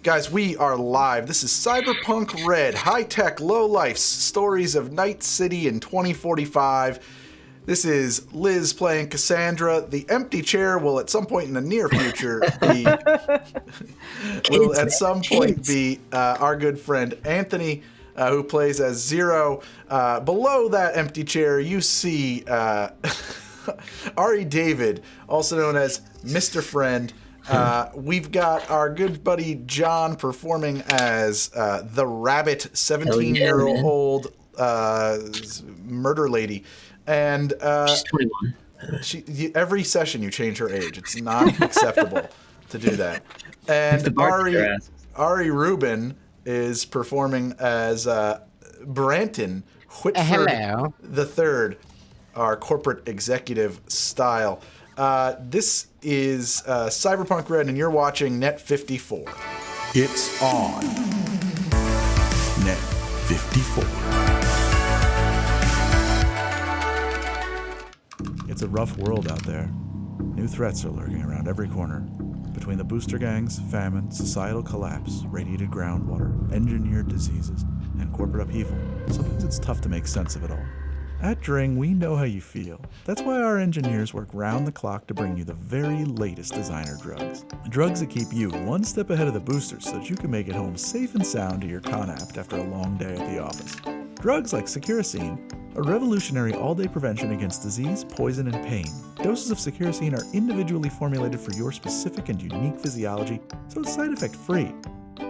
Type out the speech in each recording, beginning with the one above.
Guys, we are live. This is Cyberpunk RED, high-tech, low-life stories of Night City in 2045. This is Liz playing Cassandra. The empty chair will at some point in the near future be our good friend Anthony, who plays as Zero. Below that empty chair, you see Ari David, also known as Mr. Friend. We've got our good buddy John performing as the rabbit, 17-year-old murder lady. And she's 21. Every session you change her age. It's not acceptable to do that. And Ari Rubin is performing as Branton Whitford III, our corporate executive style. This is Cyberpunk RED, and you're watching Net 54. It's on Net 54. It's a rough world out there. New threats are lurking around every corner. Between the booster gangs, famine, societal collapse, radiated groundwater, engineered diseases, and corporate upheaval, sometimes it's tough to make sense of it all. At DRng, we know how you feel. That's why our engineers work round the clock to bring you the very latest designer drugs. Drugs that keep you one step ahead of the boosters so that you can make it home safe and sound to your conapt after a long day at the office. Drugs like Securacine, a revolutionary all-day prevention against disease, poison, and pain. Doses of Securacine are individually formulated for your specific and unique physiology, so it's side effect free.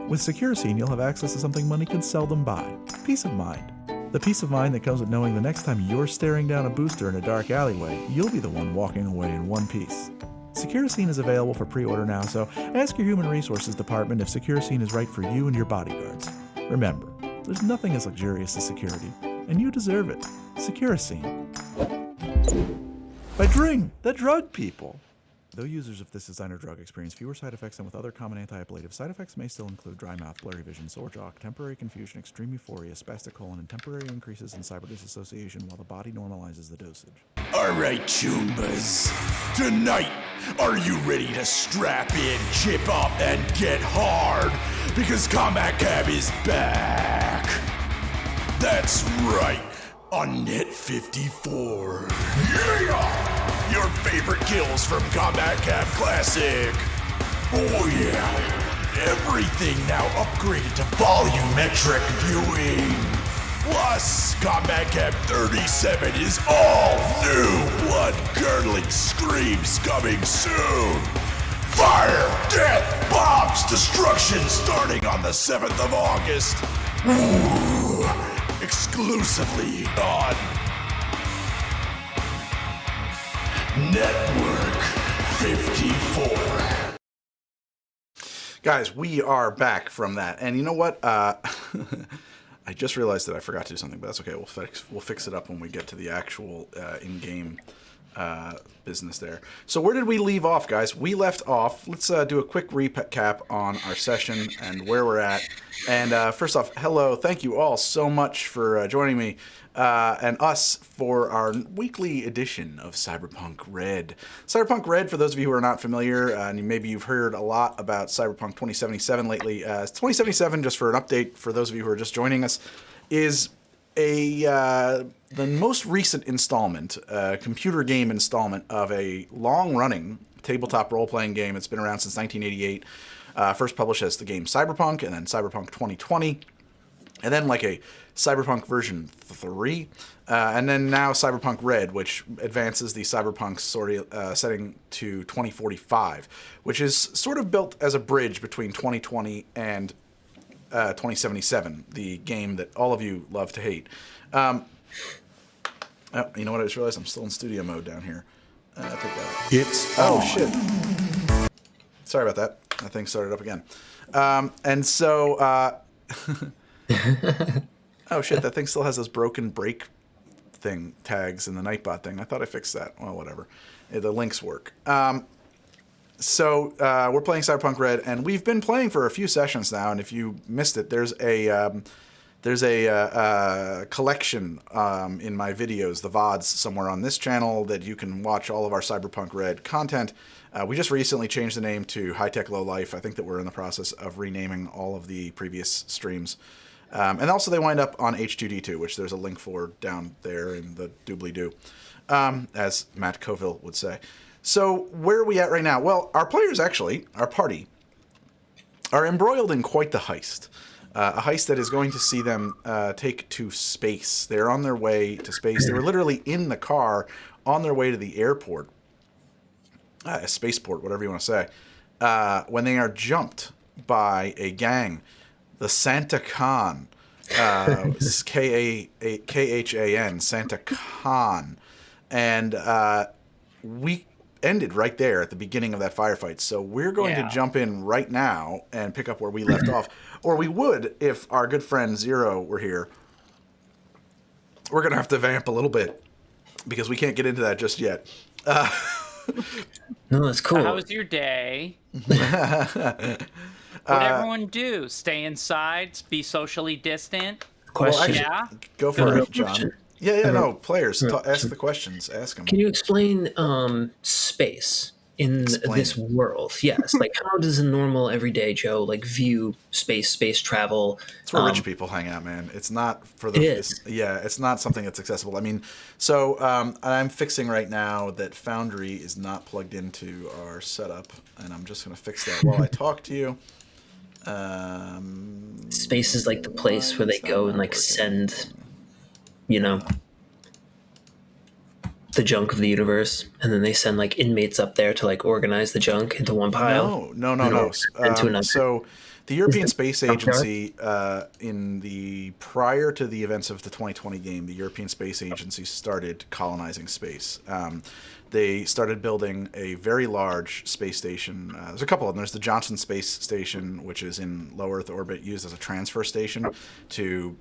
With Securacine, you'll have access to something money can seldom buy: peace of mind. The peace of mind that comes with knowing the next time you're staring down a booster in a dark alleyway, you'll be the one walking away in one piece. Securacine is available for pre-order now, so ask your Human Resources department if Securacine is right for you and your bodyguards. Remember, there's nothing as luxurious as security, and you deserve it. Securacine. By DRng, the drug people. Though users of this designer drug experience fewer side effects than with other common anti-ablative, side effects may still include dry mouth, blurry vision, sore jaw, temporary confusion, extreme euphoria, spastic colon, and temporary increases in cyber disassociation while the body normalizes the dosage. All right, Choombas. Tonight, are you ready to strap in, chip up, and get hard? Because Combat Cab is back. That's right. On Net 54. Yeah! Your favorite kills from Combat Cab Classic. Oh yeah. Everything now upgraded to volumetric viewing. Plus, Combat Cab 37 is all new blood-curdling screams coming soon. Fire, death, bombs, destruction starting on the 7th of August. Ooh. Exclusively on Network 54. Guys, we are back from that, and you know what? I just realized that I forgot to do something, but that's okay. We'll fix it up when we get to the actual in-game business there. So where did we leave off, guys? We left off. Let's do a quick recap on our session and where we're at. And first off, hello. Thank you all so much for joining me and us for our weekly edition of Cyberpunk RED. Cyberpunk RED, for those of you who are not familiar, and maybe you've heard a lot about Cyberpunk 2077 lately. 2077, just for an update for those of you who are just joining us, is the most recent installment, computer game installment of a long-running tabletop role-playing game. It's been around since 1988. First published as the game Cyberpunk, and then Cyberpunk 2020, and then like a Cyberpunk version 3, and then now Cyberpunk RED, which advances the Cyberpunk setting to 2045, which is sort of built as a bridge between 2020 and 2077, the game that all of you love to hate. Oh, you know what? I just realized I'm still in studio mode down here. Take that. It's on. Shit. Sorry about that. That thing started up again. And so... oh, shit. That thing still has those broken break thing tags in the Nightbot thing. I thought I fixed that. Well, whatever. The links work. So we're playing Cyberpunk RED, and we've been playing for a few sessions now, and if you missed it, there's a there's a collection in my videos, the VODs, somewhere on this channel that you can watch all of our Cyberpunk RED content. We just recently changed the name to High Tech Low Life. I think that we're in the process of renaming all of the previous streams. And also they wind up on HTD too, which there's a link for down there in the doobly-doo, as Matt Coville would say. So where are we at right now? Well, our players actually, our party, are embroiled in quite the heist. A heist that is going to see them take to space. They're on their way to space. They were literally in the car on their way to the airport, spaceport, whatever you want to say, when they are jumped by a gang, the Santa Khan, Khan, Santa Khan, and we ended right there at the beginning of that firefight. So we're going to jump in right now and pick up where we left off. Or we would if our good friend Zero were here. We're going to have to vamp a little bit because we can't get into that just yet. No, that's cool. How was your day? What'd everyone do? Stay inside? Be socially distant? Question. Well, Yeah? Go for it, John. Question. Yeah, no, players, ask the questions. Ask them. Can you explain space in this world? Yes. Like, how does a normal everyday Joe view space travel? It's where rich people hang out, man. It's not for the. It's not something that's accessible. I mean, so I'm fixing right now that Foundry is not plugged into our setup, and I'm just going to fix that while I talk to you. Space is like the place where they go and send, the junk of the universe, and then they send inmates up there to organize the junk into one pile. No. Into another. So the European Space Agency, prior to the events of the 2020 game, the European Space Agency started colonizing space. They started building a very large space station. There's a couple of them. There's the Johnson Space Station, which is in low Earth orbit, used as a transfer station to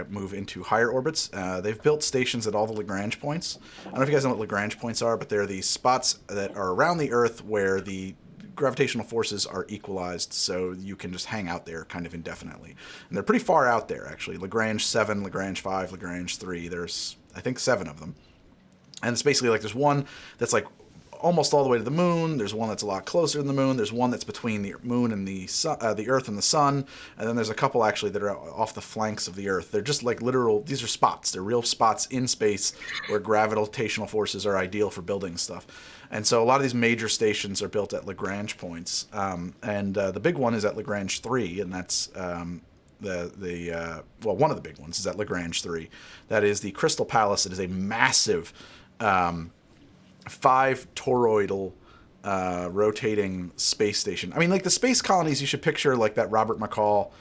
move into higher orbits. They've built stations at all the Lagrange points. I don't know if you guys know what Lagrange points are, but they're the spots that are around the Earth where the gravitational forces are equalized, so you can just hang out there kind of indefinitely. And they're pretty far out there, actually. Lagrange 7, Lagrange 5, Lagrange 3. There's, I think, 7 of them. And it's basically there's one that's almost all the way to the moon. There's one that's a lot closer to the moon. There's one that's between the moon and the sun, the Earth and the sun. And then there's a couple actually that are off the flanks of the Earth. They're just literal. These are spots. They're real spots in space where gravitational forces are ideal for building stuff. And so a lot of these major stations are built at Lagrange points. And the big one is at Lagrange 3, and that's one of the big ones is at Lagrange 3. That is the Crystal Palace. It is a massive 5-toroidal rotating space station. I mean, the space colonies, you should picture that Robert McCall,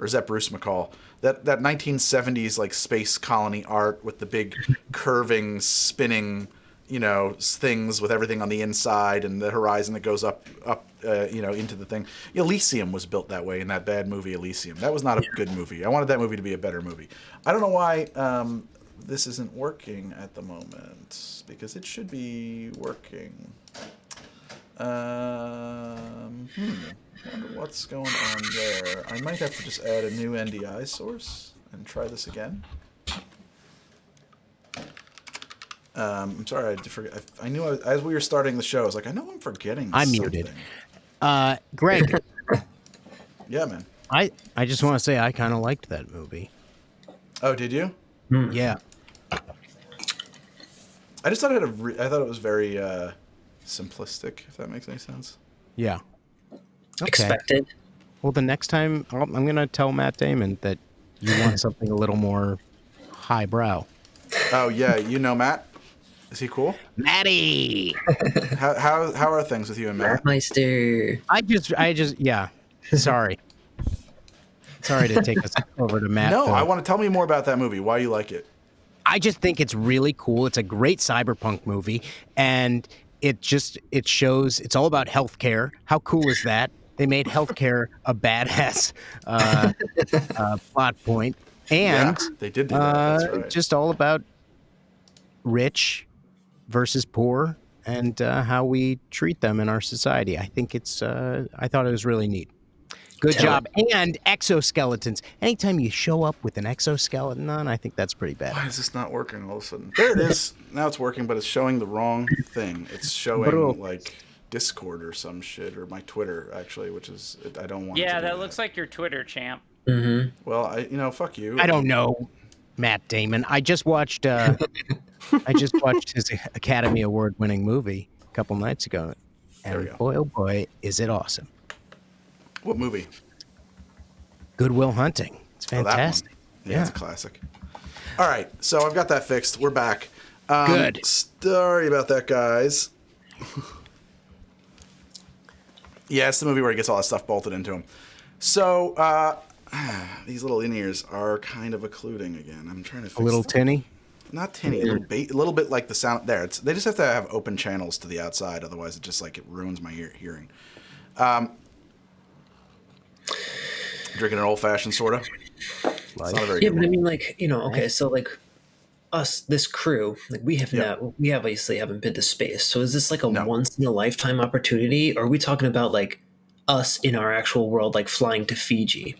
or is that Bruce McCall? That 1970s space colony art with the big curving, spinning, things with everything on the inside and the horizon that goes up, into the thing. Elysium was built that way in that bad movie Elysium. That was not a good movie. I wanted that movie to be a better movie. I don't know why this isn't working at the moment, because it should be working. Wonder what's going on there. I might have to just add a new NDI source and try this again. I'm sorry, I knew as we were starting the show, I was I know I'm forgetting I'm something. muted. Greg. Yeah, man. I just want to say I kind of liked that movie. Oh, did you? Yeah. I just thought I thought it was very simplistic, if that makes any sense. Yeah. Okay. Expected. Well, the next time I'm going to tell Matt Damon that you want something a little more highbrow. Oh yeah, Matt. Is he cool? Matty. How are things with you and Matt? Meister. I just yeah. Sorry to take us over to Matt. No, I want to tell me more about that movie. Why you like it? I just think it's really cool. It's a great cyberpunk movie, and it shows it's all about healthcare. How cool is that? They made healthcare a badass plot point, and they did do that. That's right. Just all about rich versus poor and how we treat them in our society. I think I thought it was really neat. Good job. And exoskeletons. Anytime you show up with an exoskeleton on, I think that's pretty bad. Why is this not working all of a sudden? There it is. Now it's working, but it's showing the wrong thing. It's showing like Discord or some shit, or my Twitter actually, which is I don't want. Yeah, that looks like your Twitter, champ. Mm-hmm. Well, fuck you. I don't know, Matt Damon. I just watched his Academy Award-winning movie a couple nights ago, and boy, oh boy, is it awesome! What movie? Good Will Hunting. It's fantastic. Yeah, it's a classic. All right, so I've got that fixed. We're back. Good. Sorry about that, guys. Yeah, it's the movie where he gets all that stuff bolted into him. So these little in-ears are kind of occluding again. I'm trying to fix a little tinny. Not tinny, a little bit like the sound there. They just have to have open channels to the outside, otherwise it just it ruins my hearing. Drinking an old-fashioned soda. It's not a very good but one. I mean, okay, so us, this crew, we obviously haven't been to space. So is this a once in a lifetime opportunity? Or are we talking about us in our actual world, flying to Fiji?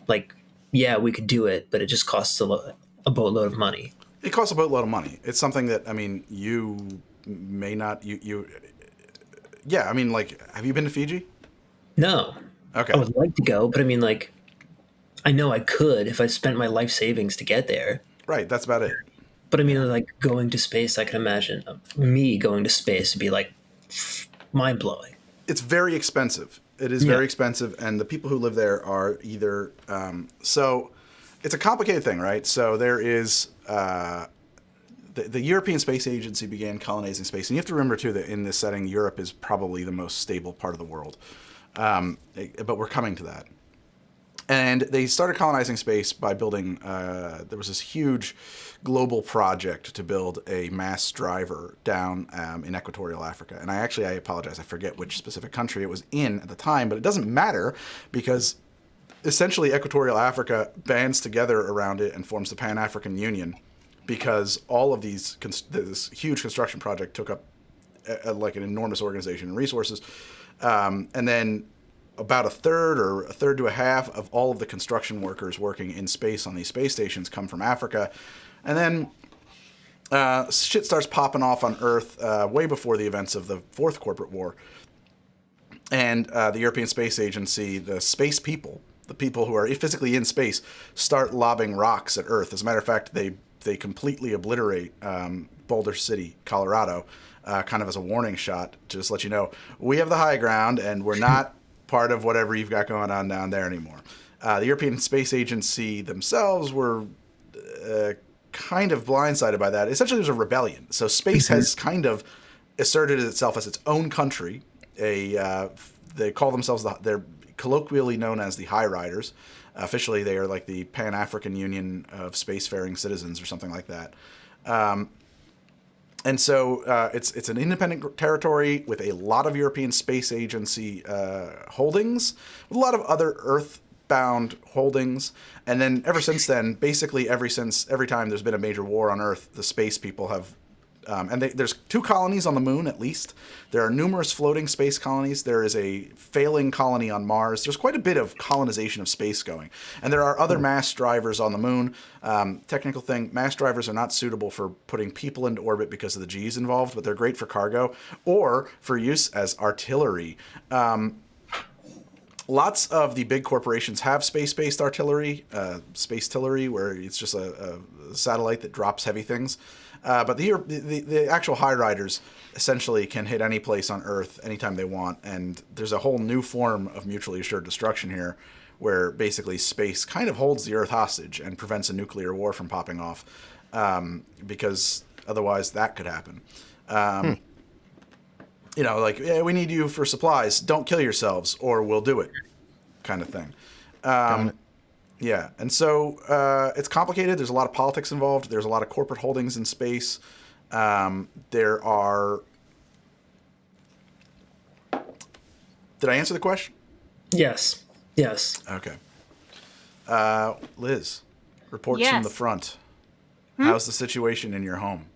Yeah, we could do it, but it just costs a boatload of money. It costs a boatload of money. It's something that, you may not, yeah, have you been to Fiji? No. Okay. I would like to go, but I know I could if I spent my life savings to get there. Right, that's about it. But going to space, I can imagine me going to space would be mind-blowing. It's very expensive. It is very expensive, and the people who live there are either so it's a complicated thing, right? So there is the European Space Agency began colonizing space, and you have to remember too that in this setting, Europe is probably the most stable part of the world. But we're coming to that. And they started colonizing space by building, there was this huge global project to build a mass driver down in equatorial Africa. And I apologize, I forget which specific country it was in at the time, but it doesn't matter because essentially equatorial Africa bands together around it and forms the Pan-African Union because all of this huge construction project took up an enormous organization and resources. And then about a third to a half of all of the construction workers working in space on these space stations come from Africa. And then shit starts popping off on Earth way before the events of the Fourth Corporate War. And the European Space Agency, the space people, the people who are physically in space, start lobbing rocks at Earth. As a matter of fact, they completely obliterate Boulder City, Colorado, kind of as a warning shot to just let you know, we have the high ground and we're not part of whatever you've got going on down there anymore. The European Space Agency themselves were kind of blindsided by that. Essentially, there's a rebellion. So space has kind of asserted itself as its own country. They call themselves, they're colloquially known as the High Riders. Officially, they are the Pan-African Union of Spacefaring Citizens or something like that. And so it's an independent territory with a lot of European Space Agency holdings, with a lot of other Earth-bound holdings. And then ever since then, basically every time there's been a major war on Earth, the space people have... there's 2 colonies on the moon, at least. There are numerous floating space colonies. There is a failing colony on Mars. There's quite a bit of colonization of space going. And there are other mass drivers on the moon. Technical thing, mass drivers are not suitable for putting people into orbit because of the G's involved, but they're great for cargo or for use as artillery. Lots of the big corporations have space-based artillery, space-tillery, where it's just a satellite that drops heavy things. But the actual High Riders essentially can hit any place on Earth anytime they want, and there's a whole new form of mutually assured destruction here, where basically space kind of holds the Earth hostage and prevents a nuclear war from popping off, because otherwise that could happen. Yeah, we need you for supplies. Don't kill yourselves, or we'll do it, kind of thing. Yeah, and so it's complicated. There's a lot of politics involved. There's a lot of corporate holdings in space. There are... Did I answer the question? Yes. Okay. Liz, reports from the front. How's the situation in your home?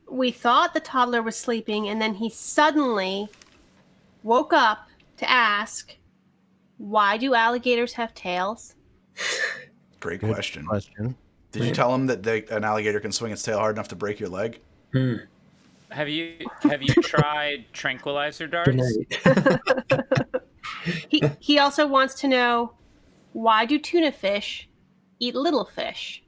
We thought the toddler was sleeping, and then he suddenly woke up to ask, Why do alligators have tails? Great Good question. question. Did you tell him that an alligator can swing its tail hard enough to break your leg? Have you tried tranquilizer Good darts? night. He also wants to know, why do tuna fish eat little fish?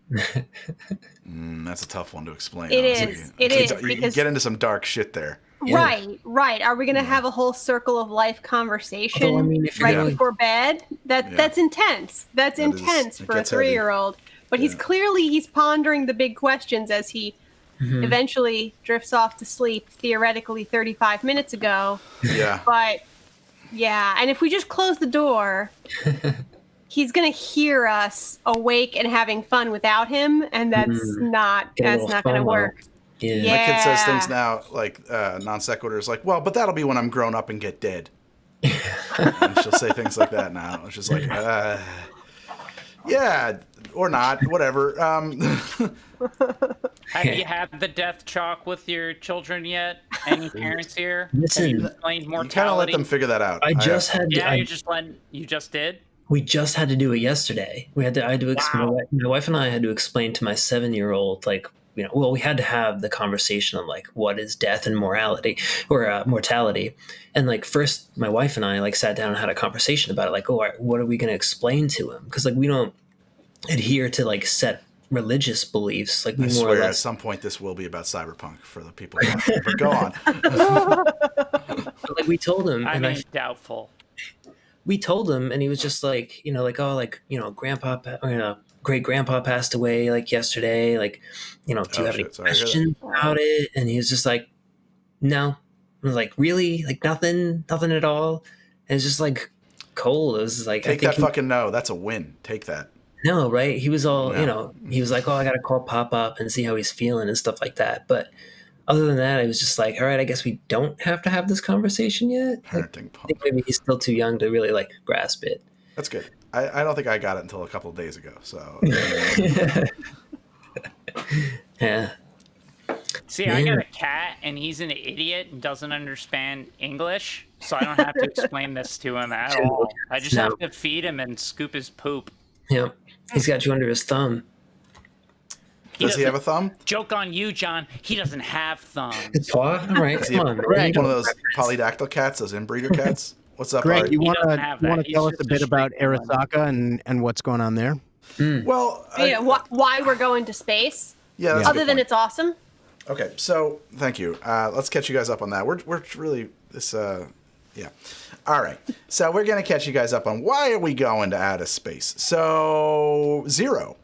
That's a tough one to explain. It honestly. is. It is, You because- get into some dark shit there. Yeah. Right. Are we going to have a whole circle of life conversation Although, I mean, if you're right gonna- before bed? That's intense. That's That is- intense it for a gets heavy. 3-year-old. But he's pondering the big questions as he eventually drifts off to sleep, theoretically 35 minutes ago. Yeah. But yeah, and if we just close the door, he's gonna hear us awake and having fun without him, and that's not Get a little gonna FOMO. work. Yeah. My kid says Yeah. things now like non sequiturs, like, "Well, but that'll be when I'm grown up and get dead." And she'll say things like that now. It's just like, yeah, or not, whatever. Have you had the death chalk with your children yet? Any parents here? Listen, Have you explained You kind of let mortality? them figure that out. I just had. Yeah, I, you just did. we just had to do it yesterday. I had to explain. Wow. My wife and I had to explain to my 7-year-old, like, well, we had to have the conversation of like, what is death and morality or mortality, and like first, my wife and I like sat down and had a conversation about it. Like, all right, what are we going to explain to him? Because like we don't adhere to like set religious beliefs. Like we I more or swear, at less. some point, this will be about cyberpunk for the people watching. But go on. Like we told him, I and mean, doubtful. we told him, and he was just like, grandpa, great grandpa passed away like yesterday. Like, do you have any shit, sorry to hear that. questions about it? And he was just like, no. I was like, really? Like nothing at all? And it's just like cold. It was like, Take that fucking no. That's a win. Take that. no, right? He was all, Yeah. he was like, oh, I got to call Pop Up and see how he's feeling and stuff like that. But other than that, I was just like, all right, I guess we don't have to have this conversation yet. Like, Parenting I punk. think maybe he's still too young to really like grasp it. That's good. I don't think I got it until a couple of days ago. So Yeah. See, I got a cat, and he's an idiot and doesn't understand English, so I don't have to explain this to him at all. I just have to feed him and scoop his poop. Yep. He's got you under his thumb. does he have a thumb? Joke on you, John. He doesn't have thumbs. His paw? All right, Does he come have on. Man. one of those polydactyl cats, those inbreeder cats? What's up, Greg, Art? you He want doesn't have that. to He's tell us just a bit a about straight one. Arasaka and what's going on there? Well, Yeah, why we're going to space? yeah. That's a Other good than point. it's awesome. Okay, so thank you. Let's catch you guys up on that. We're really this yeah. All right. So we're gonna catch you guys up on why are we going to outer space. So Zero,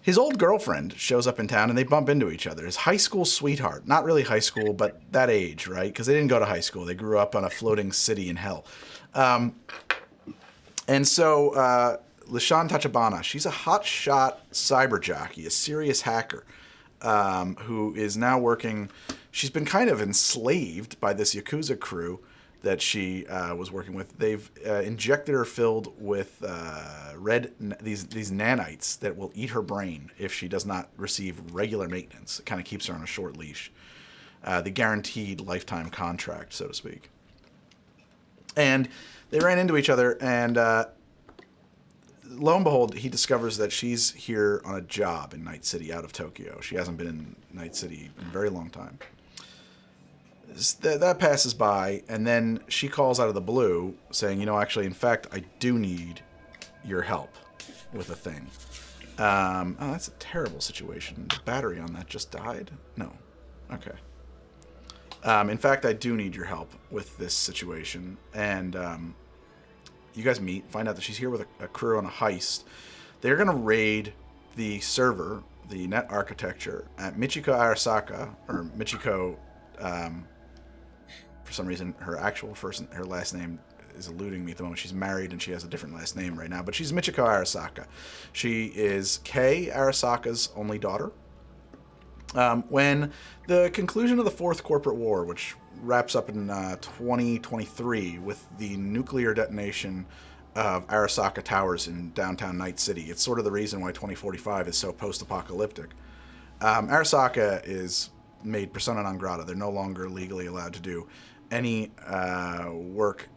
his old girlfriend shows up in town and they bump into each other. His high school sweetheart, not really high school, but that age, right? Because they didn't go to high school. They grew up on a floating city in hell. And so LaShawn Tachibana, she's a hotshot cyber jockey, a serious hacker. Who is now working. She's been kind of enslaved by this Yakuza crew that she was working with. They've injected her filled with these nanites that will eat her brain if she does not receive regular maintenance. It kind of keeps her on a short leash. The guaranteed lifetime contract, so to speak. And they ran into each other, and lo and behold, he discovers that she's here on a job in Night City out of Tokyo. She hasn't been in Night City in a very long time. That passes by, and then she calls out of the blue saying, actually, in fact, I do need your help with a thing. Oh, that's a terrible situation. The battery on that just died? No. Okay. In fact, I do need your help with this situation. And you guys meet, find out that she's here with a crew on a heist. They're going to raid the server, the net architecture, at Michiko Arasaka, or Michiko, for some reason, her last name is eluding me at the moment. She's married and she has a different last name right now, but she's Michiko Arasaka. She is Kei Arasaka's only daughter. When the conclusion of the Fourth Corporate War, which wraps up in 2023 with the nuclear detonation of Arasaka Towers in downtown Night City. It's sort of the reason why 2045 is so post-apocalyptic. Arasaka is made persona non grata. They're no longer legally allowed to do any work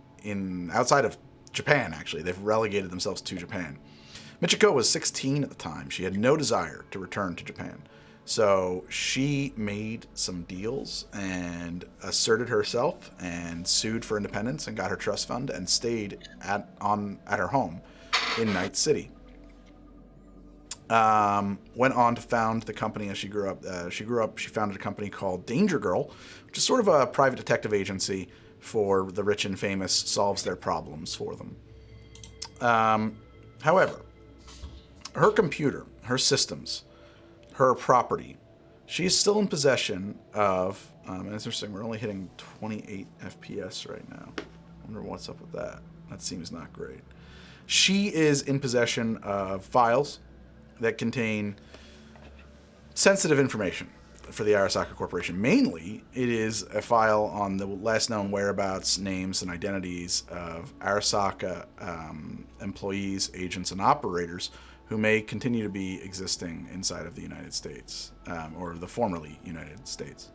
outside of Japan, actually. They've relegated themselves to Japan. Michiko was 16 at the time. She had no desire to return to Japan. So she made some deals and asserted herself and sued for independence and got her trust fund and stayed at her home in Night City. Went on to found the company as she grew up. She founded a company called Danger Girl, which is sort of a private detective agency for the rich and famous, solves their problems for them. However, her computer, her systems, her property, she's still in possession of, and it's interesting, we're only hitting 28 FPS right now. I wonder what's up with that. That seems not great. She is in possession of files that contain sensitive information for the Arasaka Corporation. Mainly, it is a file on the last known whereabouts, names, and identities of Arasaka employees, agents, and operators who may continue to be existing inside of the United States, or the formerly United States.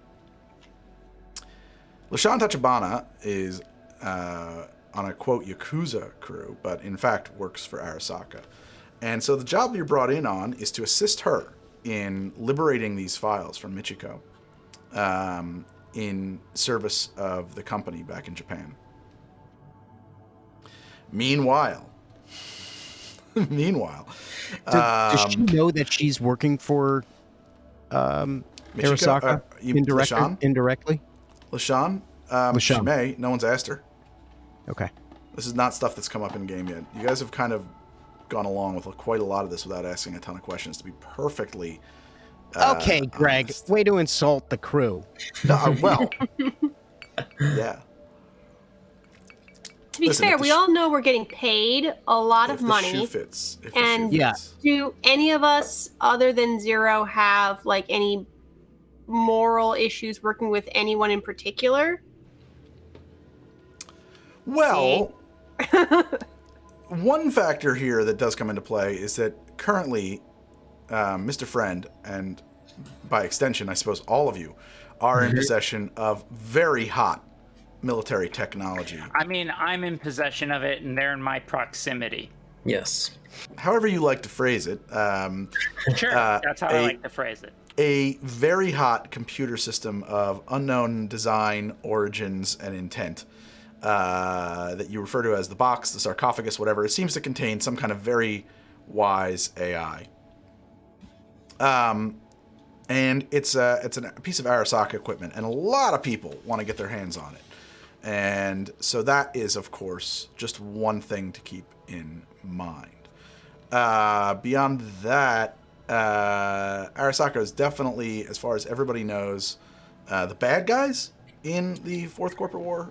LaShawn Tachibana is on a, quote, Yakuza crew, but in fact works for Arasaka. And so the job you're brought in on is to assist her in liberating these files from Michiko in service of the company back in Japan. Meanwhile, does she know that she's working for Arasaka indirectly? LaShawn? She may. No one's asked her. Okay. This is not stuff that's come up in game yet. You guys have kind of gone along with quite a lot of this without asking a ton of questions, to be perfectly okay, Greg. Honest. Way to insult the crew. No, well, yeah. To be fair, we all know we're getting paid a lot of money. Shoe fits. And yeah. Do any of us, other than Zero, have like any moral issues working with anyone in particular? Well, one factor here that does come into play is that currently, Mr. Friend, and by extension, I suppose all of you, are in possession of very hot military technology. I mean, I'm in possession of it, and they're in my proximity. Yes. However you like to phrase it. Sure, that's how I like to phrase it. A very hot computer system of unknown design, origins, and intent that you refer to as the box, the sarcophagus, whatever. It seems to contain some kind of very wise AI. And it's a piece of Arasaka equipment, and a lot of people want to get their hands on it. And so that is, of course, just one thing to keep in mind. Beyond that, Arasaka is definitely, as far as everybody knows, the bad guys in the Fourth Corporate War.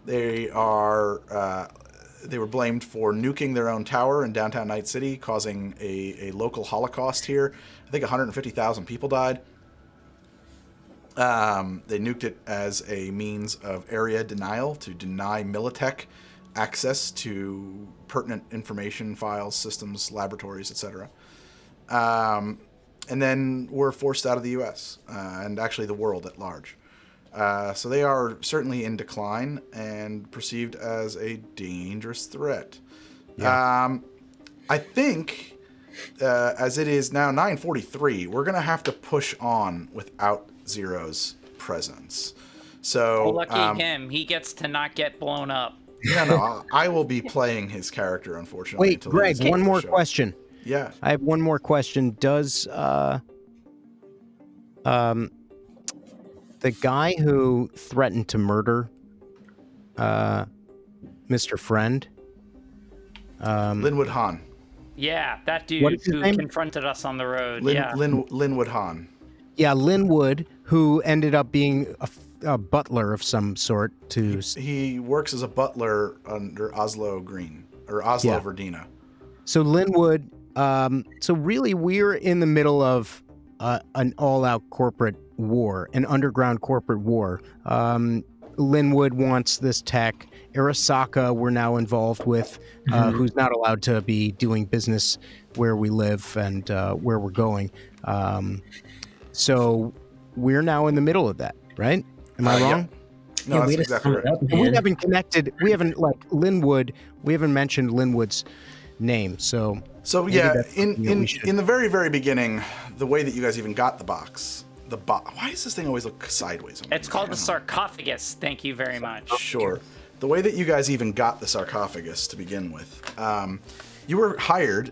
They were blamed for nuking their own tower in downtown Night City, causing a local Holocaust here. I think 150,000 people died. They nuked it as a means of area denial to deny Militech access to pertinent information, files, systems, laboratories, etc. And then were forced out of the U.S. And actually the world at large. So they are certainly in decline and perceived as a dangerous threat. Yeah. I think, as it is now 9:43, we're going to have to push on without Zero's presence. So lucky him. He gets to not get blown up. No, I will be playing his character, unfortunately. Wait, Greg, one more question. Yeah. I have one more question. Does the guy who threatened to murder Mr. Friend, Linwood Hahn. Yeah, that dude who confronted us on the road. Linwood Hahn. Yeah, Linwood, who ended up being a butler of some sort to... He works as a butler under Oslo Green, or Oslo Verdina. So Linwood, so really we're in the middle of an all-out corporate war, an underground corporate war. Linwood wants this tech. Arasaka we're now involved with, who's not allowed to be doing business where we live and where we're going. So we're now in the middle of that, right? Am I wrong? No, that's exactly right. We haven't connected. We haven't Linwood. We haven't mentioned Linwood's name. So yeah, in the very, very beginning, the way that you guys even got the box, why does this thing always look sideways? It's called the sarcophagus. Thank you very much. Sure. The way that you guys even got the sarcophagus to begin with, you were hired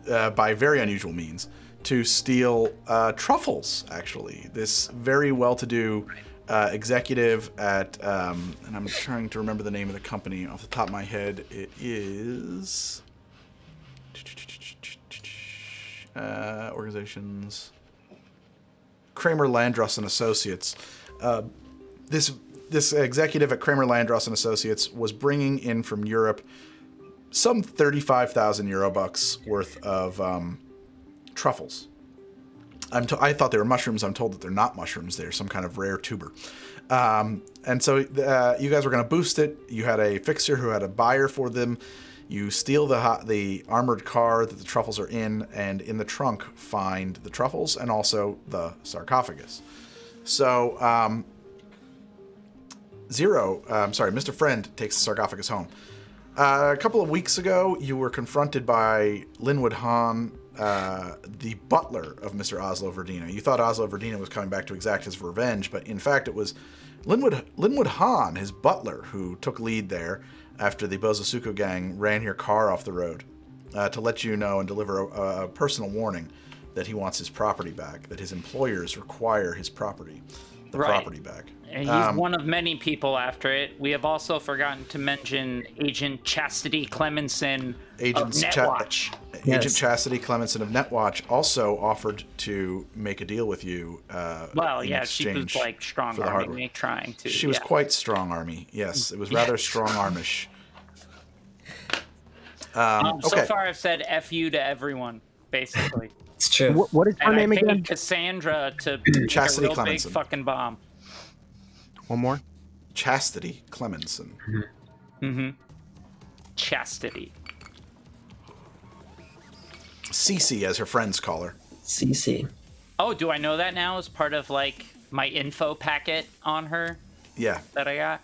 by very unusual means to steal truffles, actually. This very well-to-do executive at, and I'm trying to remember the name of the company off the top of my head. It is... organizations... Kramer Landros and Associates. This executive at Kramer Landros and Associates was bringing in from Europe some 35,000 Eurobucks worth of truffles. I thought they were mushrooms. I'm told that they're not mushrooms. They're some kind of rare tuber. And so you guys were going to boost it. You had a fixer who had a buyer for them. You steal the armored car that the truffles are in, and in the trunk find the truffles and also the sarcophagus. So Mr. Friend takes the sarcophagus home. A couple of weeks ago, you were confronted by Linwood Hahn, the butler of Mr. Oslo Verdina. You thought Oslo Verdina was coming back to exact his revenge, but in fact it was Linwood Hahn, his butler, who took lead there after the Bozosuku gang ran your car off the road to let you know and deliver a personal warning that he wants his property back, that his employers require his property back. And he's one of many people after it. We have also forgotten to mention Agent Chastity Clemenson of Netwatch. Agent Chastity Clemenson of Netwatch also offered to make a deal with you. She was like strong army trying to. She was quite strong army. Yes, it was rather strong armish. So far, I've said "f you" to everyone, basically. It's true. What is her name again? Cassandra to Chastity make a real big Clemenson. fucking bomb. One more. Chastity Clemenson. Mm-hmm. Chastity. Cece, as her friends call her. CC. Oh, do I know that now as part of like my info packet on her? Yeah. That I got.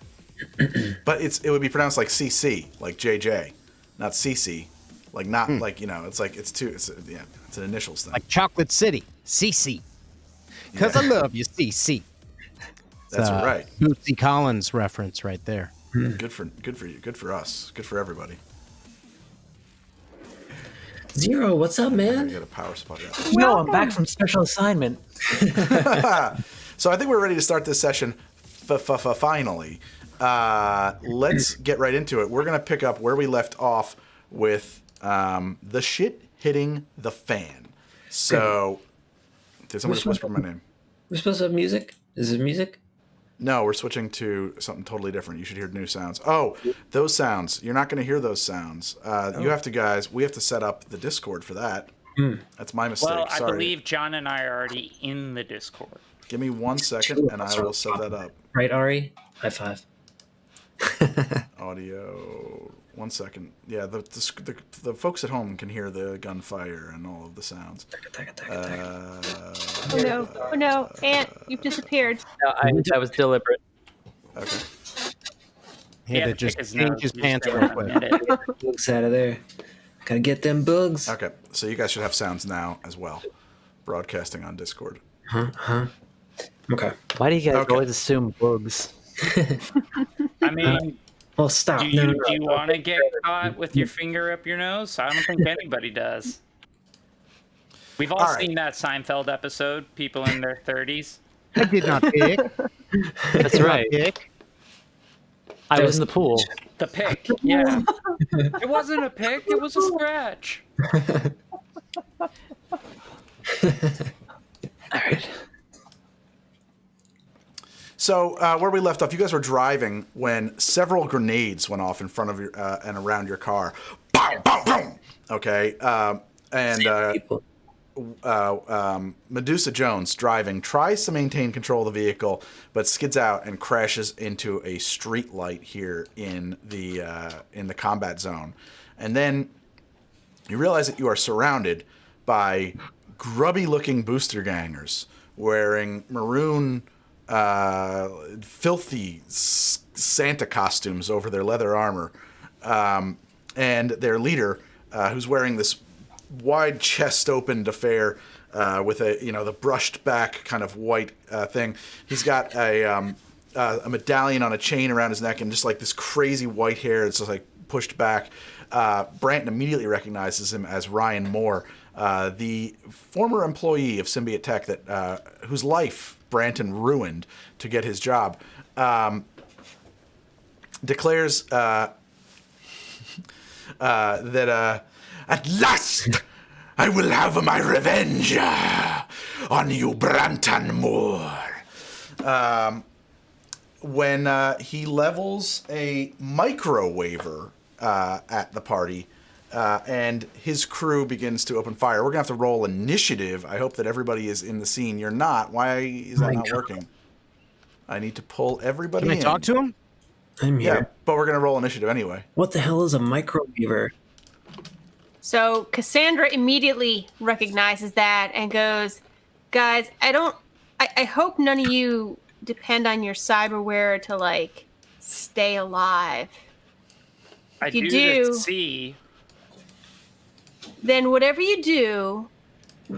But it would be pronounced like CC, like JJ, not CC, like not like it's like it's an initials thing. Like Chocolate City, CC. Because I love you, CC. That's right. Bootsy Collins reference right there. Good for you. Good for us. Good for everybody. Zero, what's up, man? Get a power spot. No, I'm back from special assignment. So I think we're ready to start this session. Finally, let's get right into it. We're gonna pick up where we left off with the shit hitting the fan. So, did someone just whisper my name? We're supposed to have music. Is it music? No, we're switching to something totally different. You should hear new sounds. Oh, those sounds. You're not going to hear those sounds. You have to, we have to set up the Discord for that. That's my mistake. Well, I Sorry. believe John and I are already in the Discord. Give me 1 second, and I will set that up. Right, Ari? High five. Audio. 1 second. Yeah, the folks at home can hear the gunfire and all of the sounds. Oh no, Ant, you've disappeared. No, that was deliberate. Okay. He had to just change his pants real quick. Bugs out of there. Gotta get them bugs. Okay, so you guys should have sounds now as well. Broadcasting on Discord. Okay. Why do you guys always assume bugs? I mean, well, stop. do you want to get caught with your finger up your nose? I don't think anybody does. We've all seen that Seinfeld episode, people in their 30s. I did not pick. That's right. I was in the pool. The pick, yeah. It wasn't a pick, it was a scratch. All right. So where we left off, you guys were driving when several grenades went off in front of your and around your car. Boom, boom, boom. Okay, Medusa Jones driving tries to maintain control of the vehicle, but skids out and crashes into a street light here in the combat zone, and then you realize that you are surrounded by grubby-looking booster gangers wearing maroon filthy Santa costumes over their leather armor, and their leader, who's wearing this wide chest opened affair with the brushed back kind of white thing. He's got a medallion on a chain around his neck and just like this crazy white hair that's just like pushed back. Branton immediately recognizes him as Ryan Moore, the former employee of Symbiote Tech that whose life Branton ruined to get his job. Declares that At last, I will have my revenge on you, Branton Moore. When he levels a microwaver at the party, and his crew begins to open fire. We're going to have to roll initiative. I hope that everybody is in the scene. You're not. Why is that not working? I need to pull everybody in. Can I talk to him? I'm here. Yeah, but we're going to roll initiative anyway. What the hell is a microweaver? So Cassandra immediately recognizes that and goes, guys, I hope none of you depend on your cyberware to, like, stay alive. I If you do do, see. then whatever you do,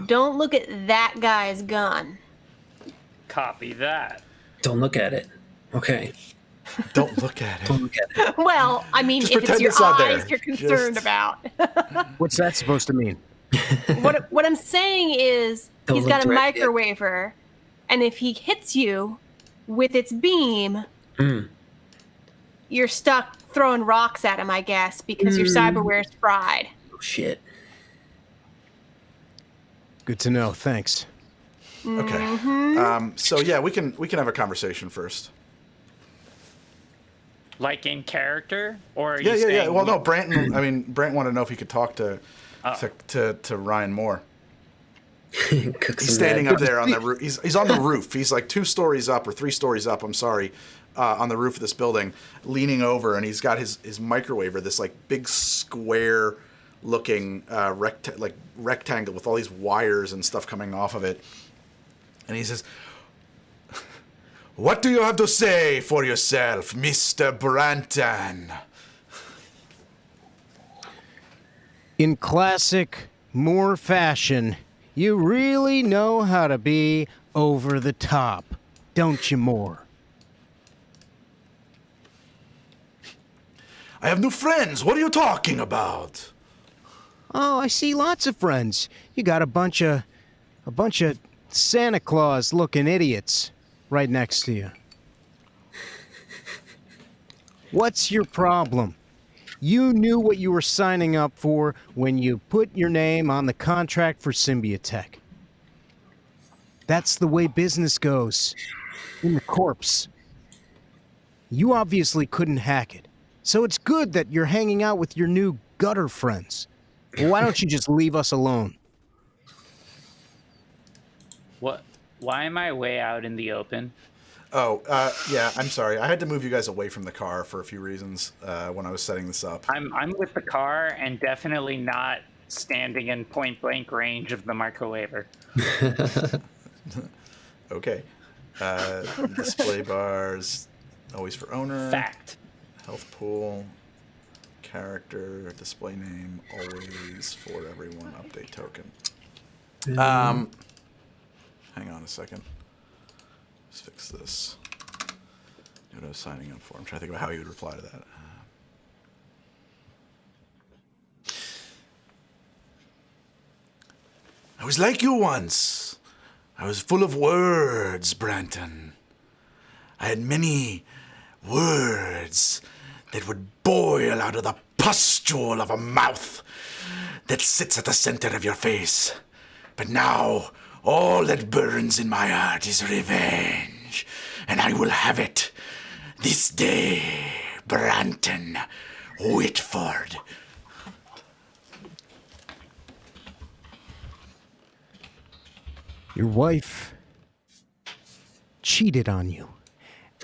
don't look at that guy's gun. Copy that. Don't look at it. Okay. Don't look at it. Don't look at it. Well, I mean, Just if it's pretend your it's not eyes there. you're concerned Just- about. What's that supposed to mean? What I'm saying is Don't he's look got a directly at it. microwaver, and if he hits you with its beam, you're stuck throwing rocks at him, I guess, because your cyberware's fried. Oh, shit. Good to know. Thanks. Okay. So yeah, we can have a conversation first. Like in character, or are Yeah, you yeah, yeah. saying Well, no, Branton. I mean, Branton wanted to know if he could talk to Ryan Moore. Cook He's some standing mad- up there on the roof. He's on the roof. He's like 2 stories up or 3 stories up. I'm sorry, on the roof of this building, leaning over, and he's got his microwaver, this like big square looking rectangle with all these wires and stuff coming off of it. And he says, What do you have to say for yourself, Mr. Branton? In classic Moore fashion, you really know how to be over the top, don't you, Moore? I have new friends. What are you talking about? Oh, I see lots of friends. You got a bunch of Santa Claus-looking idiots right next to you. What's your problem? You knew what you were signing up for when you put your name on the contract for Symbiote Tech. That's the way business goes. In the corpse. You obviously couldn't hack it. So it's good that you're hanging out with your new gutter friends. Well, why don't you just leave us alone? What? Why am I way out in the open? "Oh, yeah, I'm sorry. I had to move you guys away from the car for a few reasons when I was setting this up." I'm with the car and definitely not standing in point blank range of the microwaver. Okay. Display bars, always for owner. Fact. Health pool, character, display name, always for everyone, update token. Hang on a second. Let's fix this. What I was signing up for. I'm trying to think about how you would reply to that. I was like you once. I was full of words, Branton. I had many words that would boil out of the pustule of a mouth that sits at the center of your face. But now, all that burns in my heart is revenge, and I will have it this day, Branton Whitford. Your wife cheated on you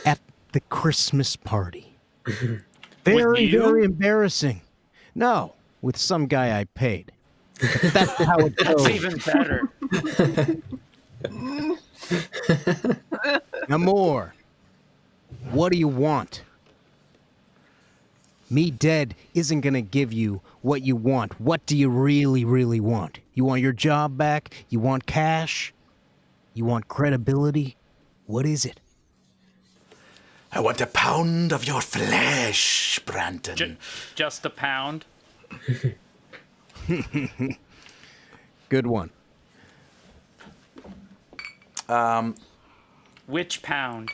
at the Christmas party. Very, you? very embarrassing. No, with some guy I paid. But that's how it That's goes. even better. Now more. What do you want? Me dead isn't gonna give you what you want. What do you really, really want? You want your job back? You want cash? You want credibility? What is it? I want a pound of your flesh, Brandon. Just a pound. Good one. Which pound?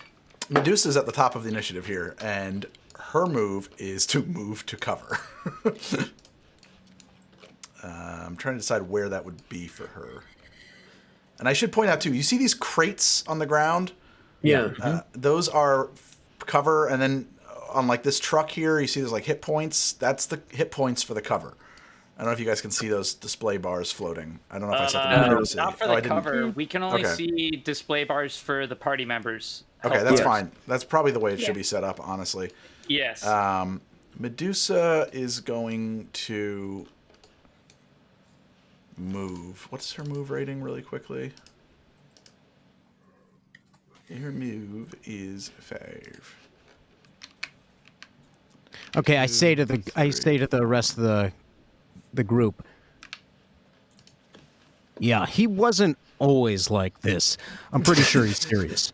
Medusa's at the top of the initiative here, and her move is to move to cover. I'm trying to decide where that would be for her. And I should point out, too, you see these crates on the ground? Yeah. Those are cover, and then on like this truck here, you see there's like hit points. That's the hit points for the cover. I don't know if you guys can see those display bars floating. I don't know if I set them up. Not for the cover. We can only see display bars for the party members. Okay, that's fine. That's probably the way it should be set up, honestly. Yes. Medusa is going to move. What's her move rating really quickly? Her move is 5. Okay, I say to the rest of the group. Yeah, he wasn't always like this. I'm pretty sure he's serious.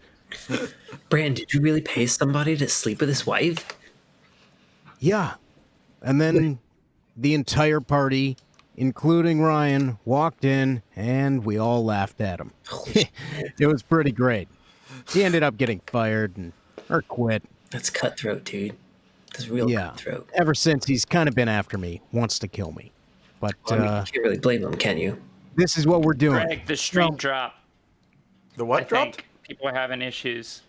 Brand, did you really pay somebody to sleep with his wife? Yeah. And then the entire party, including Ryan, walked in and we all laughed at him. It was pretty great. He ended up getting fired or quit. That's cutthroat, dude. That's real cutthroat. Ever since, he's kind of been after me, wants to kill me. But you can't really blame him, can you? This is what we're doing. Greg, the stream dropped. The what I dropped? think people are having issues.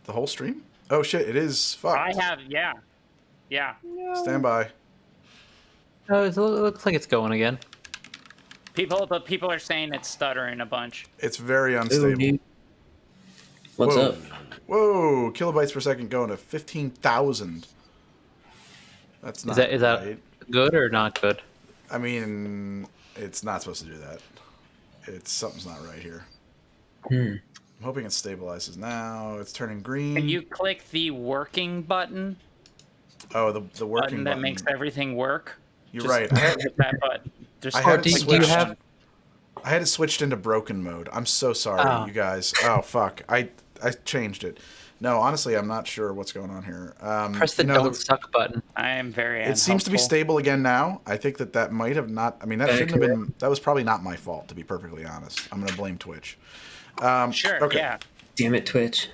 The whole stream? Oh shit, it is fucked. Yeah. Stand by. Oh, it looks like it's going again. People are saying it's stuttering a bunch. It's very unstable. What's Whoa. up? Whoa, kilobytes per second going to 15,000. That's not Is that good or not good? I mean, it's not supposed to do that. Something's not right here. I'm hoping it stabilizes now. It's turning green. Can you click the working button? Oh, the working button that makes everything work. You're Just right. hit that button. I had it switched into broken mode. I'm so sorry, you guys. Oh fuck. I changed it. No, honestly, I'm not sure what's going on here. Press the don't suck button. I am very It seems to be stable again now. I think that might have not... I mean, that shouldn't have been... That was probably not my fault, to be perfectly honest. I'm going to blame Twitch. Sure, okay. yeah. Damn it, Twitch.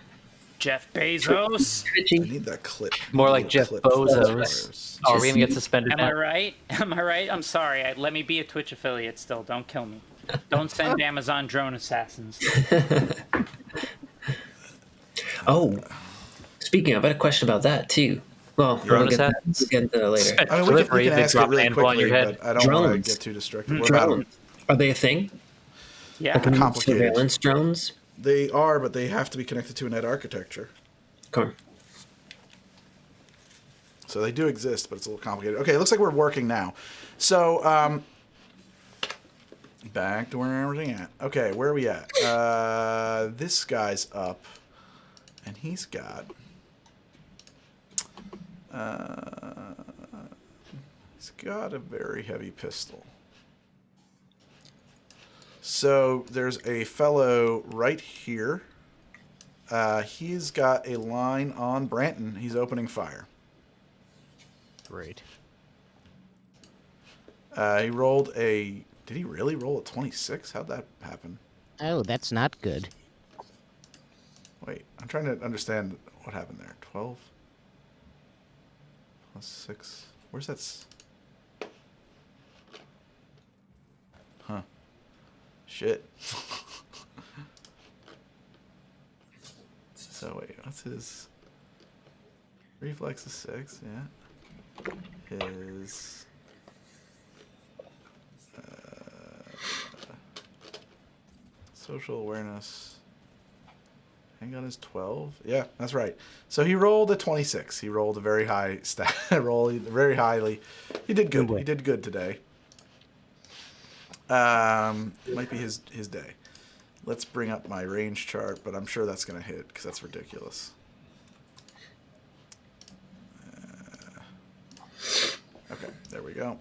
Jeff Bezos. I need that clip. More like Jeff Bezos. Oh, are we going to get suspended? Am I right? Am I right? I'm sorry. Let me be a Twitch affiliate still. Don't kill me. Don't send Amazon drone assassins. Oh, speaking of, I had a question about that too. Well, we'll get into that later. I mean, we can ask it really quickly, but I don't want to get too distracted. What about them? Are they a thing? Yeah. Like complicated. Surveillance drones? They are, but they have to be connected to a net architecture. Okay. So they do exist, but it's a little complicated. Okay, it looks like we're working now. So, back to where everything at. Okay, where are we at? This guy's up, and he's got... he's got a very heavy pistol. So there's a fellow right here. He's got a line on Branton. He's opening fire. Great. He rolled a... Did he really roll a 26? How'd that happen? Oh, that's not good. Wait, I'm trying to understand what happened there. 12 plus 6. Where's that? Huh. Shit. So wait, what's his... Reflex is 6, yeah. His... social awareness... Handgun is 12. Yeah, that's right. So he rolled a 26. He rolled a very high stat roll, very highly. He did good. He did good today. It might be his day. Let's bring up my range chart, but I'm sure that's going to hit because that's ridiculous. Okay, there we go.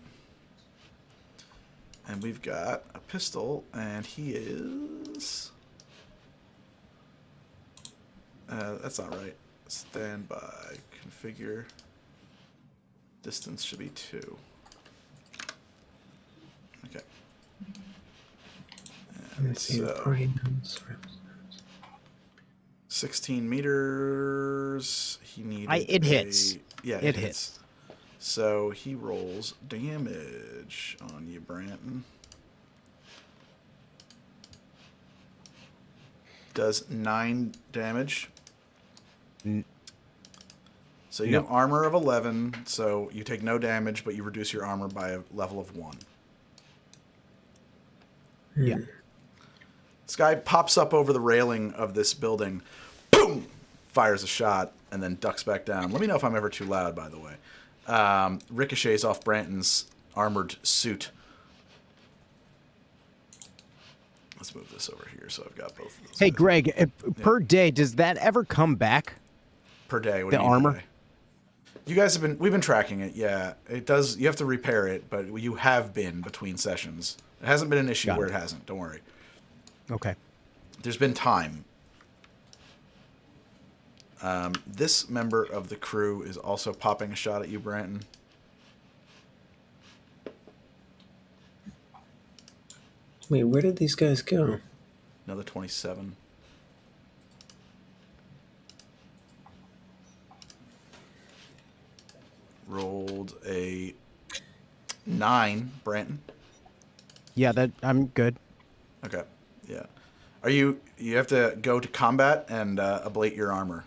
And we've got a pistol, and he is... that's not right. Standby. Configure. Distance should be 2. Okay. And so 16 meters. He needed it hits. Yeah, it hits. So he rolls damage on you, Branton. Does 9 damage. So you have armor of 11, so you take no damage, but you reduce your armor by a level of 1. Yeah. This guy pops up over the railing of this building, boom, fires a shot, and then ducks back down. Let me know if I'm ever too loud, by the way. Ricochets off Branton's armored suit. Let's move this over here so I've got both of those. Hey, Greg, per day, does that ever come back? Per day, what the do you mean armor? per day? You guys we've been tracking it, yeah. It does, you have to repair it, but you have been between sessions. It hasn't been an issue where it hasn't, don't worry. Okay. There's been time. This member of the crew is also popping a shot at you, Branton. Wait, where did these guys go? Another 27. Rolled a 9, Branton. Yeah, I'm good. Okay, yeah. You have to go to combat and ablate your armor.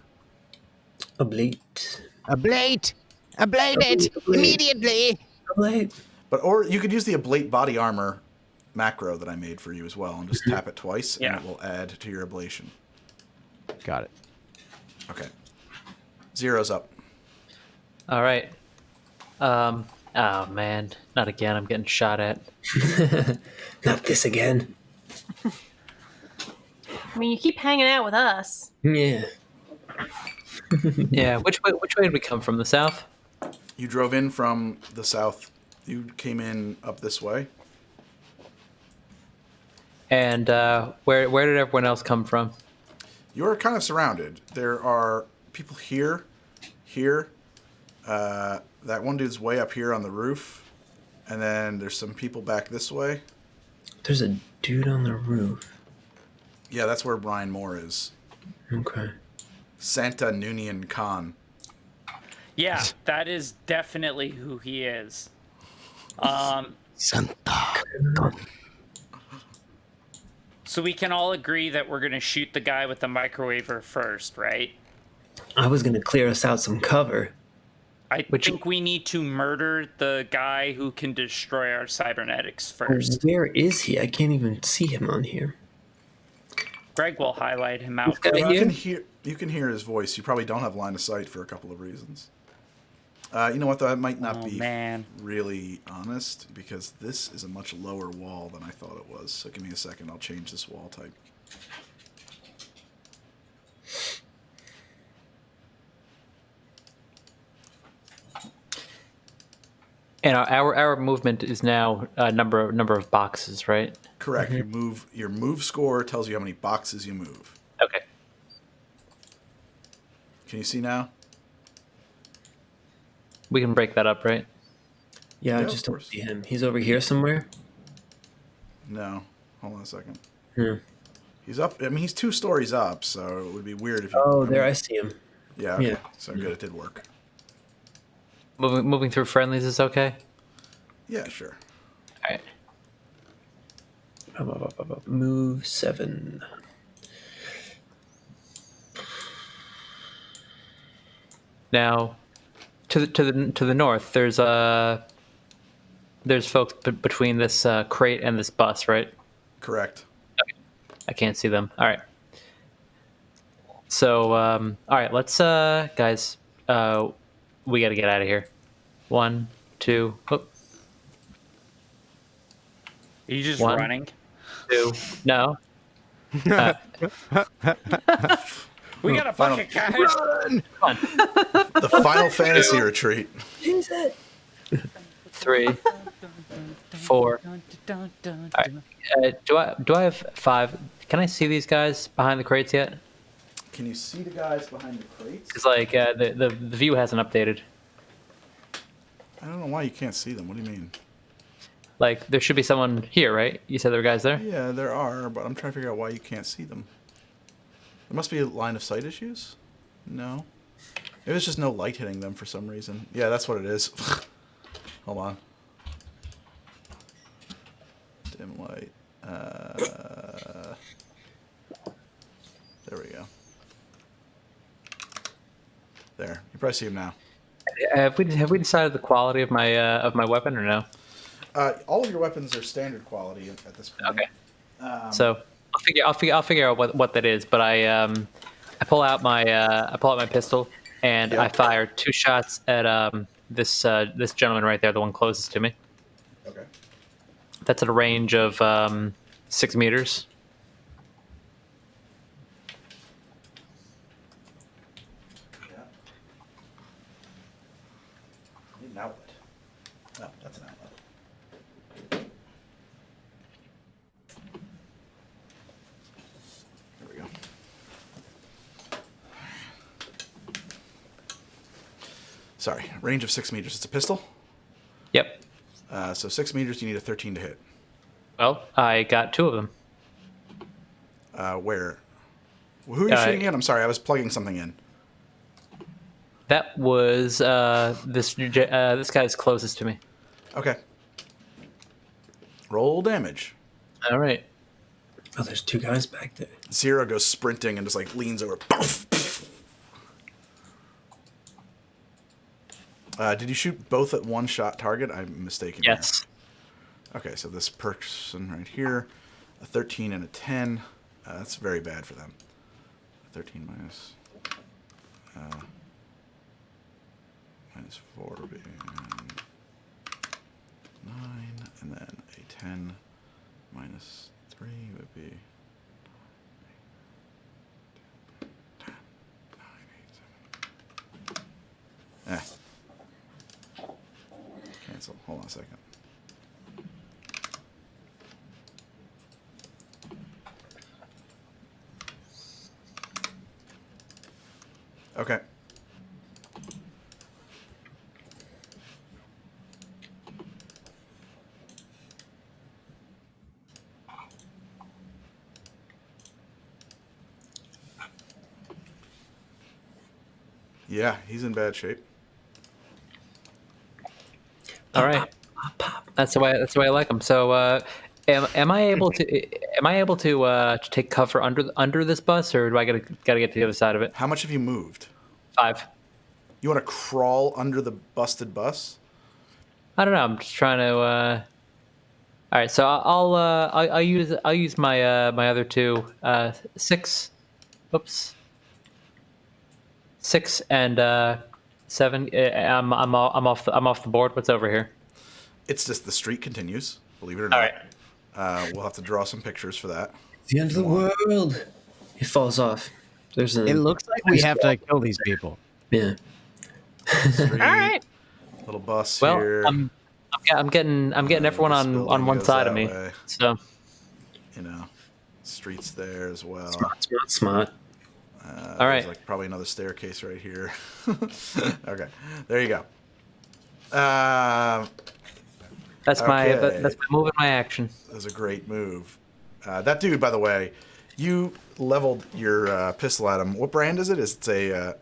Ablate. Ablate it immediately. Ablate. Or you could use the ablate body armor macro that I made for you as well, and just tap it twice, and it will add to your ablation. Got it. Okay. 0's up. All right. Oh man, not again. I'm getting shot at. Not this again. I mean, you keep hanging out with us. Yeah. Yeah. Which way did we come from? The south? You drove in from the south. You came in up this way. And where did everyone else come from? You're kind of surrounded. There are people here. That one dude's way up here on the roof. And then there's some people back this way. There's a dude on the roof. Yeah, that's where Brian Moore is. Okay. Santa Nunian Khan. Yeah, that is definitely who he is. Santa. So we can all agree that we're going to shoot the guy with the microwaver first, right? I was going to clear us out some cover. I think we need to murder the guy who can destroy our cybernetics first. Where is he? I can't even see him on here. Greg will highlight him out. You can hear his voice. You probably don't have line of sight for a couple of reasons. You know what, though? I might not be really honest, because this is a much lower wall than I thought it was. So give me a second. I'll change this wall type. And our movement is now a number of boxes, right? Correct. Your move score tells you how many boxes you move. Okay. Can you see now? We can break that up, right? Yeah, I just don't see him. He's over here somewhere. No. Hold on a second. Hmm. He's up. I mean, he's 2 stories up, so it would be weird if you... Oh, there, I see him. Yeah, okay. Yeah. So good, it did work. Moving through friendlies is okay? Yeah, sure. All right. Move 7. Now, to the north, there's folks between this crate and this bus, right? Correct. Okay. I can't see them. All right. So, all right, let's guys, we got to get out of here. 1, 2. Oh. Are you just 1, running? 2. No. We got a Final- bucket, guys. The Final Fantasy retreat. 3, 4. All right. Do I have 5? Can I see these guys behind the crates yet? Can you see the guys behind the crates? It's like the view hasn't updated. I don't know why you can't see them. What do you mean? Like there should be someone here, right? You said there were guys there. Yeah, there are, but I'm trying to figure out why you can't see them. There must be line of sight issues? No. It was just no light hitting them for some reason. Yeah, that's what it is. Hold on. Dim light. There we go. There. You probably see him now. Have we decided the quality of my weapon or no? All of your weapons are standard quality at this point. Okay. So I'll figure out what that is. But I pull out my pistol and I fire 2 shots at this gentleman right there, the one closest to me. Okay. That's at a range of 6 meters. Yeah. I need an outlet. Oh, that's an outlet. There we go. Sorry, range of 6 meters. It's a pistol. Yep. So 6 meters, you need a 13 to hit. Well, I got 2 of them. Where? Who are you shooting at? I'm sorry, I was plugging something in. That was this guy's closest to me. Okay. Roll damage. All right. Oh, there's 2 guys back there. Zero goes sprinting and just like leans over. Did you shoot both at one shot target? I'm mistaken. Yes. Here. Okay, so this person right here, a 13 and a 10. That's very bad for them. 13 minus 4 would be 9, and then a 10 minus 3 would be 10, 9, 8, 7. Cancel. Hold on a second. Okay. Yeah, he's in bad shape. All right. That's the way I like them. So, am I able to take cover under this bus, or do I gotta get to the other side of it? How much have you moved? 5. You want to crawl under the busted bus? I don't know. I'm just trying to. All right. So I'll use my my other 2 6. Oops. 6 and 7. I'm off the board. What's over here? It's just the street continues. Believe it or not. All right. We'll have to draw some pictures for that. The end of the world. It falls off. There's It looks like we have to kill these people. Yeah. Street, All right. little bus Well, here. I'm getting everyone this on building one goes side of that me. way. So You know, streets there as well. Smart. all right. There's like probably another staircase right here. Okay, there you go. That's okay. my move and my action. That was a great move. That dude, by the way, you leveled your pistol at him. What brand is it? Is it a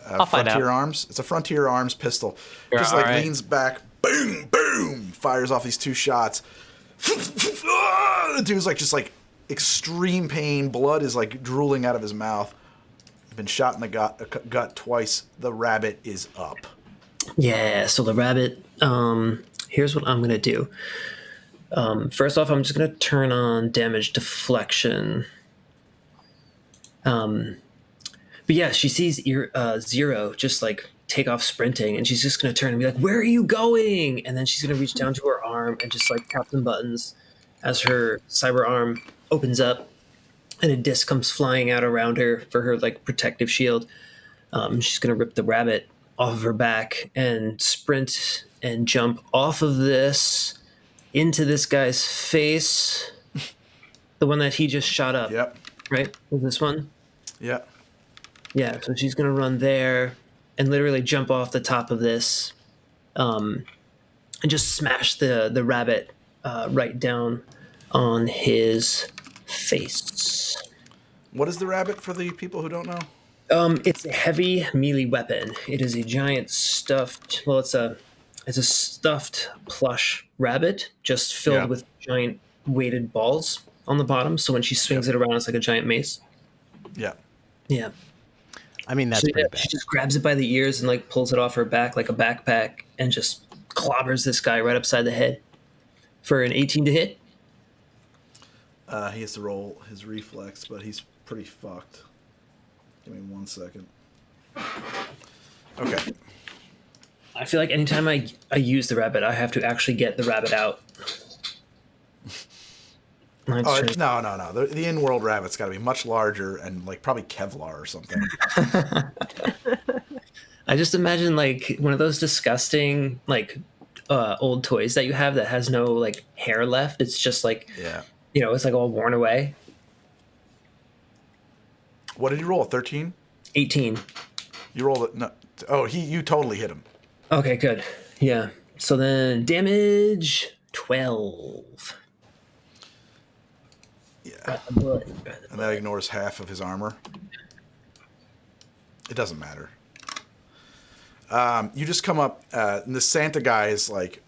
I'll find Frontier out. Arms? It's a Frontier Arms pistol. Yeah, Just like all right. leans back, boom, boom, fires off these 2 shots. The dude's like just like extreme pain. Blood is like drooling out of his mouth. Been shot in the gut twice. The rabbit is up. Yeah, so the rabbit, here's what I'm going to do. First off, I'm just going to turn on damage deflection. But yeah, she sees Zero just like take off sprinting, and she's just going to turn and be like, "Where are you going?" And then she's going to reach down to her arm and just like tap some buttons as her cyber arm opens up, and a disc comes flying out around her for her like protective shield. She's gonna rip the rabbit off of her back and sprint and jump off of this into this guy's face, the one that he just shot up. Yep. Right? Was this one? Yeah. Yeah. So she's gonna run there and literally jump off the top of this, and just smash the rabbit right down on his face. What is the rabbit for the people who don't know? It's a heavy melee weapon. It is a giant stuffed. Well, it's a stuffed plush rabbit, just filled with giant weighted balls on the bottom. So when she swings it around, it's like a giant mace. Yeah. Yeah. I mean, that's pretty bad. She just grabs it by the ears and like pulls it off her back like a backpack, and just clobbers this guy right upside the head for an 18 to hit. He has to roll his reflex, but he's pretty fucked. Give me 1 second. Okay. I feel like anytime I use the rabbit, I have to actually get the rabbit out. No. The in-world rabbit's got to be much larger and like probably Kevlar or something. I just imagine like one of those disgusting like old toys that you have that has no like hair left. It's just like, it's like all worn away. What did you roll? 13? 18. You rolled it. No. Oh, you totally hit him. Okay, good. Yeah. So then damage 12. Yeah. And that ignores half of his armor. It doesn't matter. You just come up, and the Santa guy is like,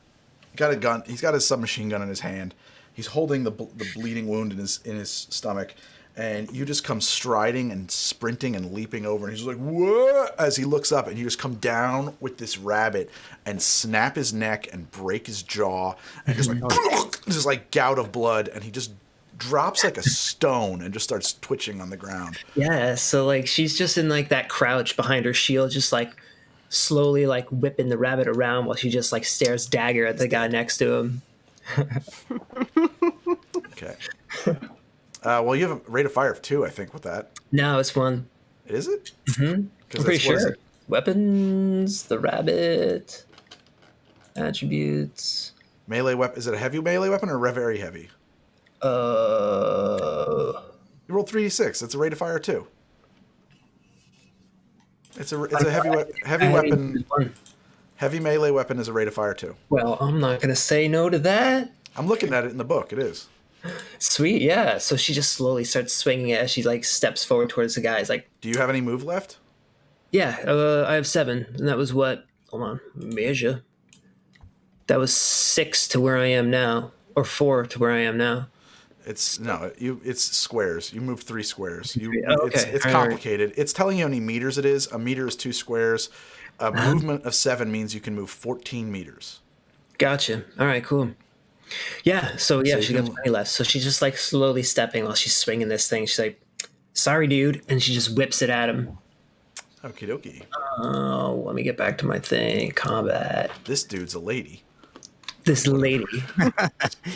got a gun. He's got his submachine gun in his hand. He's holding the bleeding wound in his stomach. And you just come striding and sprinting and leaping over. And he's just like, what? As he looks up, and you just come down with this rabbit and snap his neck and break his jaw. And just like, just like gout of blood. And he just drops like a stone and just starts twitching on the ground. Yeah, so like she's just in like that crouch behind her shield, just like slowly like whipping the rabbit around while she just like stares dagger at the guy next to him. Okay. Well, you have a rate of fire of 2, I think, with that. No, it's 1. Is it? Mm-hmm. I'm pretty sure. Weapons, the rabbit, attributes. Melee weapon. Is it a heavy melee weapon or very heavy? You rolled 3d6. It's a rate of fire 2. It's a heavy weapon. Heavy melee weapon is a rate of fire 2. Well, I'm not gonna say no to that. I'm looking at it in the book. It is. Sweet, yeah. So she just slowly starts swinging it as she like steps forward towards the guys. Like, do you have any move left? Yeah, I have 7, and that was what? Hold on, measure. That was 6 to where I am now, or 4 to where I am now. It's squares. You moved 3 squares. Okay. It's complicated. It's telling you how many meters it is. A meter is 2 squares. A movement of 7 means you can move 14 meters. Gotcha. All right, cool. Yeah, so she got 20 left. So she's just like slowly stepping while she's swinging this thing. She's like, sorry, dude. And she just whips it at him. Okie dokie. Oh, let me get back to my thing. Combat. This dude's a lady. This lady.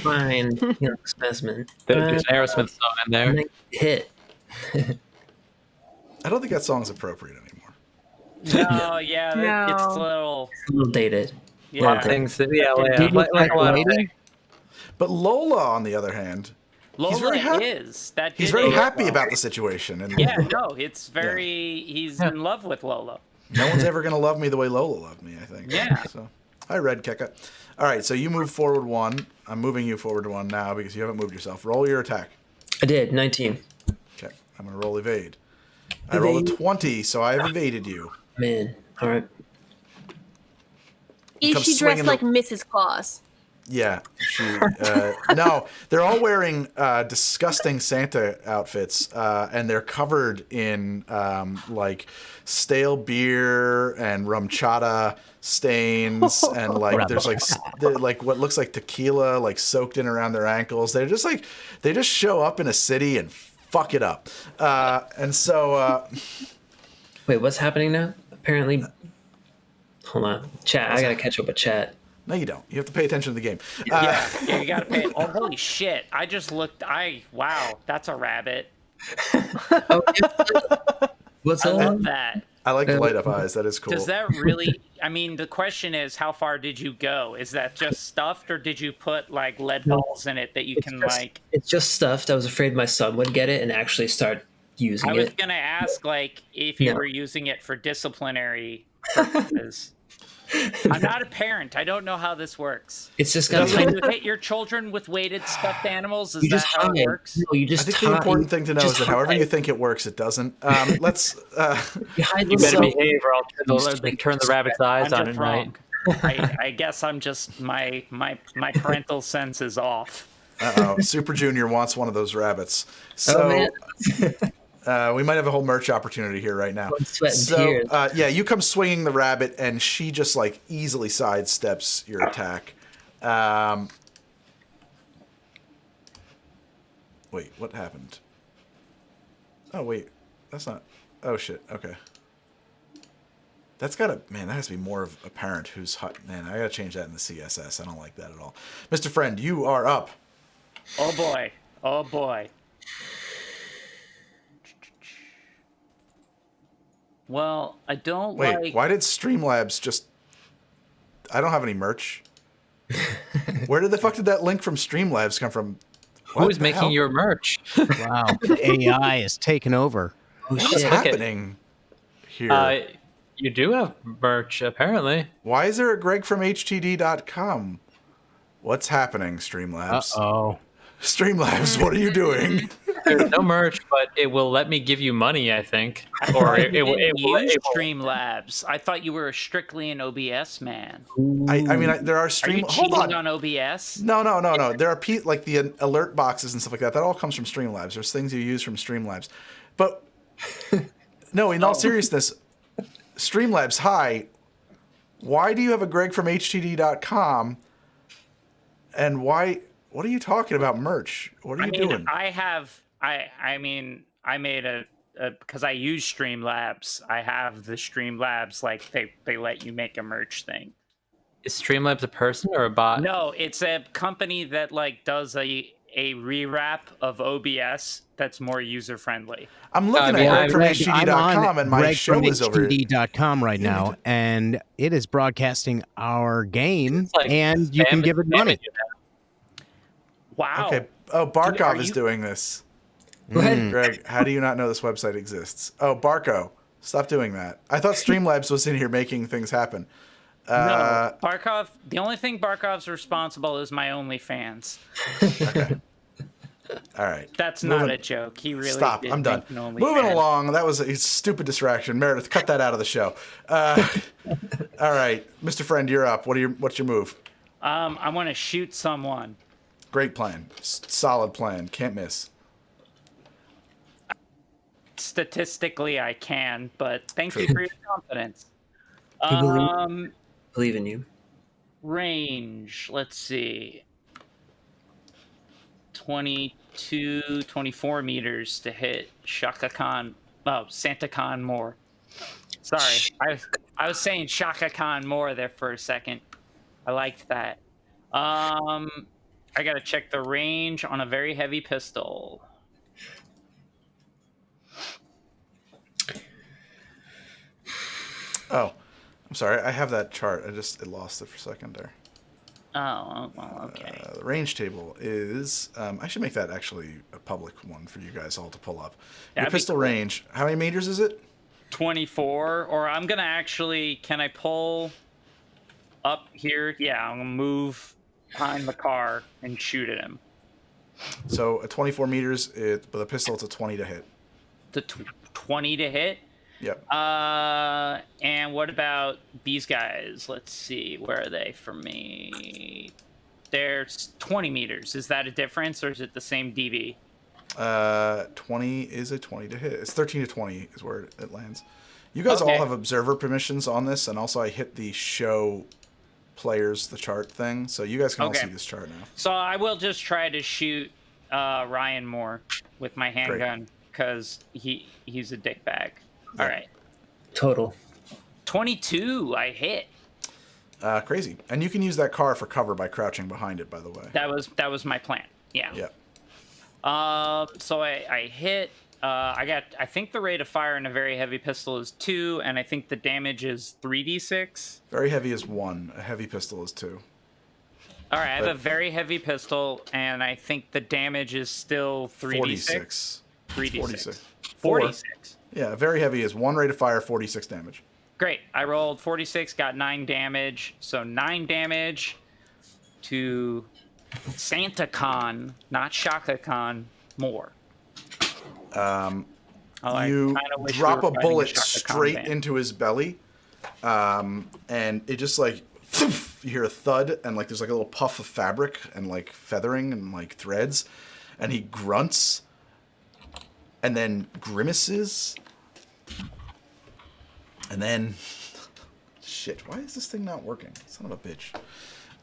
Fine. Specimen. There's an Aerosmith song in there. Hit. I don't think that song's appropriate anymore. No, yeah, it's a little dated. Yeah. Things. Yeah. Like a lot of things. But Lola, on the other hand, he's very happy about the situation. And it's very. He's in love with Lola. No one's ever gonna love me the way Lola loved me, I think. Yeah. So, hi, Red Keka. All right, so you move forward 1. I'm moving you forward 1 now because you haven't moved yourself. Roll your attack. I did 19. Okay, I'm gonna roll evade. I rolled a 20, so I have evaded you. Man, all right. Is she dressed like Mrs. Claus? Yeah, no, they're all wearing disgusting Santa outfits, and they're covered in like stale beer and rum chata stains, and like there's like what looks like tequila like soaked in around their ankles. They're just like they just show up in a city and fuck it up, and so. Wait, what's happening now? Apparently, hold on, chat. I gotta catch up with chat. No, you don't. You have to pay attention to the game. Yeah, you gotta pay. Oh, holy shit! I just looked. Wow, that's a rabbit. What's I that? love that. I like the light up eyes. That is cool. Does that really? I mean, the question is, how far did you go? Is that just stuffed, or did you put like lead balls in it that you can like? It's just stuffed. I was afraid my son would get it and actually start using I was it. gonna ask like if you No. were using it for disciplinary purposes. I'm not a parent. I don't know how this works. It's just got Do tiny. you hit your children with weighted stuffed animals? Is You that just how tie. it works? No, you I just think tie. the important thing to know just is that however tie. you think it works, it doesn't. Let's. You hide You better yourself. behave, or I'll turn the rabbit's eyes on at night. Wrong. I guess I'm just my parental sense is off. Uh-oh. Super Junior wants one of those rabbits. So man. we might have a whole merch opportunity here right now. Blood, sweat, and So tears. yeah, you come swinging the rabbit, and she just like easily sidesteps your attack. Wait, what happened? Oh wait, that's not. Oh shit. Okay. That's gotta, man, that has to be more of a parent who's hot. Man, I gotta change that in the CSS. I don't like that at all. Mr. Friend, you are up. Oh boy. Oh boy. Well, I don't Wait, like. why did Streamlabs just... I don't have any merch. Where did the fuck did that link from Streamlabs come from? What Who's the making hell? your merch? Wow, the AI is taking over. Oh, What's shit. happening here? You do have merch, apparently. Why is there a Greg from HTD.com? What's happening, Streamlabs? Oh, Streamlabs, what are you doing? There's no merch, but it will let me give you money, I think. Or You it will. didn't use Streamlabs. I thought you were strictly an OBS man. I mean, there are Are stream. you Hold cheating on. on OBS? No. There are like the alert boxes and stuff like that. That all comes from Streamlabs. There's things you use from Streamlabs. But no, in all seriousness, Streamlabs, hi. Why do you have a Greg from HTD.com? And why? What are you talking about merch? What are you doing? I mean, I made a because I use Streamlabs. I have the Streamlabs, like they let you make a merch thing. Is Streamlabs a person or a bot? No, it's a company that like does a rewrap of OBS that's more user friendly. I'm looking mean, at Greg from Greg, I'm HTD.com, on and my Greg show from is over. HTD.com right now, and it is broadcasting our game, Like and you can give it money. Wow. Okay. Oh, Barkov Are is you- doing this. Go ahead. Greg, how do you not know this website exists? Oh, Barco, stop doing that. I thought Streamlabs was in here making things happen. No, Barkov. The only thing Barkov's responsible is my OnlyFans. Okay. All right. That's Moving- not a joke. He really Stop. did I'm done. make an OnlyFans. Moving along. That was a stupid distraction. Meredith, cut that out of the show. All right, Mr. Friend, you're up. What's your move? I want to shoot someone. Great plan. Solid plan. Can't miss. Statistically, I can, but thank you for your confidence. Believe in you. Range. Let's see. 22, 24 meters to hit Shaka Khan. Oh, Santa Khan Moore. Sorry, I was saying Shaka Khan Moore there for a second. I liked that. I gotta check the range on a very heavy pistol. Oh, I'm sorry. I have that chart. I lost it for a second there. Oh, well, okay. The range table is. I should make that actually a public one for you guys all to pull up. Your That'd be pistol cool. range. How many meters is it? 24, or I'm gonna actually, can I pull up here? Yeah, I'm gonna move behind the car and shoot at him. So at 24 meters, with a pistol, it's a 20 to hit. The 20 to hit. Yep. And what about these guys? Let's see, where are they for me? There's 20 meters. Is that a difference, or is it the same DV? 20 is a 20 to hit. It's 13 to 20 is where it lands. You guys Okay. all have observer permissions on this, and also I hit the show players the chart thing, so you guys can all Okay. see this chart now. So I will just try to shoot Ryan Moore with my handgun because he's a dickbag. All right, Total. 22. I hit. Crazy. And you can use that car for cover by crouching behind it, by the way. That was my plan. Yeah. Yeah. So I hit. I think the rate of fire in a very heavy pistol is 2, and I think the damage is 3d6. Very heavy is 1. A heavy pistol is 2. All right, I have a very heavy pistol, and I think the damage is still 3d6. 46. 3d6. 46. 46. Yeah, very heavy is 1 rate of fire, 46 damage. Great. I rolled 46, got 9 damage. So 9 damage to SantaCon, not ShakaCon, more. You drop a bullet straight into his belly, and it just like you hear a thud, and like there's like a little puff of fabric and like feathering and like threads, and he grunts and then grimaces, and then shit, why is this thing not working? Son of a bitch.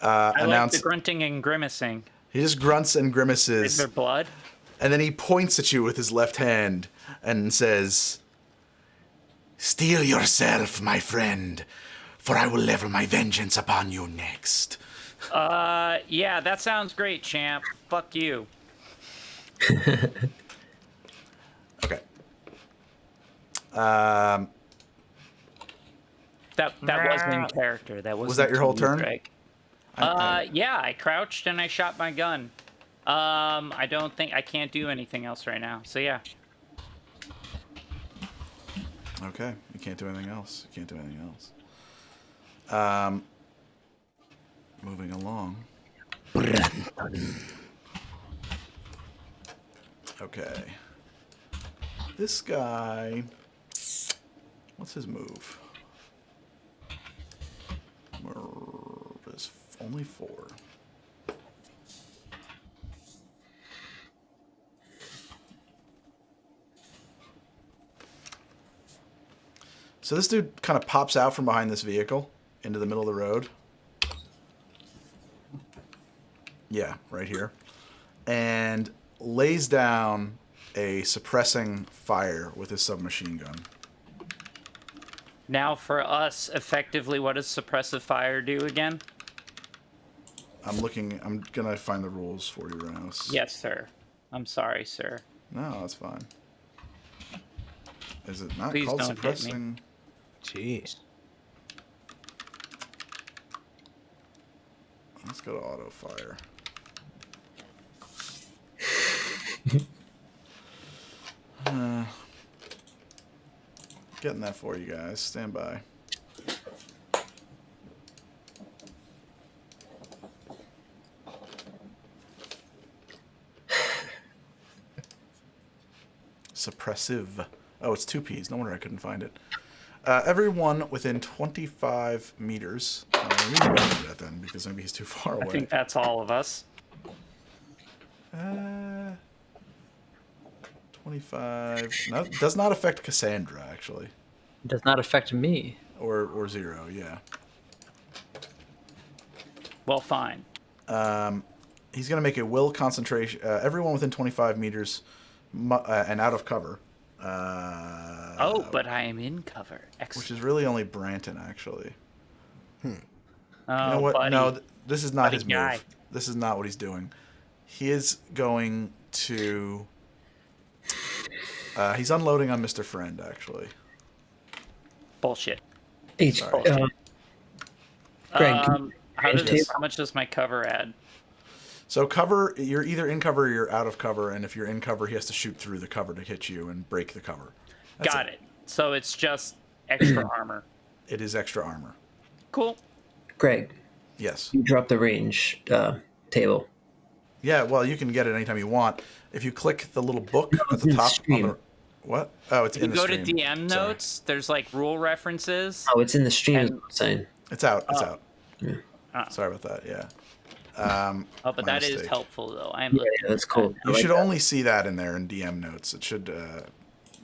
I like the grunting and grimacing. He just grunts and grimaces. Is there blood? And then he points at you with his left hand and says, "Steel yourself, my friend, for I will level my vengeance upon you next." Yeah, that sounds great, champ. Fuck you. Okay. That wasn't in character. Was that your whole turn? Greg. Yeah, I crouched and I shot my gun. I don't think I can't do anything else right now. So yeah. Okay, you can't do anything else. Moving along. Okay. This guy, what's his move? There's only 4. So this dude kind of pops out from behind this vehicle into the middle of the road. Yeah, right here. And lays down a suppressing fire with his submachine gun. Now for us, effectively, what does suppressive fire do again? I'm gonna find the rules for you, Renos. Yes, sir. I'm sorry, sir. No, that's fine. Is it not Please called don't hit me. suppressing? Jeez. Let's go to auto fire. Getting that for you guys. Stand by. Suppressive. Oh, it's 2 P's. No wonder I couldn't find it. Everyone within 25 meters. We can do that then, because maybe he's too far away. I think that's all of us. 25. No, does not affect Cassandra, actually. It does not affect me. Or 0, yeah. Well, fine. He's going to make a will concentration. Everyone within 25 meters and out of cover. But I am in cover. Excellent. Which is really only Branton, actually. Oh, You know what? buddy. No, this is not Buddy his guy. move. This is not what he's doing. He is going to... he's unloading on Mr. Friend, actually. Bullshit. H. Sorry. Greg, How much does my cover add? So cover, you're either in cover or you're out of cover, and if you're in cover, he has to shoot through the cover to hit you and break the cover. That's Got it. So it's just extra armor. It is extra armor. Cool. Greg, Yes. you dropped the range table. Yeah, well, you can get it anytime you want. If you click the little book at it's the in the top on stream. the... What? Oh, it's If you in the go stream. to DM Sorry. notes, there's like rule references. Oh, it's in the stream. And- Sign. It's out. It's out. Ah. Sorry about that, yeah. Oh, but my that is mistake. helpful though. I'm Yeah, that's cool. You should only see that in there in DM notes. It should...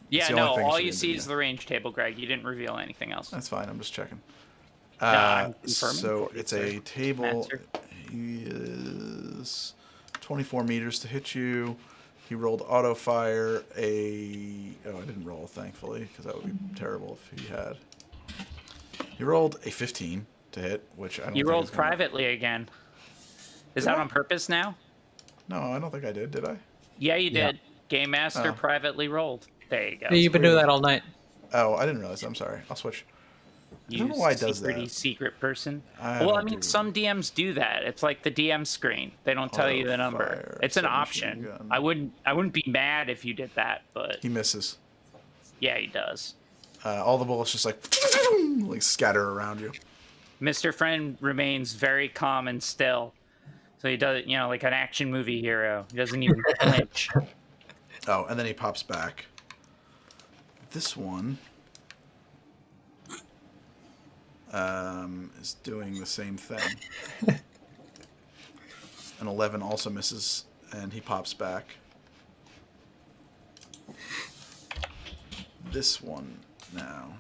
Yeah, the no, only thing all should you be see in is the- the range table, Greg. You didn't reveal anything else. That's fine. I'm just checking. I'm confirming So for you, it's sir. a table. Master. He is 24 meters to hit you. He rolled auto fire Oh, I didn't roll, thankfully, because that would be terrible if he had. He rolled a 15 to hit, which I don't You think rolled is gonna- privately again. Is Did that I? on purpose now? No, I don't think I did I? Yeah, you Yeah. did. Game Master privately rolled. There you go. You've been doing that all night. Oh, I didn't realize. I'm sorry. I'll switch. I don't know why it does that. Secret person. I Well, I don't mean, do- some DMs do that. It's like the DM screen. They don't tell you the number. Auto-fire It's an submachine option. gun. I wouldn't be mad if you did that, but He misses. yeah, he does. All the bullets just like scatter around you. Mr. Friend remains very calm and still. So he does, like an action movie hero. He doesn't even flinch. Oh, and then he pops back. This one is doing the same thing. An 11 also misses, and he pops back. This one now.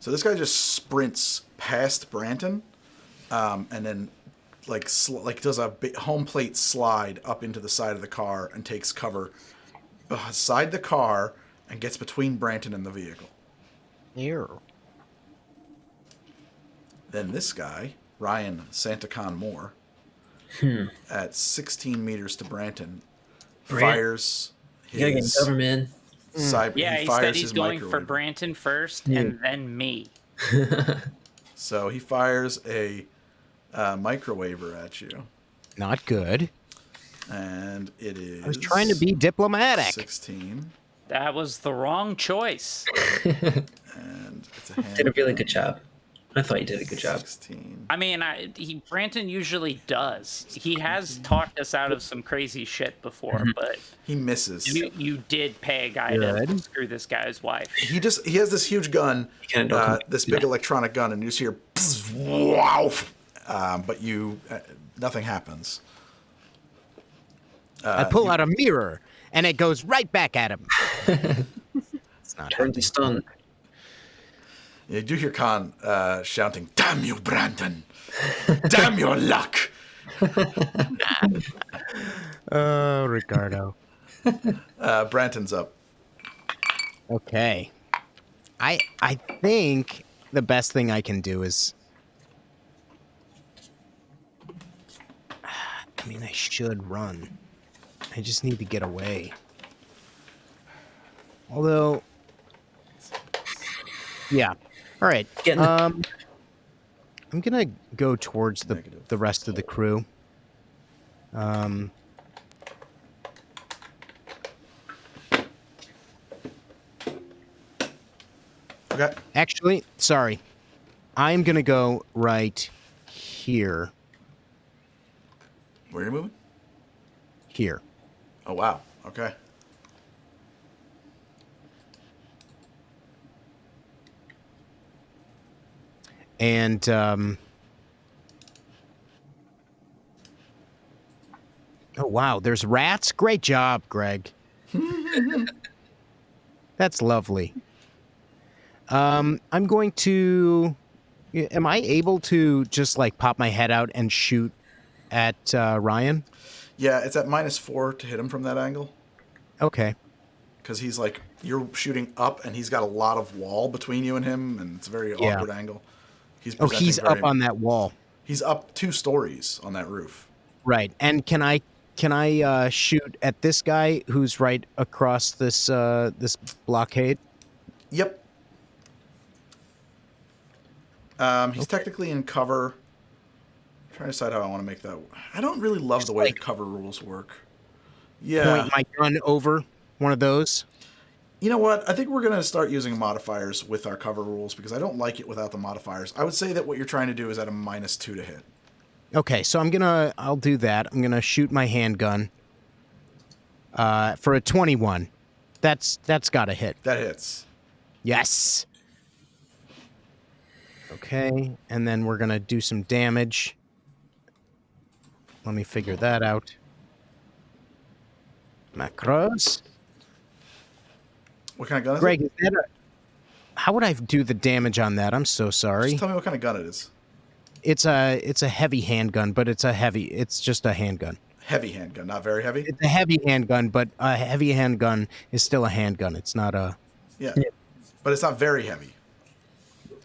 So this guy just sprints past Branton, and then does a home plate slide up into the side of the car and takes cover beside the car and gets between Branton and the vehicle. Here. Then this guy, Ryan Santacon Moore, at 16 meters to Branton, fires You gotta get his cover, man. cyber. Yeah, he he fires said he's his going for microwave. Branton first and then me. So he fires a microwaver at you, Not good. and it is. I was trying to be diplomatic. 16, That was the wrong choice. and it's a hand. Did a really good job. I thought you did a good job. 16. I mean, Branton usually does. He has talked us out of some crazy shit before, but He misses. you did pay a guy to Good. screw this guy's wife. He has this huge gun, kinda don't come- this big electronic gun, and you just hear wow, but nothing happens. I pull out a mirror, and it goes right back at him. It's not Totally stunned. You do hear Khan shouting, "Damn you, Branton! Damn your luck!" Oh, Ricardo. Branton's up. Okay. I think the best thing I can do is... I mean, I should run. I just need to get away. Although... Yeah. All right. Getting the- I'm going to go towards Negative. the rest of the crew. Okay. Actually, sorry. I'm going to go right here. Where are you moving? Here. Oh wow. Okay. And oh wow, there's rats. Great job, Greg. That's lovely. I'm going to. Am I able to just like pop my head out and shoot at Ryan? Yeah, it's at -4 to hit him from that angle Okay. because he's like you're shooting up, and he's got a lot of wall between you and him, and it's a very Yeah. awkward angle. He's Oh, presenting he's very- up on that wall. He's up 2 stories on that roof. Right. And can I shoot at this guy who's right across this this blockade? Yep. He's technically in cover. I'm trying to decide how I want to make that. I don't really love the way like- the cover rules work. Yeah. Point my gun over one of those. You know what? I think we're going to start using modifiers with our cover rules because I don't like it without the modifiers. I would say that what you're trying to do is at a -2 to hit. Okay, so I'll do that. I'm gonna shoot my handgun for a 21. That's gotta hit. That hits. Yes. Okay, and then we're gonna do some damage. Let me figure that out. Macros. What kind of gun is Greg, it? is that how would I do the damage on that? I'm so sorry. Just tell me what kind of gun it is. It's a heavy handgun, but it's just a handgun. Heavy handgun, not very heavy? It's a heavy handgun, but a heavy handgun is still a handgun. It's not a. Yeah. But it's not very heavy.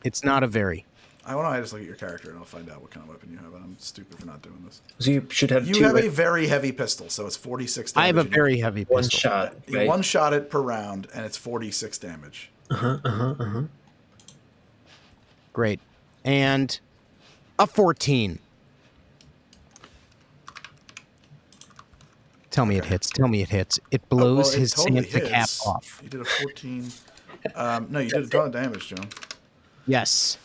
It's not a very. I want to just look at your character and I'll find out what kind of weapon you have. I'm stupid for not doing this. So you should have You two. have a very heavy pistol, so it's 46 damage. I have a very heavy pistol. one shot. You Right? one shot it per round, and it's 46 damage. Great. And a 14. Tell me it hits. Tell me it hits. It blows Well, it his totally Santa cap hits. off. You did a 14. No, you did a ton of damage, Joan. Yes.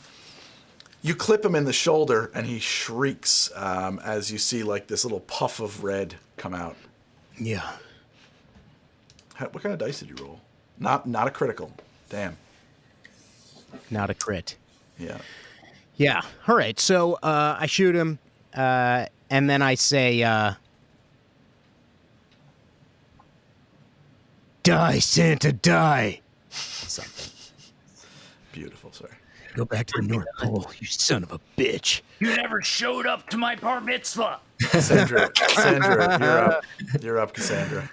You clip him in the shoulder, and he shrieks as you see like this little puff of red come out. Yeah. What kind of dice did you roll? Not a critical. Damn. Not a crit. Yeah. Yeah. All right. So I shoot him, and then I say, "Die, Santa, die!" Something. Beautiful, sir. Go back to the North Pole, you son of a bitch. You never showed up to my bar mitzvah. Cassandra, you're up, Cassandra.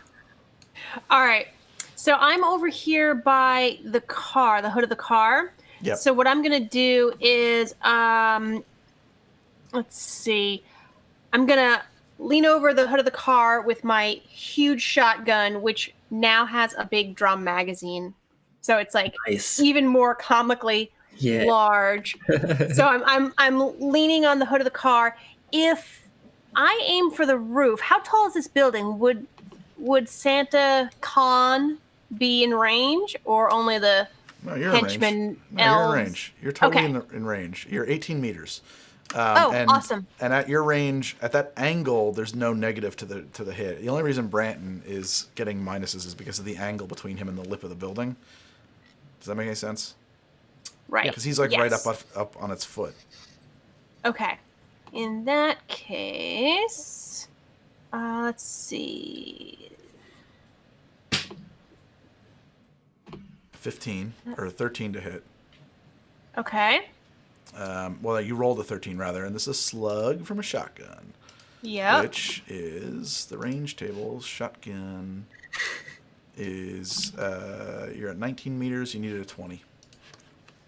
All right. So I'm over here by the car, the hood of the car. Yep. So what I'm gonna do is, let's see, I'm gonna lean over the hood of the car with my huge shotgun, which now has a big drum magazine. So it's like Nice. even more comically Yeah. large. So I'm leaning on the hood of the car. If I aim for the roof, how tall is this building? Would Santa Con be in range, or only the No, you're henchmen? in range. No, you're in elves? range. You're totally Okay. in range. You're 18 meters. Awesome. And at your range, at that angle, there's no negative to the hit. The only reason Branton is getting minuses is because of the angle between him and the lip of the building. Does that make any sense? Right. Because he's like right Yes. up on its foot. Okay. In that case, let's see. 15 or 13 to hit. Okay. Well, you rolled a 13 rather, and this is a slug from a shotgun, Yep. which is the range table. Shotgun is you're at 19 meters. You needed a 20.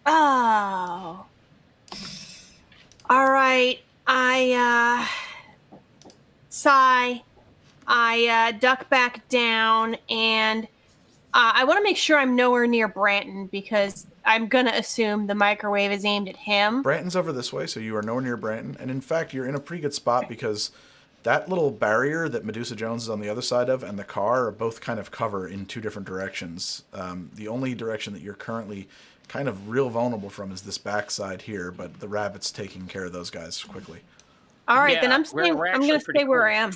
Oh. All right. I sigh. I duck back down, and I want to make sure I'm nowhere near Branton because I'm gonna assume the microwave is aimed at him. Branton's over this way, so you are nowhere near Branton. And in fact, you're in a pretty good spot because that little barrier that Medusa Jones is on the other side of and the car are both kind of cover in two different directions. The only direction that you're currently kind of real vulnerable from is this backside here, but the rabbit's taking care of those guys quickly. All right, Yeah, then I'm we're gonna actually pretty stay where cool. I am.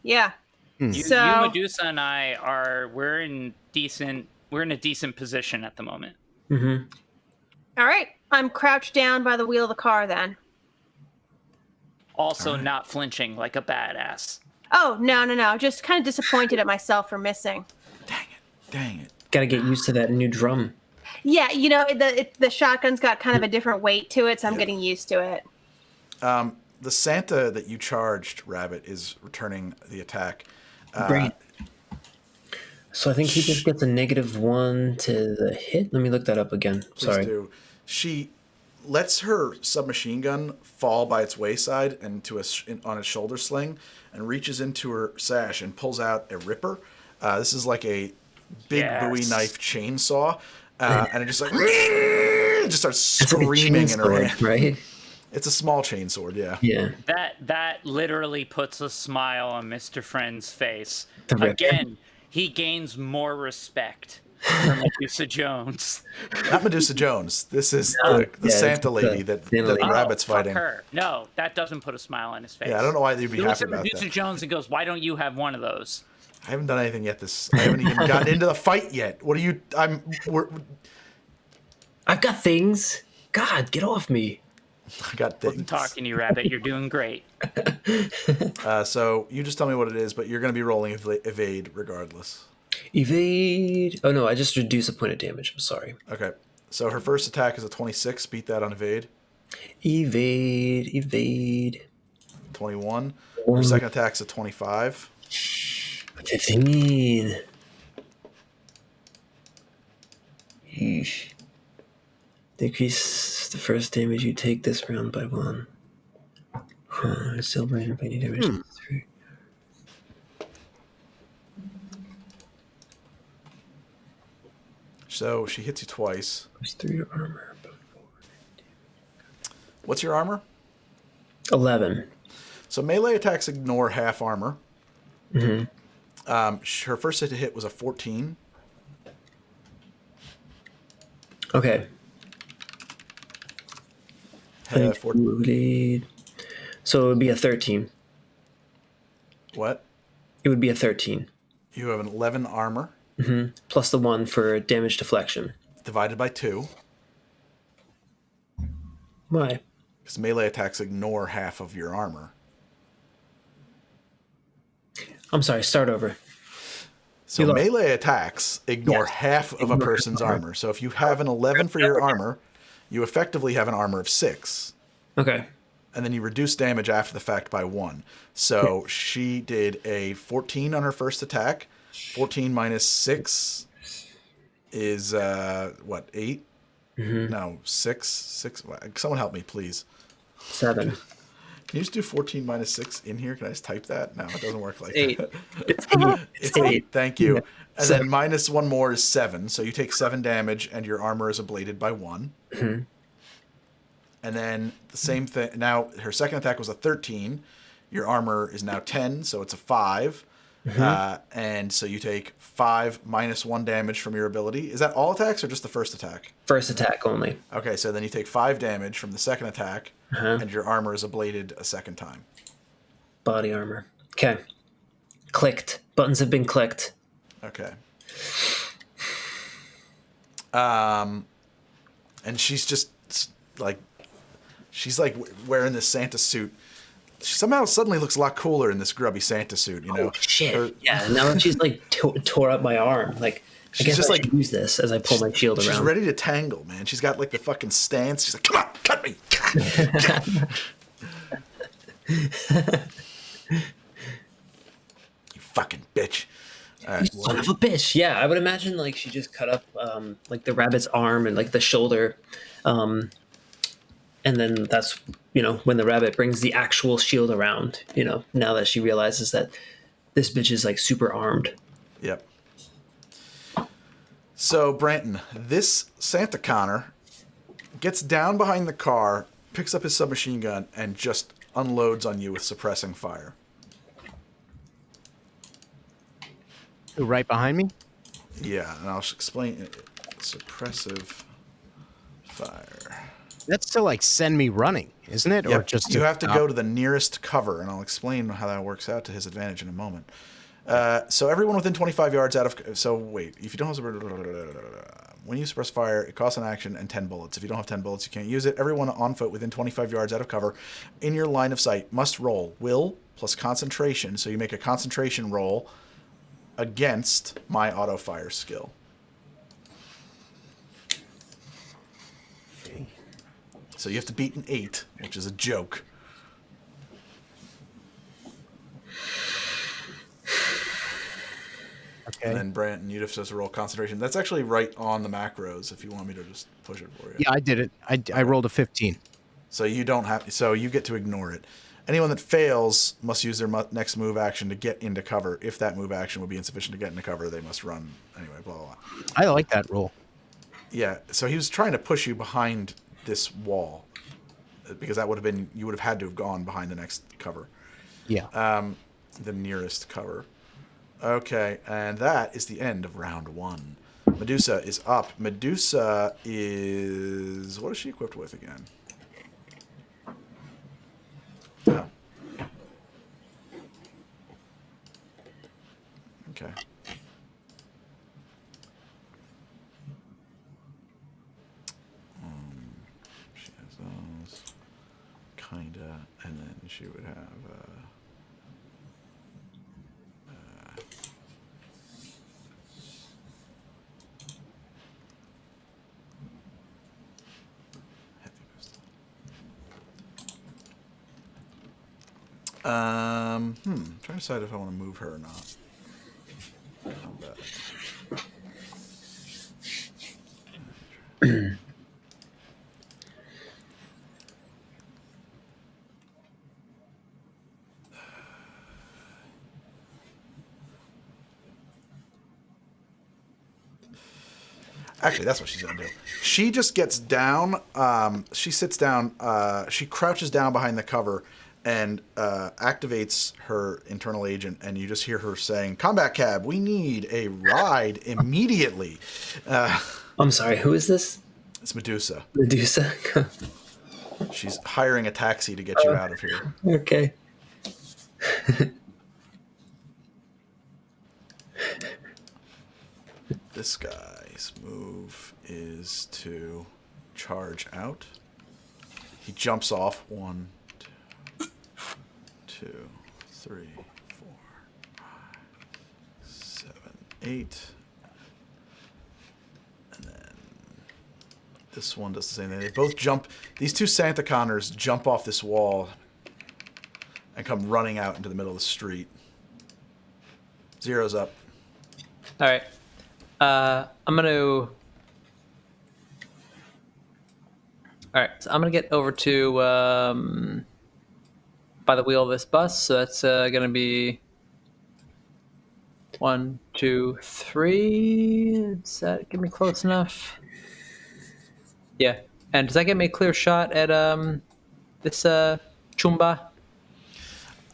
Yeah. You, So- you, Medusa, and I we're in a decent position at the moment. Mm-hmm. All right. I'm crouched down by the wheel of the car then. Also, not flinching like a badass. Oh, no. Just kind of disappointed at myself for missing. Dang it. Got to get used to that new drum. Yeah, the shotgun's got kind of a different weight to it, so I'm getting used to it. The Santa that you charged, Rabbit, is returning the attack. Great. So I think he just gets a -1 to the hit. Let me look that up again. Please Sorry. do. She lets her submachine gun fall by its wayside and on its shoulder sling, and reaches into her sash and pulls out a ripper. This is like a big Bowie knife chainsaw, and it just like just starts It's like a screaming in her chainsword, hand. right? It's a small chainsword, yeah. Yeah. That literally puts a smile on Mr. Friend's face. The ripper. Again, he gains more respect for Medusa Jones. Not Medusa Jones. This is No, the yeah, Santa it's lady the that Santa the lady. rabbit's Fuck fighting. her. No, that doesn't put a smile on his face. Yeah, I don't know why they'd be He looks happy at about Medusa that. Jones and goes, "Why don't you have one of those?" I haven't done anything yet. I haven't even gotten into the fight yet. What are you? I've got things. God, get off me. I got things. I'm talking to you, Rabbit. You're doing great. So you just tell me what it is, but you're going to be rolling evade regardless. Evade. Oh no, I just reduced a point of damage. I'm sorry. Okay. So her first attack is a 26. Beat that on evade. Evade. 21. Her second attack's a 25. 15. Yeesh. Decrease the first damage you take this round by 1. Still brain by any damage. 3. So she hits you twice. Plus 3 armor. What's your armor? 11. So melee attacks ignore half armor. Mm-hmm. Her first hit was a 14. Okay. Four- So it would be a 13. What? It would be a 13. You have an 11 armor. Mm-hmm. Plus the 1 for damage deflection. Divided by 2. Why? Because melee attacks ignore half of your armor. I'm sorry, start over. So melee attacks ignore half of a person's armor. So if you have an 11 for your armor, you effectively have an armor of 6. Okay. And then you reduce damage after the fact by 1. So she did a 14 on her first attack. 14 minus 6 is, what, 8? Mm-hmm. No, 6. 6. Someone help me, please. 7. Can you just do 14 minus 6 in here? Can I just type that? No, it doesn't work like 8. that. It's 8. It's 8. Thank you. Yeah. And then minus 1 more is 7. So you take 7 damage and your armor is ablated by 1. Mm-hmm. And then the same thing. Now, her second attack was a 13. Your armor is now 10, so it's a 5. Mm-hmm. And so you take 5 minus 1 damage from your ability. Is that all attacks or just the first attack? First attack only. Okay, so then you take 5 damage from the second attack, and your armor is ablated a second time. Body armor. Okay. Clicked. Buttons have been clicked. Okay. And she's just like, she's like wearing this Santa suit. She somehow suddenly looks a lot cooler in this grubby Santa suit, you know? Oh, shit. Yeah, now that she's like tore up my arm. Like, I guess just I should use this as I pull my shield around. She's ready to tangle, man. She's got like the fucking stance. She's like, come on, cut me. You fucking bitch. All right, Son of a bitch. Yeah, I would imagine like she just cut up like the rabbit's arm and like the shoulder. And then that's, you know, when the rabbit brings the actual shield around, you know, now that she realizes that this bitch is like super armed. Yep. So, Branton, this Santa Connor gets down behind the car, picks up his submachine gun, and just unloads on you with suppressing fire. Right behind me? Yeah, and I'll explain it. Suppressive fire. That's to like send me running, isn't it? Yep. Or just you have to go to the nearest cover, and I'll explain how that works out to his advantage in a moment. So everyone within 25 yards out of... So wait, if you don't have... When you suppress fire, it costs an action and 10 bullets. If you don't have 10 bullets, you can't use it. Everyone on foot within 25 yards out of cover in your line of sight must roll will plus concentration. So you make a concentration roll against my auto fire skill. So you have to beat an 8, which is a joke. Okay. And then Branton, you'd have to roll concentration. That's actually right on the macros if you want me to just push it for you. Yeah, I did it. I rolled a 15. So you don't have. So you get to ignore it. Anyone that fails must use their next move action to get into cover. If that move action would be insufficient to get into cover, they must run. Anyway, blah, blah, blah. I like that roll. Yeah, so he was trying to push you behind this wall. Because that would have been... You would have had to have gone behind the next cover. Yeah. The nearest cover. Okay, and that is the end of round 1. Medusa is up. Medusa is... What is she equipped with again? Oh. Okay. She has those. Kinda. And then she would have... Trying to decide if I want to move her or not. Combat. Actually, that's what she's going to do. She just gets down. She sits down. She crouches down behind the cover and activates her internal agent. And you just hear her saying, "Combat cab, we need a ride immediately." I'm sorry, who is this? It's Medusa. Medusa? She's hiring a taxi to get you out of here. Okay. This guy's move is to charge out. He jumps off. 1, 2, 3, 4, 5, 7, 8. And then this one does the same thing. They both jump. These two Santa Connors jump off this wall and come running out into the middle of the street. Zero's up. All right. I'm gonna. All right, so I'm gonna get over to by the wheel of this bus. So that's gonna be 1, 2, 3. Does that get me close enough? Yeah. And does that get me a clear shot at this Chumba?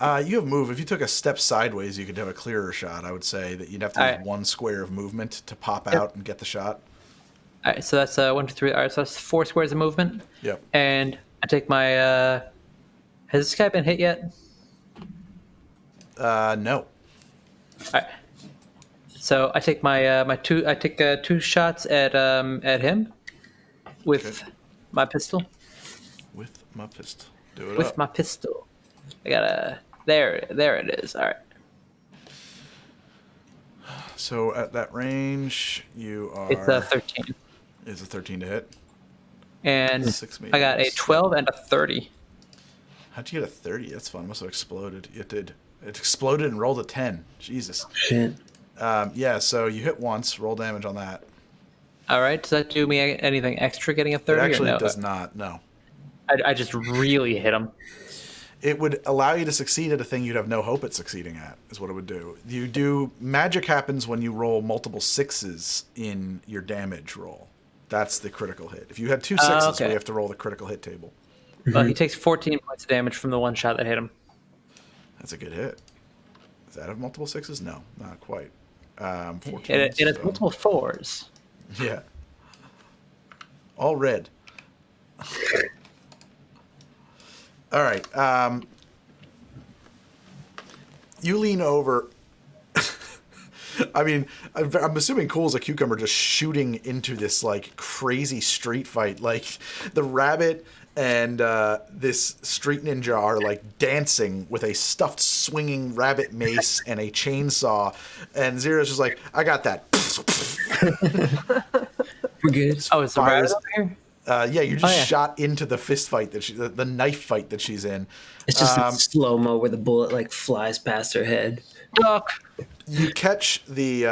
You have move. If you took a step sideways, you could have a clearer shot. I would say that you'd have to use 1 square of movement to pop out and get the shot. All right, so that's 1, 2, 3. All right, so that's 4 squares of movement. Yep. And I take my. Has this guy been hit yet? No. All right. So I take my two. I take 2 shots at him with my pistol. With my pistol. Do it With up. my pistol. I gotta. There it is. All right. So at that range, you are. It's a 13. Is a 13 to hit? And 6 I got a meters. 12 and a 30. How'd you get a 30? That's fun. Must have exploded. It did. It exploded and rolled a 10. Jesus. Shit. Yeah, so you hit once. Roll damage on that. All right. Does that do me anything extra getting a 30? It actually or no? does not. No. I just really hit him. It would allow you to succeed at a thing you'd have no hope at succeeding at, is what it would do. You do. Magic happens when you roll multiple 6s in your damage roll. That's the critical hit. If you had 2 6s, okay. we have to roll the critical hit table. Well, he takes 14 points of damage from the one shot that hit him. That's a good hit. Does that have multiple 6s? No, not quite. 14. It has so- multiple 4s. Yeah. All red. All right. You lean over. I mean, I'm assuming Cool's a cucumber just shooting into this like crazy street fight. Like the rabbit and this street ninja are like dancing with a stuffed swinging rabbit mace and a chainsaw. And Zero's just like, I got that. We're good. Oh, is the rabbit over here? Yeah, you just yeah. shot into the fist fight that the knife fight that she's in. It's just in slow mo where the bullet like flies past her head. Duck. You catch the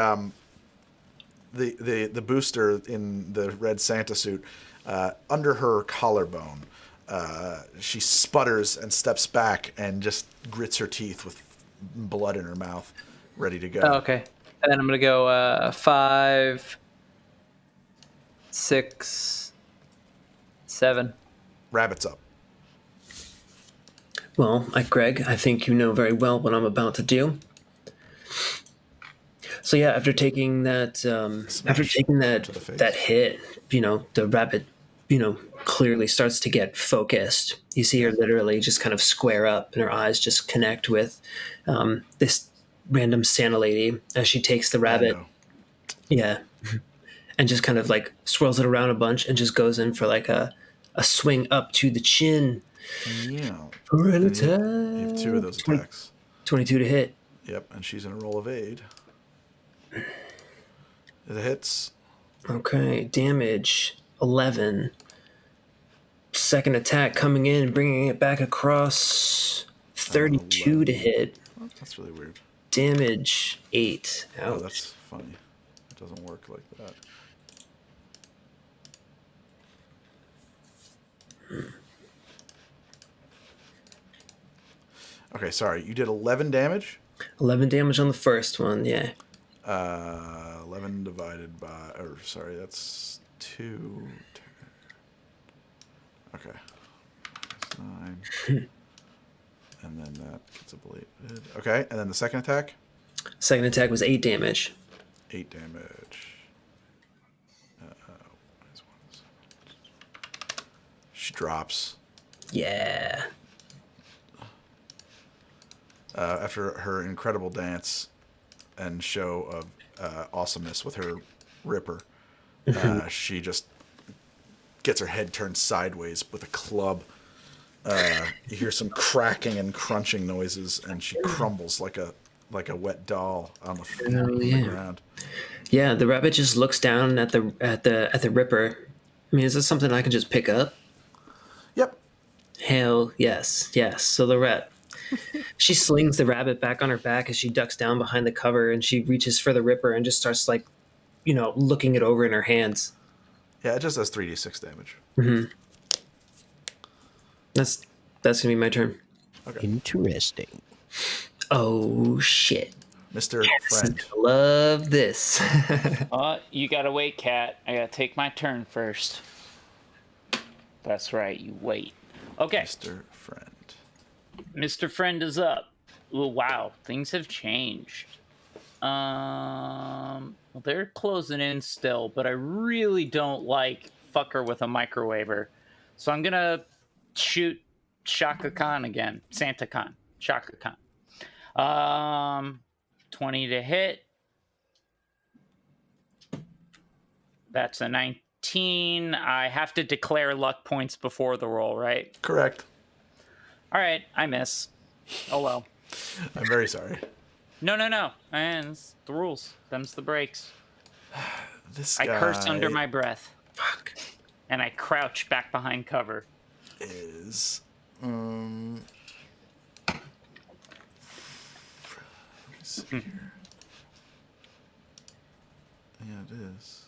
booster in the red Santa suit under her collarbone. She sputters and steps back and just grits her teeth with blood in her mouth, ready to go. Oh, okay. And then I'm gonna go 5, 6, 7. Rabbit's up. Well, Greg, I think you know very well what I'm about to do. So yeah, after taking that, that hit, the rabbit, clearly starts to get focused. You see her literally just kind of square up, and her eyes just connect with this random Santa lady as she takes the rabbit. Yeah, and just kind of like swirls it around a bunch and just goes in for like a swing up to the chin. Yeah. For an You attack. have 2 of those attacks. 22 to hit. Yep, and she's in a roll of aid. It hits. Okay, damage 11. Second attack coming in, bringing it back across 32 to hit. Oh, that's really weird. Damage 8. Ouch. Oh, that's funny. It doesn't work like that. Okay, sorry. You did 11 damage? 11 damage on the first one, yeah. 11 divided by... Or, sorry, that's 2... Okay. That's 9. And then that gets ablated. Okay, and then the second attack? Second attack was 8 damage. 8 damage. She drops. Yeah. After her incredible dance and show of awesomeness with her ripper, she just gets her head turned sideways with a club. You hear some cracking and crunching noises, and she crumbles like a wet doll on the ground. Yeah, the rabbit just looks down at the ripper. I mean, is this something I can just pick up? Yep. Hell yes. So the rat. She slings the rabbit back on her back as she ducks down behind the cover, and she reaches for the ripper and just starts looking it over in her hands. Yeah, it just does 3d6 damage. Mm-hmm. That's gonna be my turn. Okay. Interesting. Oh shit, Mr. Friend. Love this. You gotta wait, Cat. I gotta take my turn first. That's right, you wait. Okay. Mr. Friend. Mr. Friend is up. Ooh, wow, things have changed. Well, they're closing in still, but I really don't like fucker with a microwaver. So I'm gonna shoot Shaka Khan again. Santa Khan. Shaka Khan. 20 to hit. That's a 19. I have to declare luck points before the roll, right? Correct. All right, I miss. Oh well. I'm very sorry. No. And it's the rules. Them's the breaks. This I guy curse under my breath. Fuck. And I crouch back behind cover. is let me see here. Yeah, it is.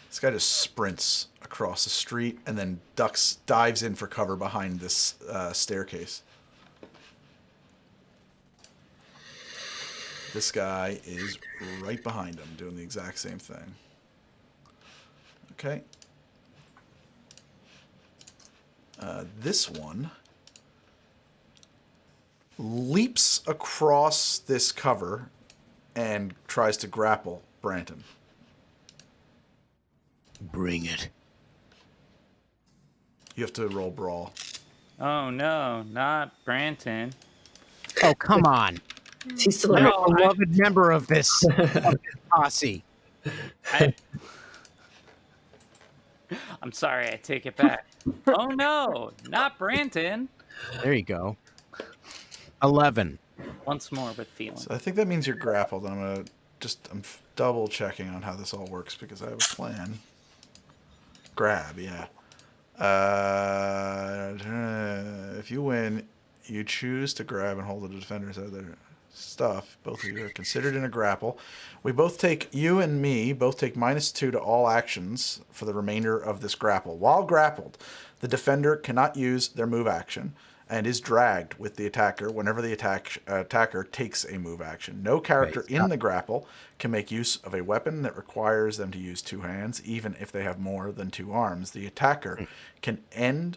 This guy just sprints across the street and then dives in for cover behind this staircase. This guy is right behind him, doing the exact same thing. Okay. This one leaps across this cover and tries to grapple Branton. Bring it. You have to roll brawl. Oh no, not Branton. Oh, come on. He's still I'm like, a beloved member of this posse. I'm sorry, I take it back. Oh no, not Branton. There you go. 11. Once more, but feeling. So I think that means you're grappled. I'm double checking on how this all works because I have a plan. Grab, yeah. If you win, you choose to grab and hold the defender's other stuff. Both of you are considered in a grapple. You and me both take -2 to all actions for the remainder of this grapple. While grappled, the defender cannot use their move action and is dragged with the attacker whenever the attacker takes a move action. No character in the grapple can make use of a weapon that requires them to use 2 hands, even if they have more than 2 arms. The attacker can attend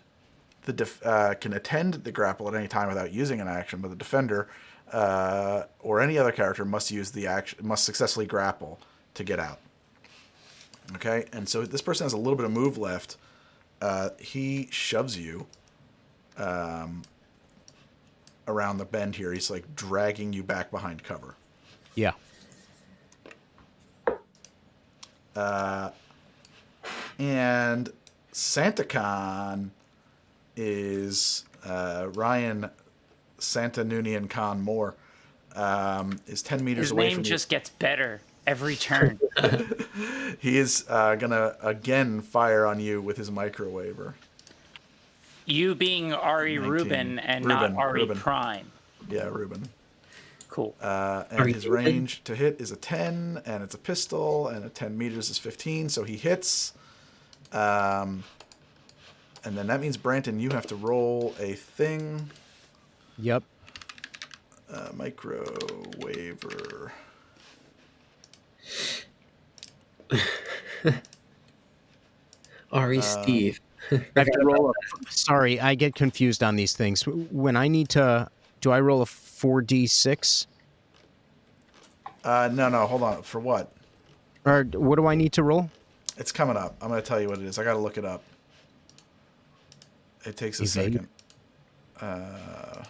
the grapple at any time without using an action, but the defender or any other character must successfully grapple to get out. Okay, and so this person has a little bit of move left. He shoves you around the bend here. He's like dragging you back behind cover. Yeah. And SantaCon is Ryan Santa Nunian Con Moore is 10 meters His away name from just gets better every turn. you. He is gonna again fire on you with his microwaver. You being Ari 19. Rubin and not Ari Rubin. Prime. Yeah, Reuben. Cool. And his range to hit is a 10, and it's a pistol, and at 10 meters is 15, so he hits. And then that means, Branton, you have to roll a thing. Yep. Microwaver. Steve. I have to roll a, sorry, I get confused on these things. When I need to, do I roll a 4d6? No, hold on. For what? Or what do I need to roll? It's coming up. I'm going to tell you what it is. I got to look it up. It takes a Evade? second.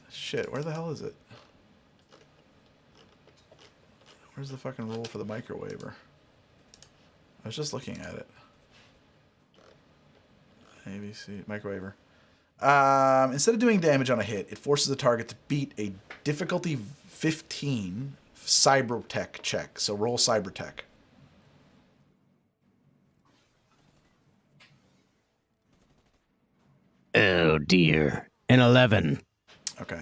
Shit, where the hell is it? Where's the fucking roll for the microwaver? I was just looking at it. ABC, microwaver. Instead of doing damage on a hit, it forces the target to beat a difficulty 15 Cybertech check. So roll Cybertech. Oh dear. An 11. Okay.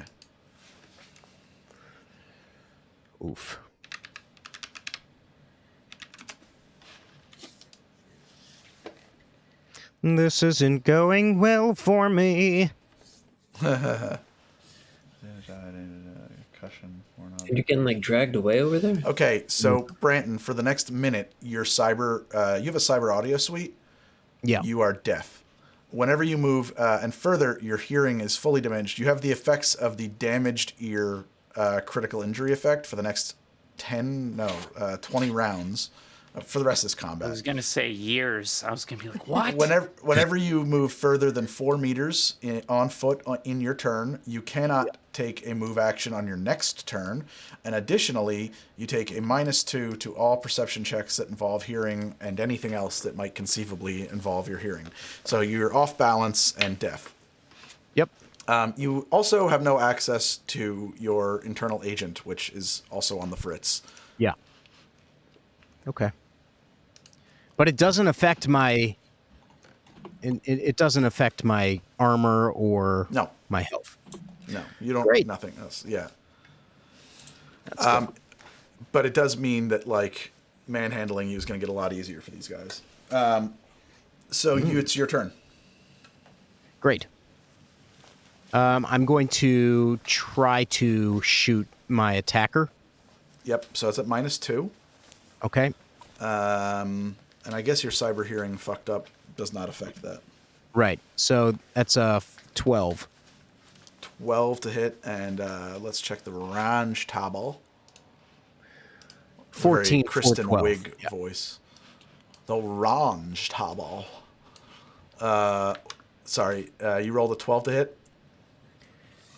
Oof. This isn't going well for me. You're getting like dragged away over there? Okay, so Branton, for the next minute, your cyber, you have a cyber audio suite. Yeah. You are deaf. Whenever you move, and further, your hearing is fully diminished. You have the effects of the damaged ear critical injury effect for the next 20 rounds for the rest of this combat. I was going to say years. I was going to be like, what? Whenever you move further than 4 meters on foot in your turn, you cannot take a move action on your next turn. And additionally, you take a -2 to all perception checks that involve hearing and anything else that might conceivably involve your hearing. So you're off balance and deaf. Yep. You also have no access to your internal agent, which is also on the fritz. Yeah. Okay. But it doesn't affect my. It doesn't affect my armor or my health. No, you don't. Great. Nothing else. Yeah. But it does mean that like manhandling you is going to get a lot easier for these guys. It's your turn. Great. I'm going to try to shoot my attacker. Yep. So it's at -2. Okay. And I guess your cyber hearing fucked up does not affect that. Right. So that's a 12. 12 to hit, and let's check the range table. 14 Very Kristen for 12. Wiig voice. The range table. Sorry, you rolled a 12 to hit?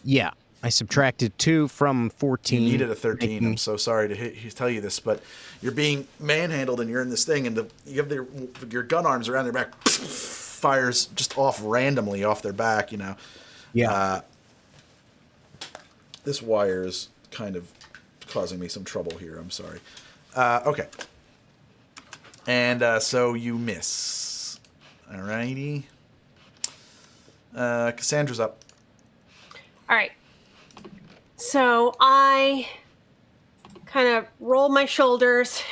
Yeah. I subtracted 2 from 14. You needed a 13. I'm so sorry to tell you this, but you're being manhandled and you're in this thing, and you have your gun arms around their back, fires just off randomly off their back, you know. Yeah. This wire is kind of causing me some trouble here. I'm sorry. Okay. And so you miss. Alrighty. Cassandra's up. All right. So I kind of roll my shoulders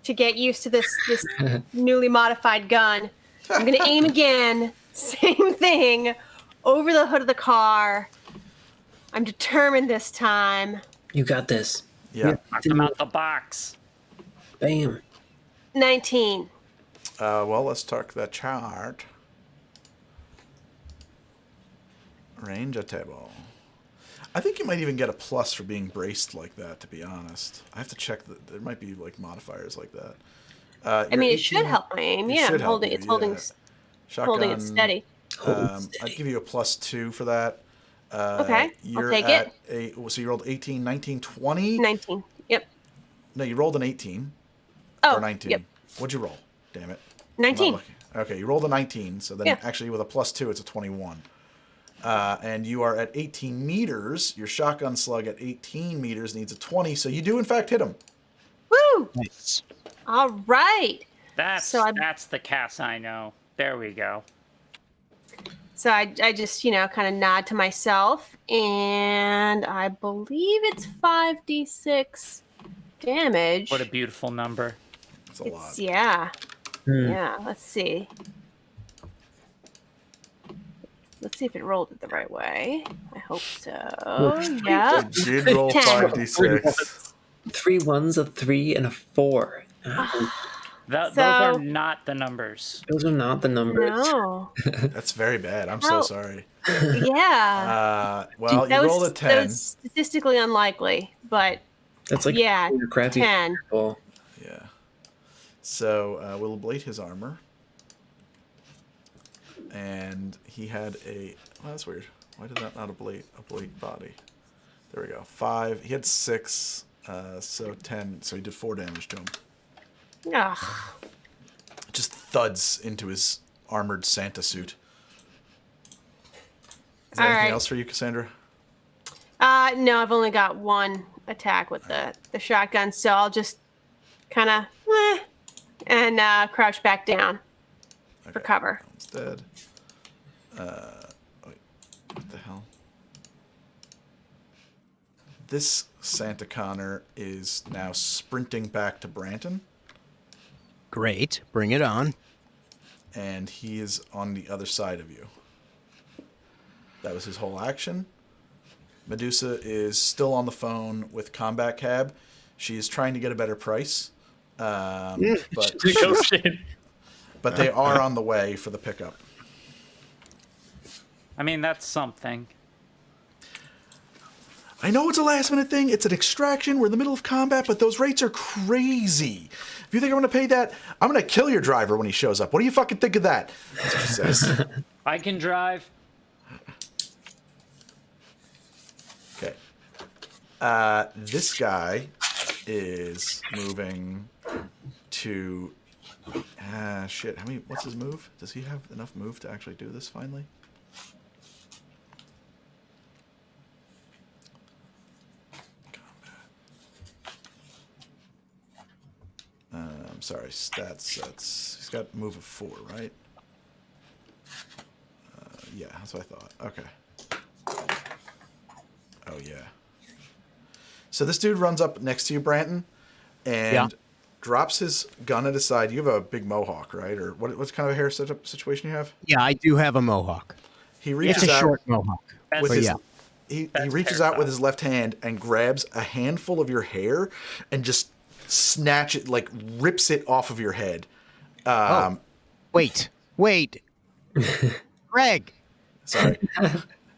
to get used to this newly modified gun. I'm going to aim again. Same thing. Over the hood of the car. I'm determined this time. You got this. Yeah. Knock him out the box. Bam. 19. Well, let's talk the chart. Range a table. I think you might even get a plus for being braced like that, to be honest. I have to check. There might be like modifiers like that. I mean, it should help my aim. Yeah, should help it's you, holding yeah. holding Shotgun, it steady. I'd give you a +2 for that. Okay, You're I'll take at it. So you rolled 18, 19, 20? 19. Yep. No, you rolled an 18. Oh, or 19. yep. What'd you roll? Damn it. 19. Okay, you rolled a 19, so then actually with a +2, it's a 21. And you are at 18 meters. Your shotgun slug at 18 meters needs a 20, so you do in fact hit him. Woo! Nice. All right. That's the Cass I know. There we go. So I just, kind of nod to myself, and I believe it's 5d6 damage. What a beautiful number. That's a lot. Yeah. Yeah, let's see. Let's see if it rolled it the right way. I hope so. Yeah. You did roll 10. 5d6. 3 1s, a 3, and a 4. Those are not the numbers. Those are not the numbers. No. That's very bad. I'm so sorry. Yeah. Well, you rolled a 10. That was statistically unlikely, but That's like your crappy 10. ball. Yeah. So we'll ablate his armor. And he had a... Oh, that's weird. Why did that not ablate body? There we go. 5. He had 6, so 10. So he did 4 damage to him. Ugh. It just thuds into his armored Santa suit. Is there anything else for you, Cassandra? No, I've only got one attack with the shotgun, so I'll just kind of and crouch back down for cover. He's dead. Wait, what the hell? This Santa Connor is now sprinting back to Branton, Great. Bring it on. and he is on the other side of you. That was his whole action. Medusa is still on the phone with Combat Cab. She is trying to get a better price, but they are on the way for the pickup. I mean, that's something. I know it's a last-minute thing. It's an extraction. We're in the middle of combat, but those rates are crazy. If you think I'm going to pay that, I'm going to kill your driver when he shows up. What do you fucking think of that? That's what she says. I can drive. Okay. This guy is moving to... shit. What's his move? Does he have enough move to actually do this finally? I'm sorry, stats sets. He's got move of 4, right? Yeah, that's what I thought. Okay. Oh, yeah. So this dude runs up next to you, Branton, and drops his gun at his side. You have a big mohawk, right? Or what kind of a hair situation you have? Yeah, I do have a mohawk. He reaches It's a out short mohawk. with But his... yeah. He reaches out with his left hand and grabs a handful of your hair and just snatch it, like rips it off of your head. Wait. Greg, Sorry.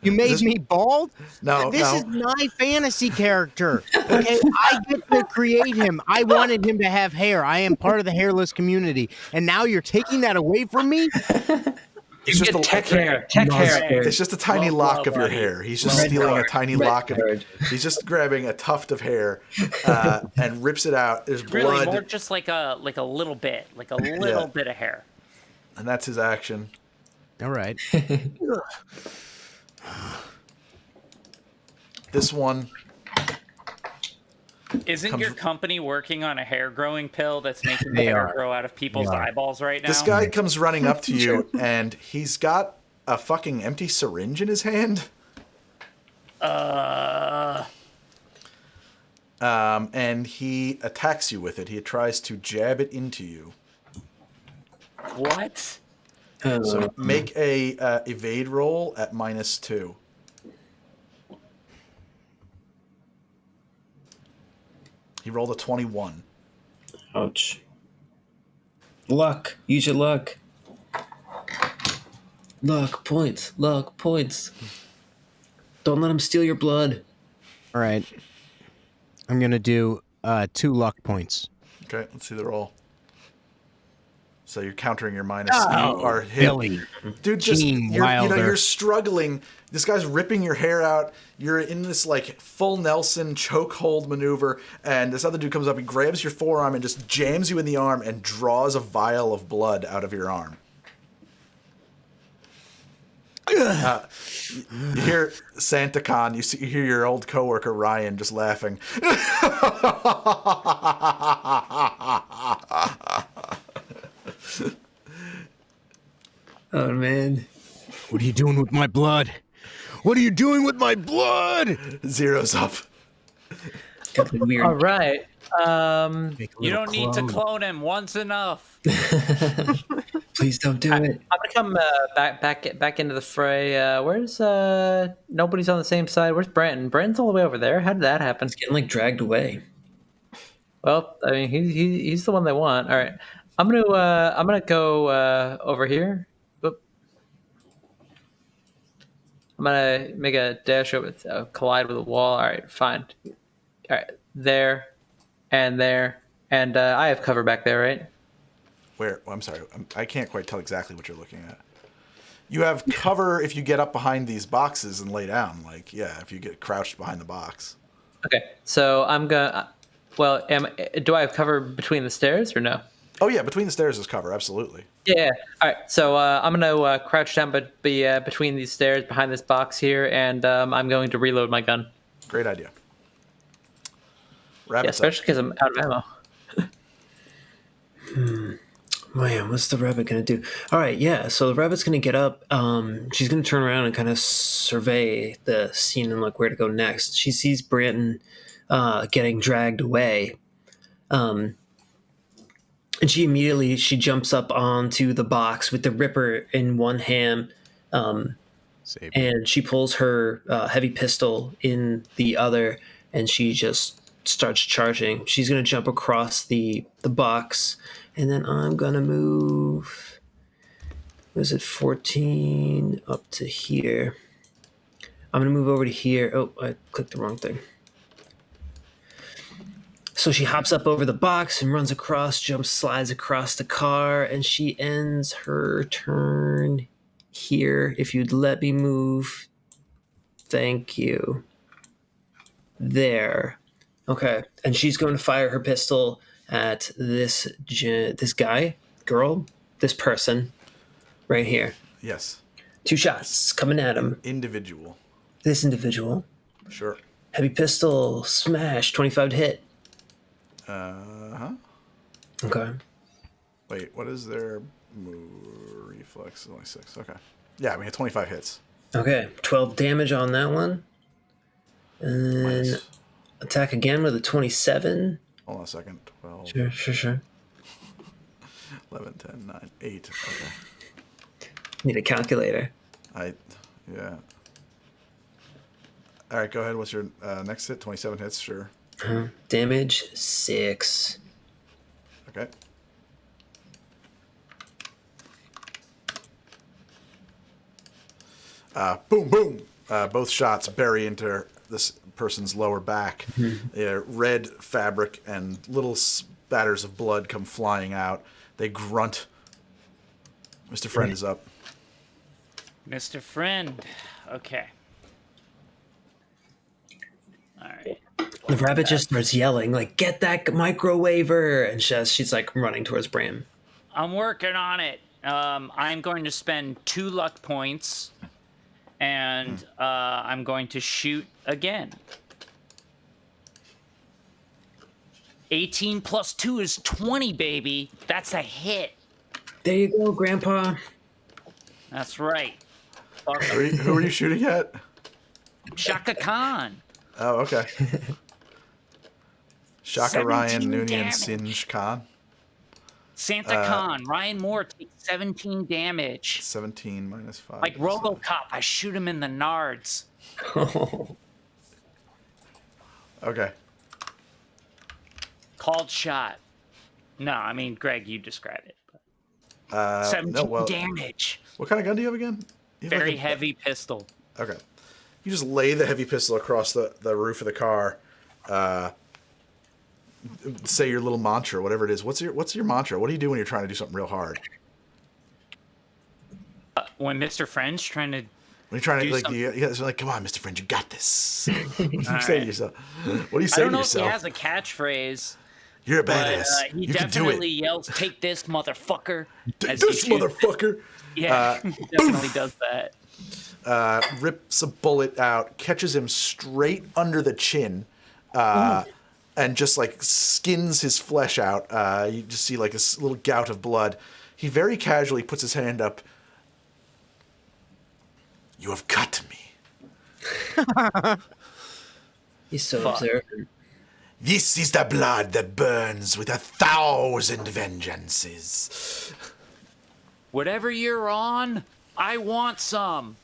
you made me bald? No, This is my fantasy character. Okay, I get to create him. I wanted him to have hair. I am part of the hairless community. And now you're taking that away from me? It's just Tech hair. It's just a tiny lock of your hair. He's just stealing a tiny lock of. He's just grabbing a tuft of hair and rips it out. There's Really, blood, more just like a little bit, bit of hair. and that's his action. All right. This one. Isn't your company working on a hair growing pill that's making the hair grow out of people's eyeballs right now? This guy comes running up to you, and he's got a fucking empty syringe in his hand. And he attacks you with it. He tries to jab it into you. What? So make a evade roll at -2. He rolled a 21. Ouch. Luck. Use your luck. Luck points. Don't let him steal your blood. All right. I'm going to do 2 luck points. Okay, let's see the roll. So you're countering your minus. You are hit. Billy. Dude, just Gene you're, Wilder. you're struggling. This guy's ripping your hair out. You're in this like full Nelson chokehold maneuver, and this other dude comes up and grabs your forearm and just jams you in the arm and draws a vial of blood out of your arm. You hear SantaCon. You hear your old coworker Ryan just laughing. Oh man. What are you doing with my blood? What are you doing with my blood? Zero's up. Got the weird. All right. You don't need to clone him. One's enough. Please don't do it. I'm gonna come back into the fray. Where's nobody's on the same side? Where's Brandon? Brandon's all the way over there. How did that happen? It's getting like dragged away. Well, I mean, he's the one they want. All right, I'm gonna go over here. Oop. I'm gonna make a dash over, collide with a wall. All right, fine. All right, there, and I have cover back there, right? Where? Oh, I'm sorry. I can't quite tell exactly what you're looking at. You have cover if you get up behind these boxes and lay down. Like, yeah, if you get crouched behind the box. Okay, so I'm gonna. Well, do I have cover between the stairs or no? Oh yeah, between the stairs is cover. Absolutely. Yeah. All right. So I'm gonna crouch down, but be between these stairs, behind this box here, and I'm going to reload my gun. Great idea. Yeah, Rabbit's especially because I'm out of ammo. Man, what's the rabbit gonna do? All right, yeah. So the rabbit's gonna get up. She's gonna turn around and kind of survey the scene and look where to go next. She sees Branton getting dragged away, and she immediately jumps up onto the box with the Ripper in one hand, and she pulls her heavy pistol in the other, and she just starts charging. She's gonna jump across the box. And then I'm going to move, was it 14 up to here? I'm going to move over to here. Oh, I clicked the wrong thing. So she hops up over the box and runs across, jumps, slides across the car, and she ends her turn here. If you'd let me move. Thank you. There. Okay. And she's going to fire her pistol at this this person right here. Yes. 2 shots coming at him. Individual. This individual. Sure. Heavy pistol, smash, 25 to hit. Huh? Okay. Wait, what is their reflex? Only 6. Okay. Yeah, we had 25 hits. Okay, 12 damage on that one. And then Nice. attack again with a 27. Hold on a second. 12, Sure. 11, 10, 9, 8. Okay. Need a calculator. Yeah. All right, go ahead. What's your next hit? 27 hits, sure. Damage 6. Okay. Boom, boom. Both shots bury into this person's lower back. Red fabric and little spatters of blood come flying out. They grunt. Mr. Friend is up. Mr. Friend. Okay. All right. The rabbit just starts yelling, like, get that microwaver! And she's like running towards Bram. I'm working on it. I'm going to spend 2 luck points, and I'm going to shoot again. 18 plus 2 is 20, baby. That's a hit. There you go, Grandpa. That's right. Who are you shooting at? Shaka Khan. Oh, okay. Shaka 17 Ryan, Noonien, damage. Singe Khan. Santa Khan. Ryan Moore takes 17 damage. 17 minus 5. Like RoboCop, I shoot him in the nards. Okay. Called shot. No, I mean, Greg, you described it. 17 damage. What kind of gun do you have again? You have Very like heavy pistol. Okay. You just lay the heavy pistol across the roof of the car. say your little mantra, whatever it is. What's your mantra? What do you do when you're trying to do something real hard? When Mr. Friend's trying to. When you're trying to do like, something- you guys are like, come on, Mr. Friend, you got this. What do you say to yourself? What do you I say don't to know if he yourself? has a catchphrase, You're a but badass. he You can do definitely it. yells, "Take this, motherfucker!" Take as he this, shoots. motherfucker. Yeah, he definitely does that. Rips a bullet out, catches him straight under the chin, and just like skins his flesh out. You just see like a little gout of blood. He very casually puts his hand up. You have cut me. He's so Fuck. observant. This is the blood that burns with 1,000 vengeances. Whatever you're on, I want some.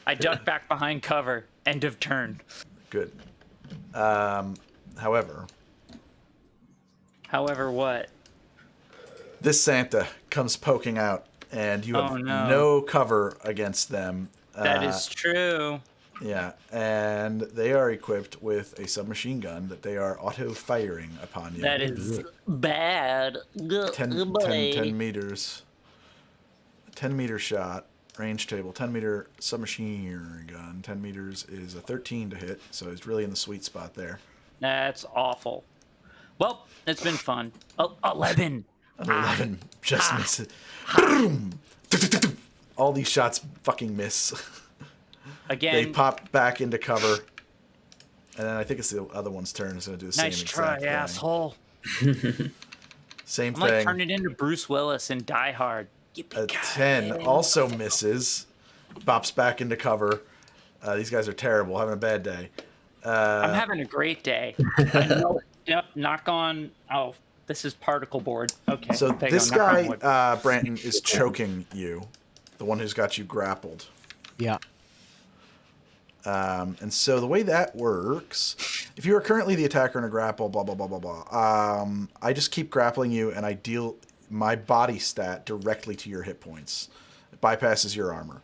I duck back behind cover. End of turn. Good. However, However, what? this Santa comes poking out, and you have Oh, no. no cover against them. That is true. Yeah, and they are equipped with a submachine gun that they are auto-firing upon you. That is bad. 10 meters. 10-meter shot. Range table. 10-meter submachine gun. 10 meters is a 13 to hit, so he's really in the sweet spot there. That's awful. Well, it's been fun. Oh, 11. 11 just misses. Boom! All these shots fucking miss. Again, They pop back into cover. And then I think it's the other one's turn. It's going to do the nice same try, exact thing. asshole. Same I'm like thing. turning into Bruce Willis in Die Hard. A Yippee-ki-yay. 10 also misses. Bops back into cover. These guys are terrible. Having a bad day. I'm having a great day. I know. Yep, knock on. Oh, this is particle board. Okay. So there you this go, knock on guy, wood. Branton, is choking you. The one who's got you grappled. Yeah. And so the way that works, if you are currently the attacker in a grapple, blah, blah, blah, blah, blah, I just keep grappling you and I deal my body stat directly to your hit points. It bypasses your armor.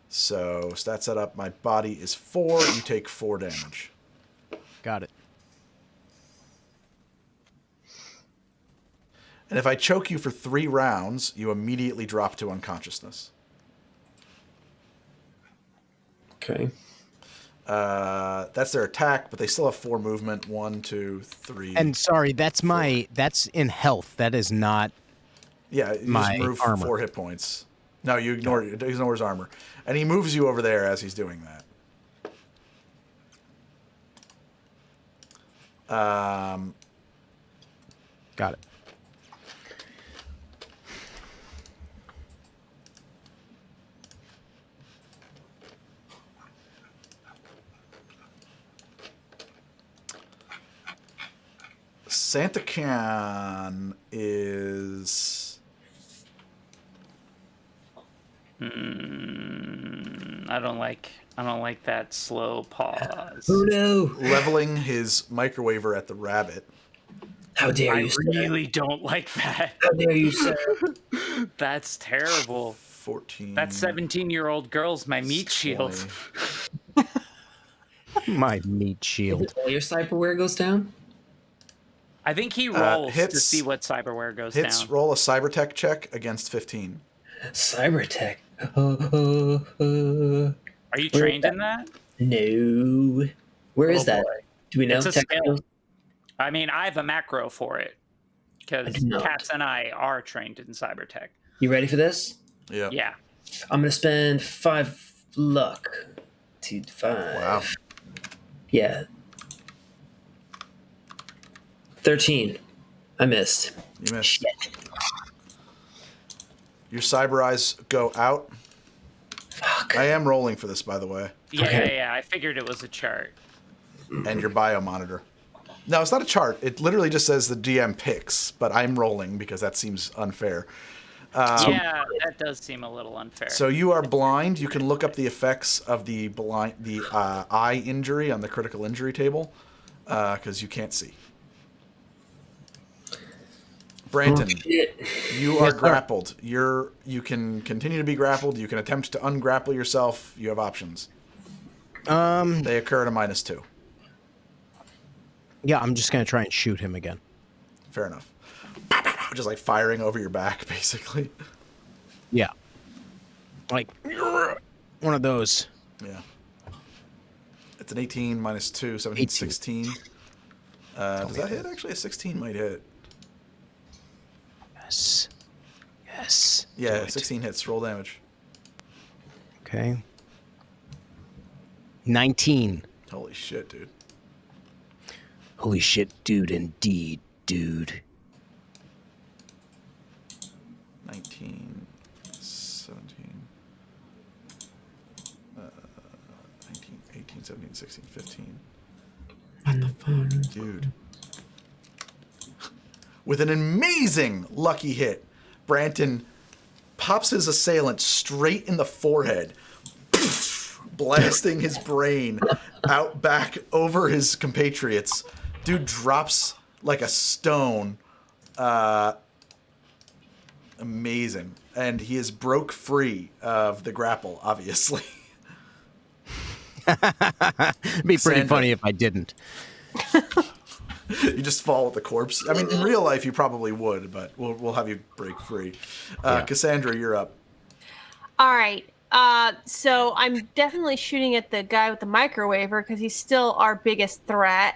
So stat set up, my body is 4, you take 4 damage. Got it. And if I choke you for 3 rounds, you immediately drop to unconsciousness. Okay. That's their attack, but they still have 4 movement. 1, 2, 3. And sorry, that's in health. That is not. Yeah, you My just move armor. 4 hit points. No, you ignore he ignores armor. And he moves you over there as he's doing that. Got it. Santa Can is I don't like that slow pause. Oh no! leveling his microwaver at the rabbit. How dare I you, sir? really don't like that. How dare you, sir? That's terrible. 14. That 17-year-old girl's my meat shield. 20. My meat shield. All your cyberware goes down? I think he rolls to hits- see what cyberware goes Hits, down. roll a cybertech check against 15. Cybertech. Are you trained in that? No. Where is Oh, that? boy. Do we know? It's a Technical? skill. I mean, I have a macro for it because I do not. Katz and I are trained in cybertech. You ready for this? Yeah. Yeah. I'm gonna spend 5 luck. 2, 5. Wow. Yeah. 13. I missed. You missed. Shit. Your cyber eyes go out. Fuck. I am rolling for this, by the way. Yeah, Okay. yeah. I figured it was a chart. And your bio monitor. No, it's not a chart. It literally just says the DM picks, but I'm rolling because that seems unfair. Yeah, that does seem a little unfair. So you are blind. You can look up the effects of the eye injury on the critical injury table because you can't see. Branton, Shit. you are Yes, sir. grappled. You can continue to be grappled. You can attempt to ungrapple yourself. You have options. They occur at a -2. Yeah, I'm just going to try and shoot him again. Fair enough. Just like firing over your back, basically. Yeah. Like, one of those. Yeah. It's an 18 minus 2, 17, 16. Does that hit? Actually, a 16 might hit. Yes. Yes. Yeah, 16 hits. Roll damage. Okay. 19. Holy shit, dude. Holy shit, dude, indeed, dude. 19, 17, 19, 18, 17, 16, 15. On the phone. Dude. With an amazing lucky hit, Branton pops his assailant straight in the forehead, blasting his brain out back over his compatriots. Dude drops like a stone. Amazing. And he is broke free of the grapple, obviously. It'd be pretty funny if I didn't. You just fall with the corpse. I mean, in real life, you probably would, but we'll have you break free. Cassandra, you're up. All right. So I'm definitely shooting at the guy with the microwaver because he's still our biggest threat.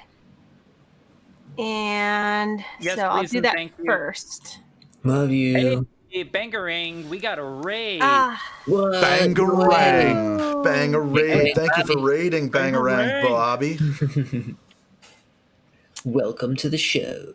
And Yes, so I'll please do and that thank you. first. Love you. Hey, Bangarang, we got a raid. What? Bangarang. Bangarang. Thank you for raiding, Bangarang, Bangarang. Bobby. Welcome to the show.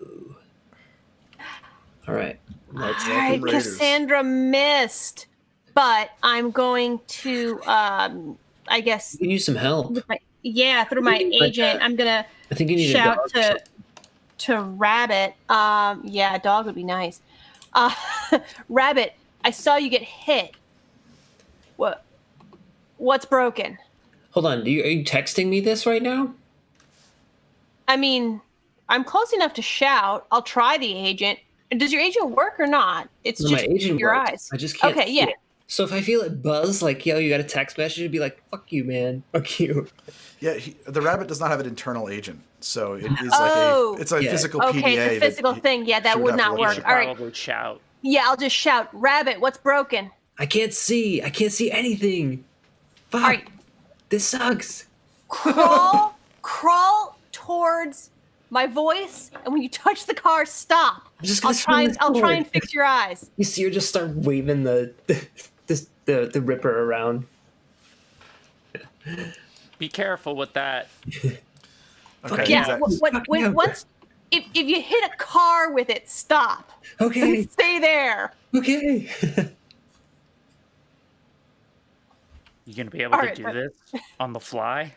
All right. Let's All right, Raiders. Cassandra missed, but I'm going to, I guess, We use some help. through my agent, I'm gonna I think you need shout a dog. to Rabbit. Yeah, a dog would be nice. Rabbit, I saw you get hit. What's broken? Hold on. Are you texting me this right now? I mean, I'm close enough to shout. I'll try the agent. Does your agent work or not? It's No, just my agent your works. eyes. I just can't. Okay, see yeah. it. So if I feel it buzz, like, yo, you got a text message, it'd be like, fuck you, man. Fuck you. Yeah, the rabbit does not have an internal agent, so it is Oh. it's a Yeah. physical PDA. Okay, it's a physical that thing. Yeah, that she would have not to look work. at. should All right. probably shout. Yeah, I'll just shout, Rabbit, what's broken? I can't see. I can't see anything. Fuck. All right, This sucks. crawl towards my voice, and when you touch the car, stop. I'm just I'll gonna try swing and this I'll try forward. and fix your eyes. You see her just start waving the ripper around. Be careful with that. Okay, Yeah, Fucking hell. once if you hit a car with it, stop. Okay. Stay there. Okay. You gonna be able All to right, do but- this on the fly?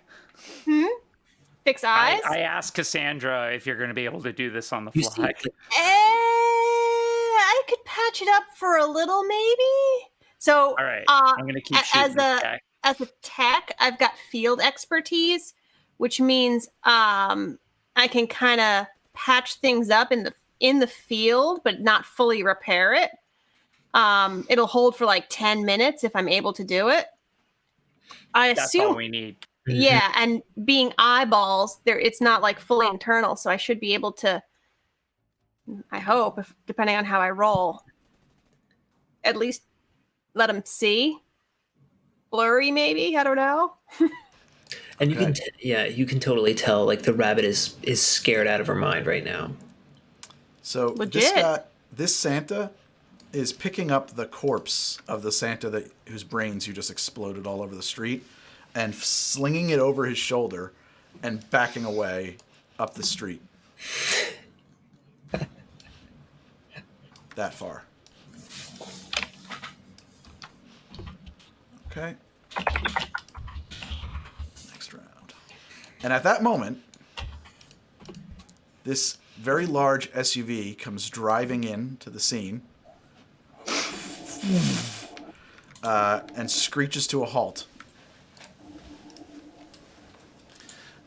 Fix eyes. I asked Cassandra if you're gonna be able to do this on the You fly. see, I could patch it up for a little, maybe. So, All right, I'm gonna keep shooting this guy. as a tech, I've got field expertise, which means I can kind of patch things up in the field, but not fully repair it. It'll hold for like 10 minutes if I'm able to do it. I That's assume, all we need. yeah, and being eyeballs, it's not like fully internal, so I should be able to. I hope, depending on how I roll, at least let them see. Blurry, maybe, I don't know. and you can, you can totally tell like the rabbit is scared out of her mind right now. So Legit. this Santa is picking up the corpse of the Santa whose brains you just exploded all over the street, and slinging it over his shoulder, and backing away up the street. That far. Okay. Next round. And at that moment, this very large SUV comes driving in to the scene and screeches to a halt.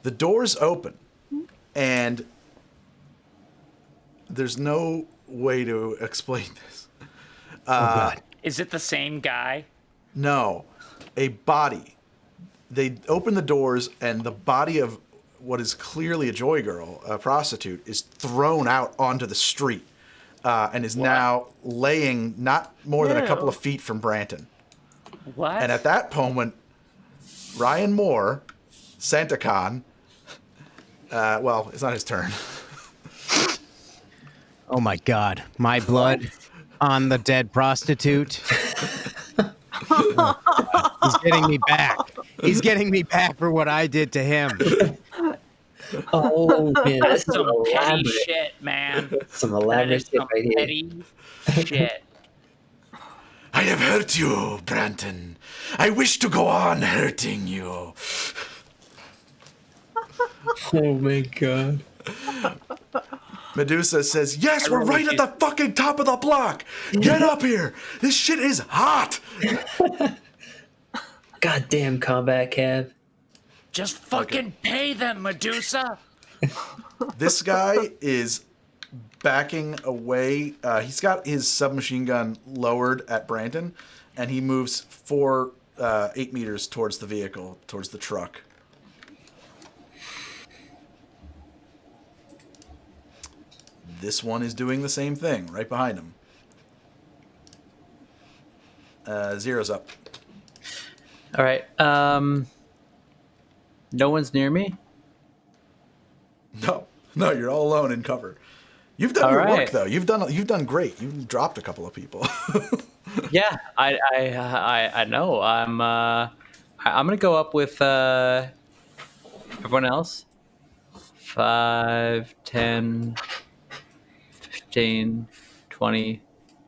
The doors open, and there's no way to explain this. Is it the same guy? No, a body. They open the doors, and the body of what is clearly a joy girl, a prostitute, is thrown out onto the street and is now laying not more than a couple of feet from Branton. What? And at that moment, Ryan Moore, SantaCon, well, it's not his turn. Oh my God, my blood on the dead prostitute. He's getting me back. He's getting me back for what I did to him. Oh man, That's that's some petty elaborate. shit, man. Some That elaborate is shit some right here. petty shit. I have hurt you, Branton. I wish to go on hurting you. Oh my god. Medusa says, yes, we're right at the fucking top of the block. Get up here. This shit is hot. Goddamn combat cab. Just fucking pay them, Medusa. This guy is backing away. He's got his submachine gun lowered at Branton, and he moves 8 meters towards the vehicle, towards the truck. This one is doing the same thing, right behind him. Zero's up. All right. No one's near me. No, you're all alone in cover. You've done All your work right. though. You've done great. You've dropped a couple of people. Yeah, I know. I'm gonna go up with everyone else. 5, 10, 15, 20,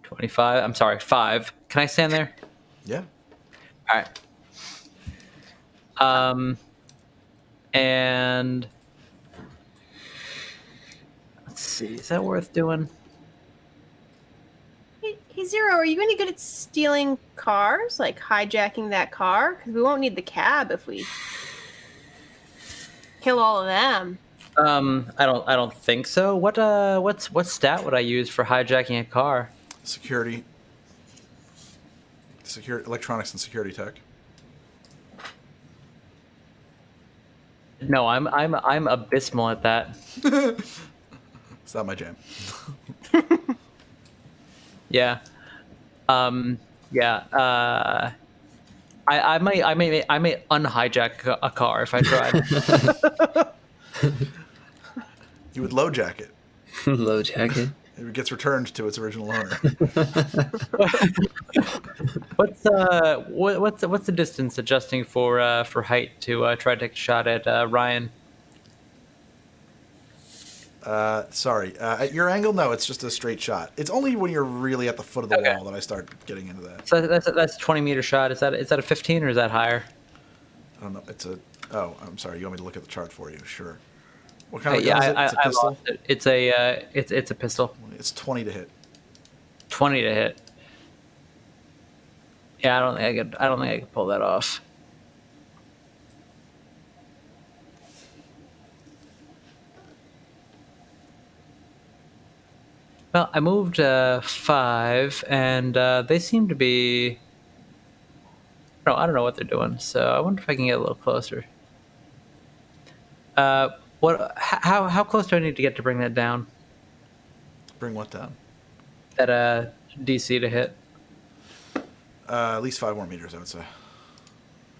25. I'm sorry, 5. Can I stand there? Yeah. All right. And let's see. Is that worth doing? Hey, Zero, are you any good at stealing cars? Like hijacking that car? Because we won't need the cab if we kill all of them. I don't think so. What stat would I use for hijacking a car? Security, electronics and security tech. No, I'm abysmal at that. It's not my jam. Yeah. Yeah. I may unhijack a car if I tried. You would low jack it. Low jacket. It gets returned to its original owner. What's the distance adjusting for height to try to take a shot at Ryan? Sorry. At your angle, no, it's just a straight shot. It's only when you're really at the foot of the Okay. wall that I start getting into that. So that's a 20-meter shot. Is that a 15 or is that higher? I don't know. Oh, I'm sorry. You want me to look at the chart for you? Sure. What kind of Yeah, gun is it? It's a I pistol? lost it. It's a pistol. It's 20 to hit. 20 to hit. Yeah, I don't think I could pull that off. Well, I moved 5, and they seem to be. No, I don't know what they're doing. So I wonder if I can get a little closer. How close do I need to get to bring that down? Bring what down? That DC to hit. At least 5 more meters, I would say.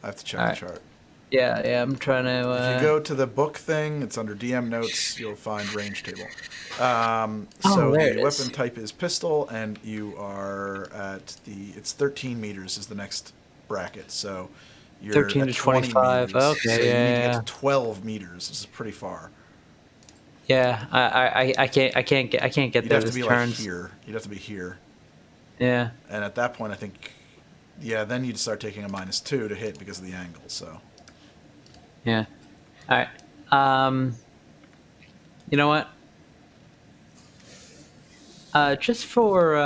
I have to check Alright. the chart. Yeah, I'm trying to. If you go to the book thing, it's under DM notes. You'll find range table. So there the it is. weapon type is pistol, and you are at it's 13 meters is the next bracket. So you're 13 at to 20 25. meters. Okay, so you need to yeah. get to 12 meters. This is pretty far. Yeah, I can't get You'd there. have to This be turns. like here. You'd have to be here. Yeah. And at that point, I think, then you'd start taking a -2 to hit because of the angle. So Yeah. All right. You know what? Just for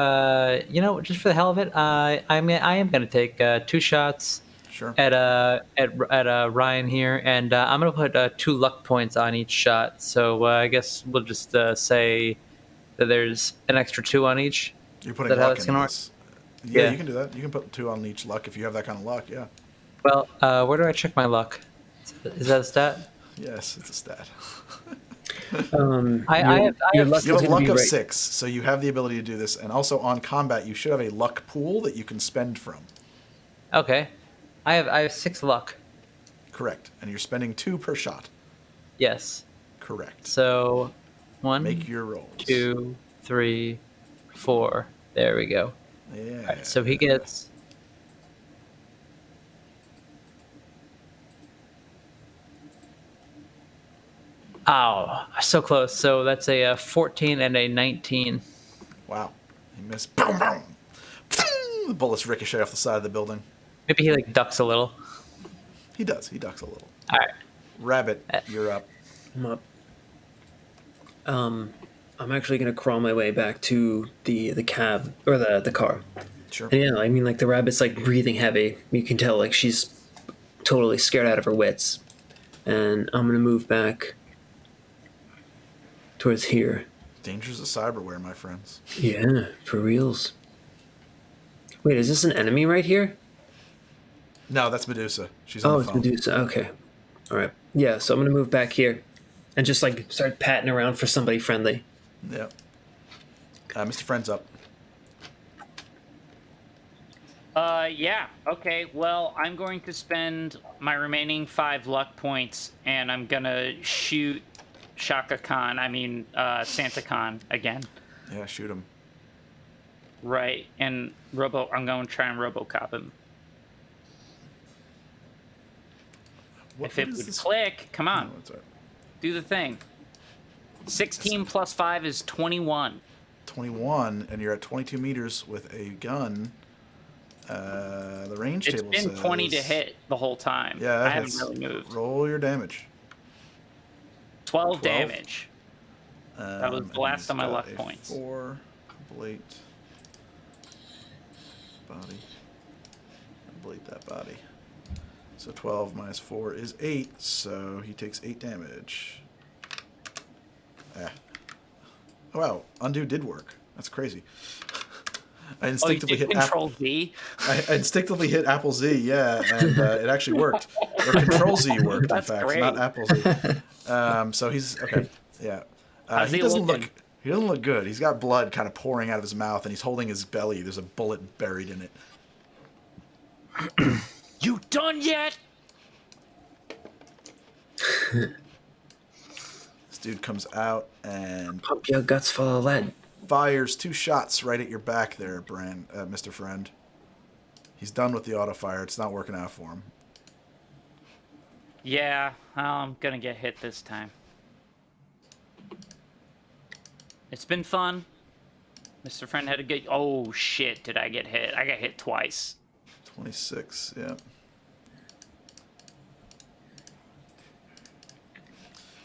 just for the hell of it, I am gonna take 2 shots sure. at Ryan here, and I'm gonna put 2 luck points on each shot. So I guess we'll just say that there's an extra 2 on each. You're putting Is that how luck it's in gonna this. Yeah, Yeah. you can do that. You can put 2 on each luck if you have that kind of luck. Yeah. Well, where do I check my luck? Is that a stat? Yes, it's a stat. I You have a luck of right. 6, so you have the ability to do this. And also on combat, you should have a luck pool that you can spend from. okay. I have 6 luck. Correct. And you're spending 2 per shot. Yes. Correct. So 1, Make your rolls. 2, 3, 4. There we go. Yeah. All right, so he gets. Oh, so close. So that's a 14 and a 19. Wow. He missed. Boom, boom. The bullets ricochet off the side of the building. Maybe he like ducks a little. He does. He ducks a little. All right. Rabbit, you're up. I'm up. I'm actually gonna crawl my way back to the cab or the car. Sure. And yeah, I mean, like the rabbit's like breathing heavy. You can tell like she's totally scared out of her wits. And I'm gonna move back towards here. Dangers of cyberware, my friends. Yeah, for reals. Wait, is this an enemy right here? No, that's Medusa. She's on Oh, the it's phone. Medusa. Okay. All right. Yeah, so I'm gonna move back here, and just like start patting around for somebody friendly. Yeah. Mr. Friend's up. Yeah. Okay. Well, I'm going to spend my remaining 5 luck points, and I'm gonna shoot Santa Khan again. Yeah, shoot him. Right. And I'm going to try and RoboCop him. If it would click, come on, No, it's all right. do the thing. 16 plus 5 is 21. 21, and you're at 22 meters with a gun. The range It's table been says 20 to hit the whole time. Yeah, I that haven't hits. really moved. Roll your damage. 12 12? damage. That was the last of my luck points. 4 blade body. Blade that body. So 12 minus 4 is 8, so he takes 8 damage. Ah. Oh, wow, undo did work. That's crazy. I instinctively hit Control Z. I instinctively hit Apple Z, yeah, and it actually worked. Or Control Z worked, That's in fact, great. not Apple Z. So he's okay. Yeah, How's he he doesn't looking? look. He doesn't look good. He's got blood kind of pouring out of his mouth, and he's holding his belly. There's a bullet buried in it. You done yet? This dude comes out and Pump your guts full of lead. fires 2 shots right at your back there, Mr. Friend. He's done with the auto fire. It's not working out for him. Yeah, I'm gonna get hit this time. It's been fun. Mr. Friend had a good. Oh shit! Did I get hit? I got hit twice. 26, yeah.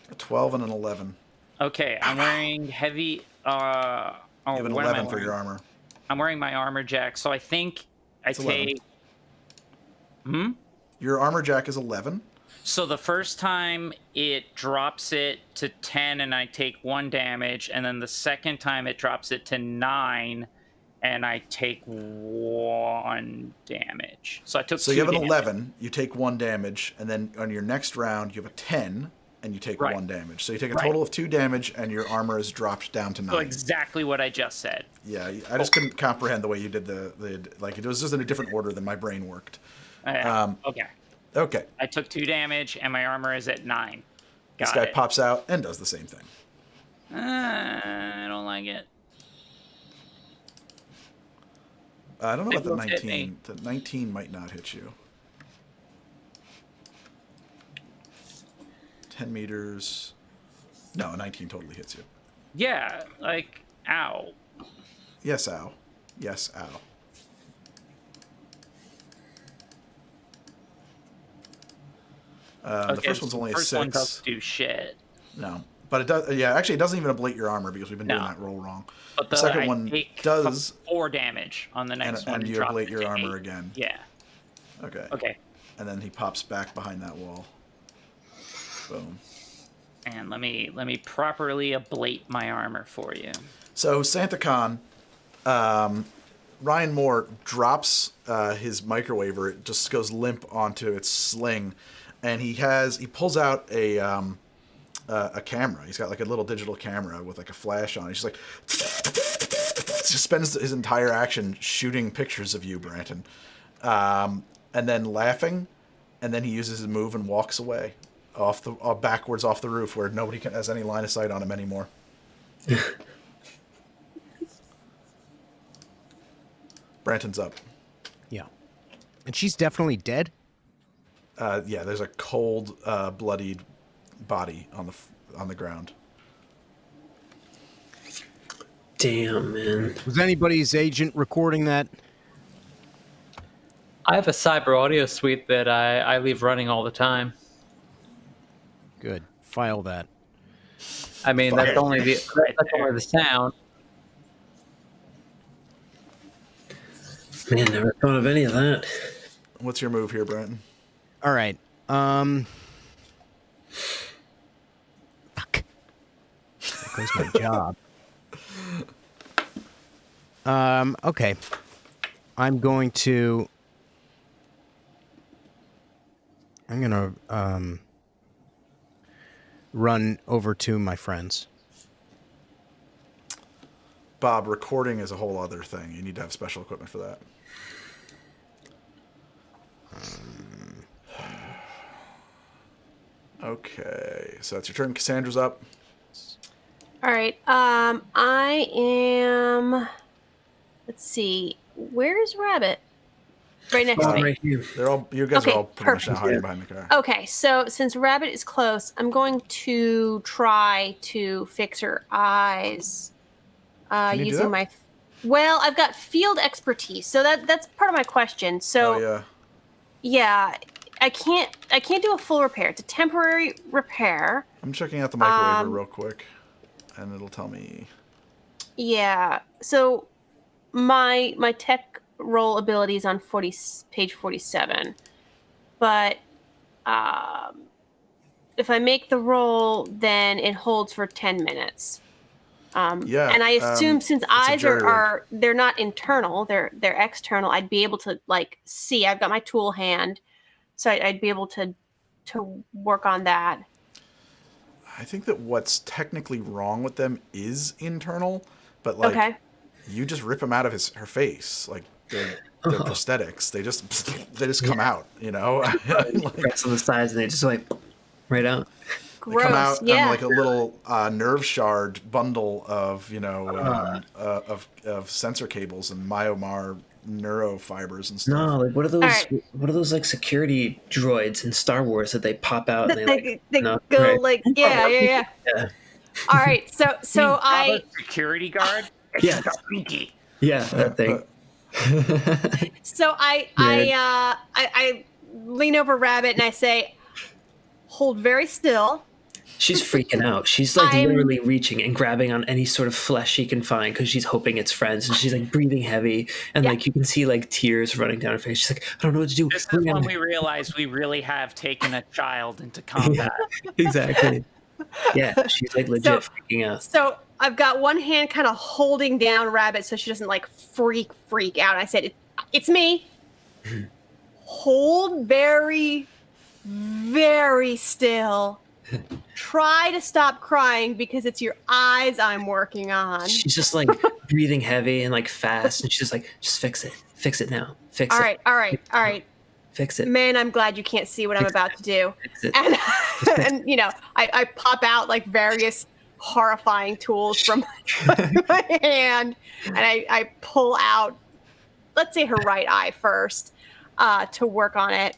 A 12 and an 11. Okay, I'm wearing heavy. You have an what am I 11 for wearing? your armor. I'm wearing my armor jack, so I think I It's 11. take. Your armor jack is 11. So the first time it drops it to 10 and I take 1 damage, and then the second time it drops it to 9 and I take 1 damage. So I took So 2 you have an damage. 11, you take 1 damage, and then on your next round you have a 10 and you take Right. 1 damage. So you take a Right. total of 2 damage and your armor is dropped down to 9. So exactly what I just said. Yeah, I just couldn't comprehend the way you did like it was just in a different order than my brain worked. Okay. Okay. I took 2 damage and my armor is at 9. This Got guy it. pops out and does the same thing. I don't like it. I don't know It about the will hit 19. The 19 might not hit you. 10 meters. No, 19 totally hits you. Yeah, like, ow. Yes, ow. Yes, ow. The first one's only a first 6. one doesn't do shit. No. But it does. Yeah, actually, it doesn't even ablate your armor because we've been doing No. that roll wrong. But The second I one take does, 4 damage on the and, next one. and you drop ablate it your to armor 8. again. Yeah. Okay. Okay. And then he pops back behind that wall. Boom. And let me properly ablate my armor for you. So Santa Con, Ryan Moore drops his microwaver. It just goes limp onto its sling, and he pulls out a camera. He's got like a little digital camera with like a flash on. He's just like just spends his entire action shooting pictures of you, Branton, and then laughing, and then he uses his move and walks away backwards off the roof where nobody has any line of sight on him anymore. Branton's up. Yeah. And she's definitely dead? Yeah, there's a cold, bloodied body on the ground. Damn, man. Was anybody's agent recording that? I have a cyber audio suite that I leave running all the time. Good. File that. I mean, that's only the sound. Man, never thought of any of that. What's your move here, Branton? All right. Fuck. There goes my job. Okay. I'm going to run over to my friends. Bob, recording is a whole other thing. You need to have special equipment for that. Okay, so it's your turn. Cassandra's up. All right. I am. Let's see. Where's Rabbit? Right next to me. Right here. You guys Okay, are all pretty much now perfect. hiding behind the car. Okay, so since Rabbit is close, I'm going to try to fix her eyes Can you do using that? my. Well, I've got field expertise, so that's part of my question. So Oh, yeah. yeah, I can't do a full repair. It's a temporary repair. I'm checking out the microwave real quick, and it'll tell me. Yeah. So my tech roll ability is on page 47, but if I make the roll, then it holds for 10 minutes. Yeah, and I assume since it's a eyes jury are they're not internal, they're external. I'd be able to like see. I've got my tool hand, so I'd be able to work on that. I think that what's technically wrong with them is internal, but like Okay. you just rip them out of her face, like they're prosthetics. They just come out, you know. Like, Press on the sides and they just like right out. they Gross. come out Yeah. on like a little nerve shard bundle of of sensor cables and myomar neurofibers and stuff. No, like what are those? right. What are those like security droids in Star Wars that they pop out and They no, go right. like yeah. Yeah. All right. So I security guard. Yeah. Stinky. Yeah, that thing. I lean over Rabbit and I say, hold very still. She's freaking out. She's like I'm- literally reaching and grabbing on any sort of flesh she can find because she's hoping it's friends. And she's like breathing heavy, and Yeah. like you can see like tears running down her face. She's like, I don't know what to do. This is Bring when him. we realize we really have taken a child into combat. Exactly. Yeah, she's like legit freaking out. So I've got one hand kind of holding down Rabbit so she doesn't like freak out. I said, it's me. Hold very, very still. Try to stop crying because it's your eyes I'm working on. She's just like breathing heavy and like fast, and she's just like, just fix it. Fix it now. Fix All it. right. Fix it. Man, I'm glad you can't see what I'm about to do. Fix it. And you know, I pop out like various horrifying tools from my hand, and I pull out, let's say her right eye first, to work on it.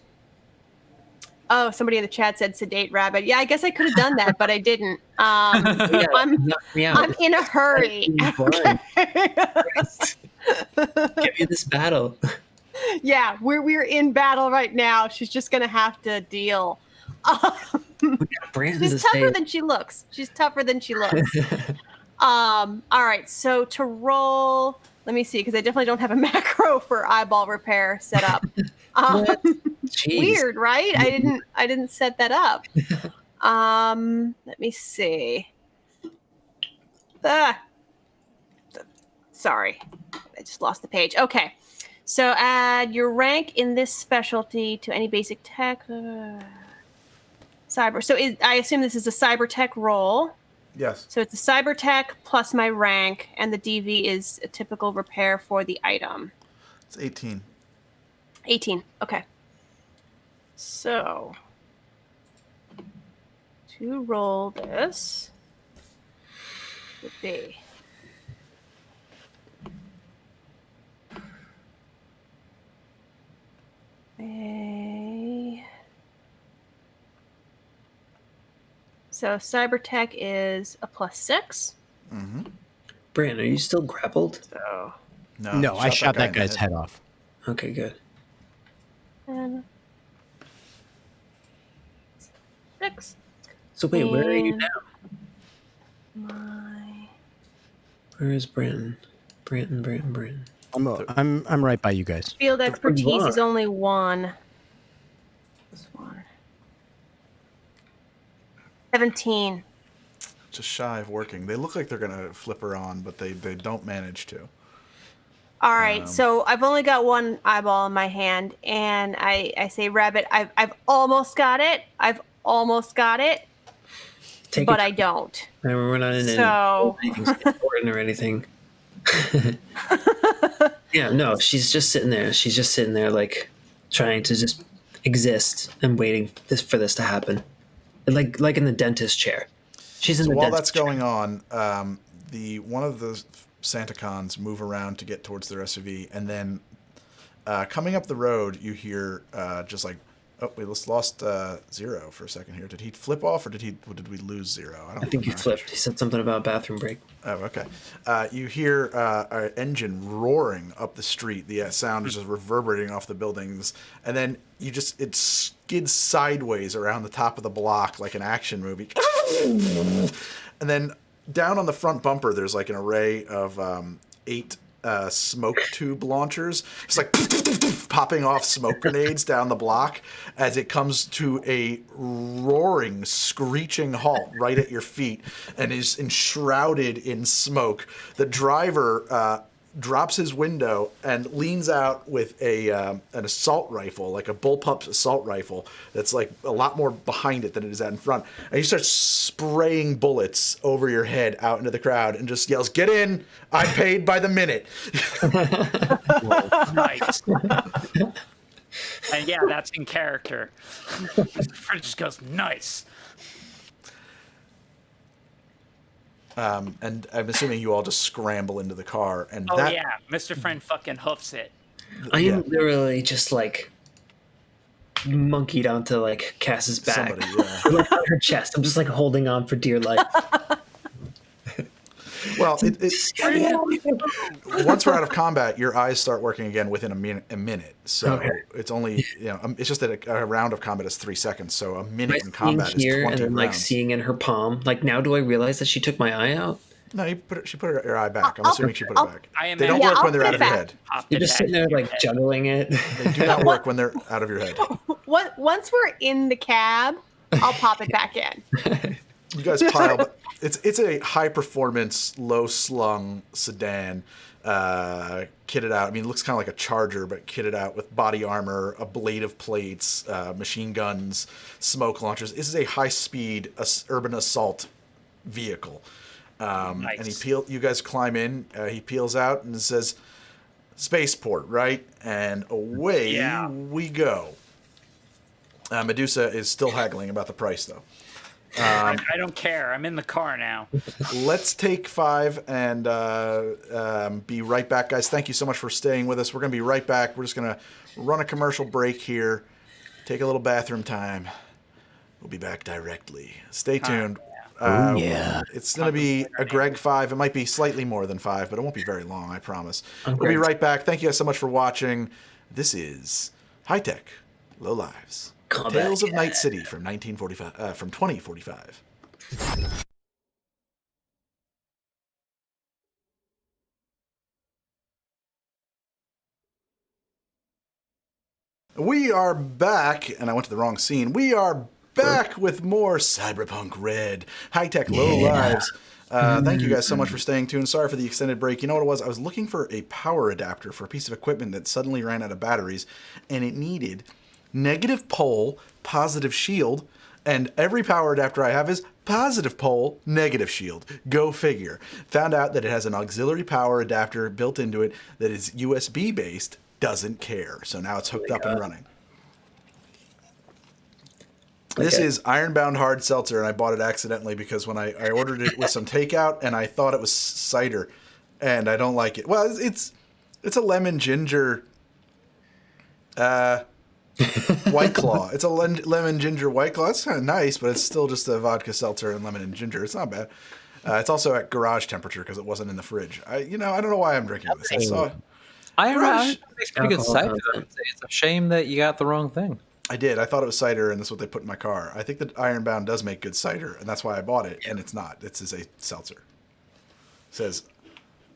Oh, somebody in the chat said sedate Rabbit. Yeah, I guess I could have done that, but I didn't. I'm in a hurry. Give you this battle. Yeah, we're in battle right now. She's just gonna have to deal. Brandon She's tougher than she looks. All right, so to roll, let me see, because I definitely don't have a macro for eyeball repair set up. Weird, right? I didn't set that up. Let me see. Sorry, I just lost the page. Okay, so add your rank in this specialty to any basic tech. cyber. So I assume this is a cyber tech roll. Yes. So it's a cyber tech plus my rank, and the DV is a typical repair for the item. It's 18. 18. Okay. So to roll this would be so cyber tech is a +6. Mm-hmm. Brandon, are you still grappled? So No, I shot that guy in the guy's head off. Okay, good. and 6. So wait, where are you And now? My Where is Brandon? Brandon. I'm right by you guys. field expertise is are. only 1. This one. 17. Just shy of working. They look like they're gonna flip her on, but they don't manage to. All right, so I've only got one eyeball in my hand, and I say, Rabbit, I've almost got it. Take But it. I don't. We're not in So- anything important or anything. Yeah, no, she's just sitting there. She's just sitting there, like trying to just exist and waiting for this to happen, like in the dentist chair. She's in So the while dentist that's going on, one of the Santacons move around to get towards their SUV, and then coming up the road, you hear just like, oh, we lost Zero for a second here. Did he flip off, or did we lose Zero? I think he flipped. He said something about bathroom break. Oh, okay. You hear an engine roaring up the street. The sound is just reverberating off the buildings, and then it skids sideways around the top of the block like an action movie. And then down on the front bumper, there's like an array of 8 smoke tube launchers, just like popping off smoke grenades down the block as it comes to a roaring, screeching halt right at your feet and is enshrouded in smoke. The driver drops his window and leans out with an assault rifle, like a bullpup assault rifle that's like a lot more behind it than it is out in front. And he starts spraying bullets over your head out into the crowd and just yells, "Get in! I paid by the minute." Nice. And yeah, that's in character. Fred just goes, nice. And I'm assuming you all just scramble into the car. And Oh that, yeah, Mr. Friend fucking hoofs it. I am literally just like monkeyed onto like Cass's back, somebody, yeah. like on her chest. I'm just like holding on for dear life. Well, once we're out of combat, your eyes start working again within a minute. So Okay. it's only, it's just that a round of combat is 3 seconds. So a minute in Seeing combat is here 20 and then like rounds. seeing in her palm. Like now, do I realize that she took my eye out? No, she put her eye back. I'm assuming she put it back. I They don't imagine- work I'll when they're put out it of your back. head. Popped You're it just back sitting there in your like head. juggling it. They do not work when they're out of your head. Once we're in the cab, I'll pop it back in. You guys pile, but it's a high performance, low slung sedan, kitted out. I mean, it looks kind of like a Charger, but kitted out with body armor, a blade of plates, machine guns, smoke launchers. This is a high speed urban assault vehicle. Nice. And you guys climb in. He peels out and says, "Spaceport, right?" And away Yeah. we go. Medusa is still haggling about the price, though. I don't care. I'm in the car now. Let's take 5 and be right back, guys. Thank you so much for staying with us. We're going to be right back. We're just going to run a commercial break here, take a little bathroom time. We'll be back directly. Stay tuned. Yeah. It's going to be a Greg 5. It might be slightly more than 5, but it won't be very long, I promise. We'll be right back. Thank you guys so much for watching. This is High Tech, Low Lives. Combat, Tales of Night City from 2045. We are back, and I went to the wrong scene. We are back with more Cyberpunk RED, high-tech, low lives. Thank you guys so much for staying tuned. Sorry for the extended break. You know what it was? I was looking for a power adapter for a piece of equipment that suddenly ran out of batteries, and it needed negative pole, positive shield, And every power adapter I have is positive pole, negative shield. Go figure. Found out that it has an auxiliary power adapter built into it that is USB based, doesn't care. So now it's hooked up and running. This is Ironbound Hard Seltzer, and I bought it accidentally because when I ordered it with some takeout, and I thought it was cider, and I don't like it. Well, it's a lemon ginger White Claw. It's a lemon ginger White Claw. It's kind of nice, but it's still just a vodka seltzer and lemon and ginger. It's not bad. It's also at garage temperature because it wasn't in the fridge. I don't know why I'm drinking this. I saw Ironbound makes pretty good cider. It's a shame that you got the wrong thing. I did. I thought it was cider, and that's what they put in my car. I think that Ironbound does make good cider, and that's why I bought it, and it's not. It's a seltzer. It says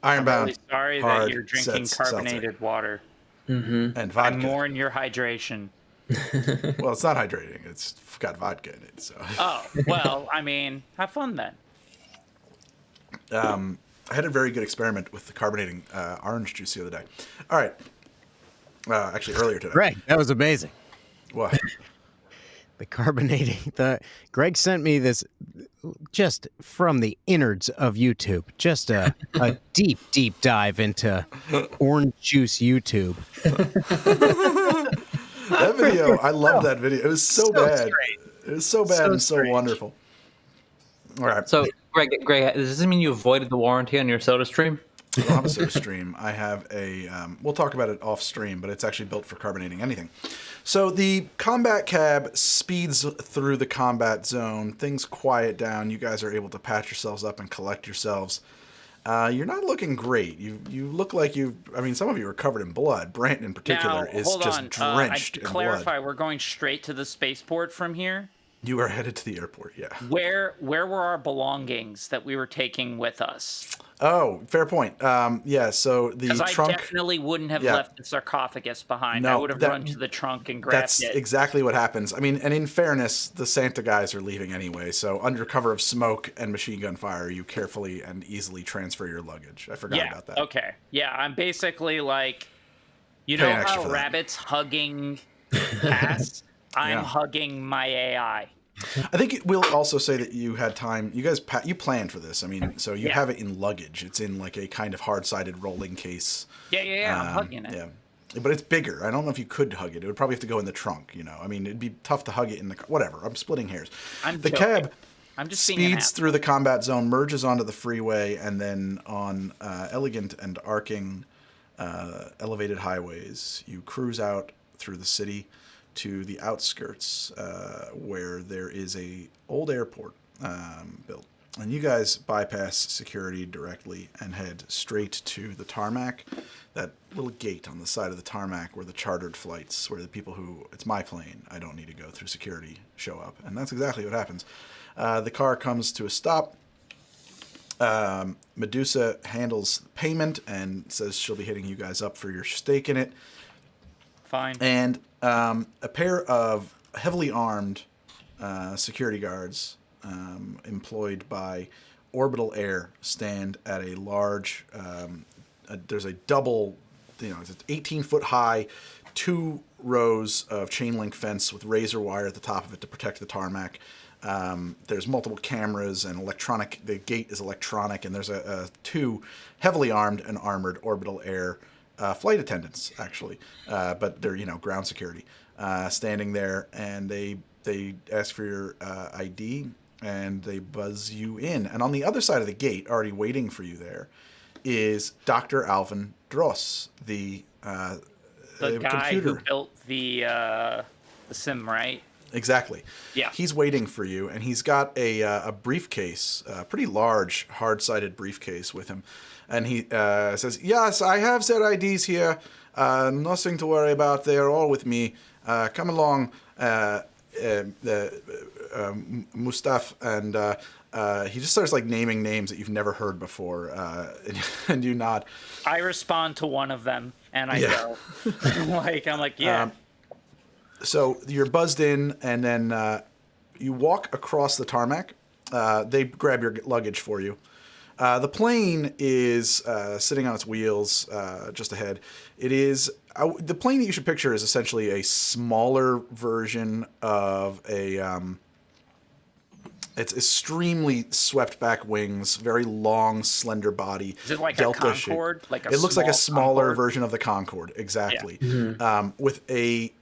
Ironbound. I'm really sorry that you're drinking carbonated water. And vodka. I'm more in your hydration. Well, it's not hydrating. It's got vodka in it. So. Oh, well, I mean, have fun then. I had a very good experiment with the carbonating orange juice the other day. All right. Actually, earlier today. Greg, that was amazing. What? The carbonating. Greg sent me this just from the innards of YouTube. Just a deep, deep dive into orange juice YouTube. That video, I love that video. It was so bad. Strange. It was so bad and so wonderful. All right. So, Greg, does this mean you avoided the warranty on your Soda Stream? I don't have a Soda Stream. I have a, we'll talk about it off stream, but it's actually built for carbonating anything. So the combat cab speeds through the combat zone. Things quiet down. You guys are able to patch yourselves up and collect yourselves. You're not looking great. You look like some of you are covered in blood. Brant in particular is just drenched in blood. Clarify, we're going straight to the spaceport from here? You are headed to the airport, yeah. Where were our belongings that we were taking with us? Oh, fair point. Yeah, so the trunk... I definitely wouldn't have left the sarcophagus behind. No, I would have run to the trunk and grabbed it. That's exactly what happens. I mean, and in fairness, the Santa guys are leaving anyway, so under cover of smoke and machine gun fire, you carefully and easily transfer your luggage. I forgot about that. Okay. Yeah, I'm basically like... You Paying know extra how for that. rabbits hugging cats? I'm hugging my AI. I think we'll also say that you had time. You guys, you planned for this. I mean, so you have it in luggage. It's in like a kind of hard-sided rolling case. Yeah. I'm hugging it. Yeah, but it's bigger. I don't know if you could hug it. It would probably have to go in the trunk. I mean, it'd be tough to hug it in the whatever. I'm splitting hairs. The cab speeds through the combat zone, merges onto the freeway, and then on elegant and arcing elevated highways, you cruise out through the city to the outskirts where there is a old airport built. And you guys bypass security directly and head straight to the tarmac, that little gate on the side of the tarmac where the chartered flights, where the people who, it's my plane, I don't need to go through security, show up. And that's exactly what happens. The car comes to a stop. Medusa handles payment and says she'll be hitting you guys up for your stake in it. Fine. And a pair of heavily armed security guards employed by Orbital Air stand at a large, there's a double, it's an 18-foot high, 2 rows of chain link fence with razor wire at the top of it to protect the tarmac. There's multiple cameras and the gate is electronic, and there's a 2 heavily armed and armored Orbital Air flight attendants, actually, but they're, ground security, standing there, and they ask for your ID, and they buzz you in. And on the other side of the gate, already waiting for you there, is Dr. Alvin Dross, the guy computer. who built the sim, right? Exactly. Yeah. He's waiting for you, and he's got a briefcase, a pretty large, hard-sided briefcase with him. And he says, "Yes, I have their IDs here. Nothing to worry about. They are all with me. Come along, Mustaf." And he just starts naming names that you've never heard before, and you nod. I respond to one of them, and I go, I'm like, yeah. So you're buzzed in, and then you walk across the tarmac. They grab your luggage for you. The plane is sitting on its wheels just ahead. It is the plane that you should picture is essentially a smaller version of a It's extremely swept back wings, very long, slender body. Is it like delta a Concorde? shape. Like a It looks like a smaller Concorde? version of the Concorde, exactly. With a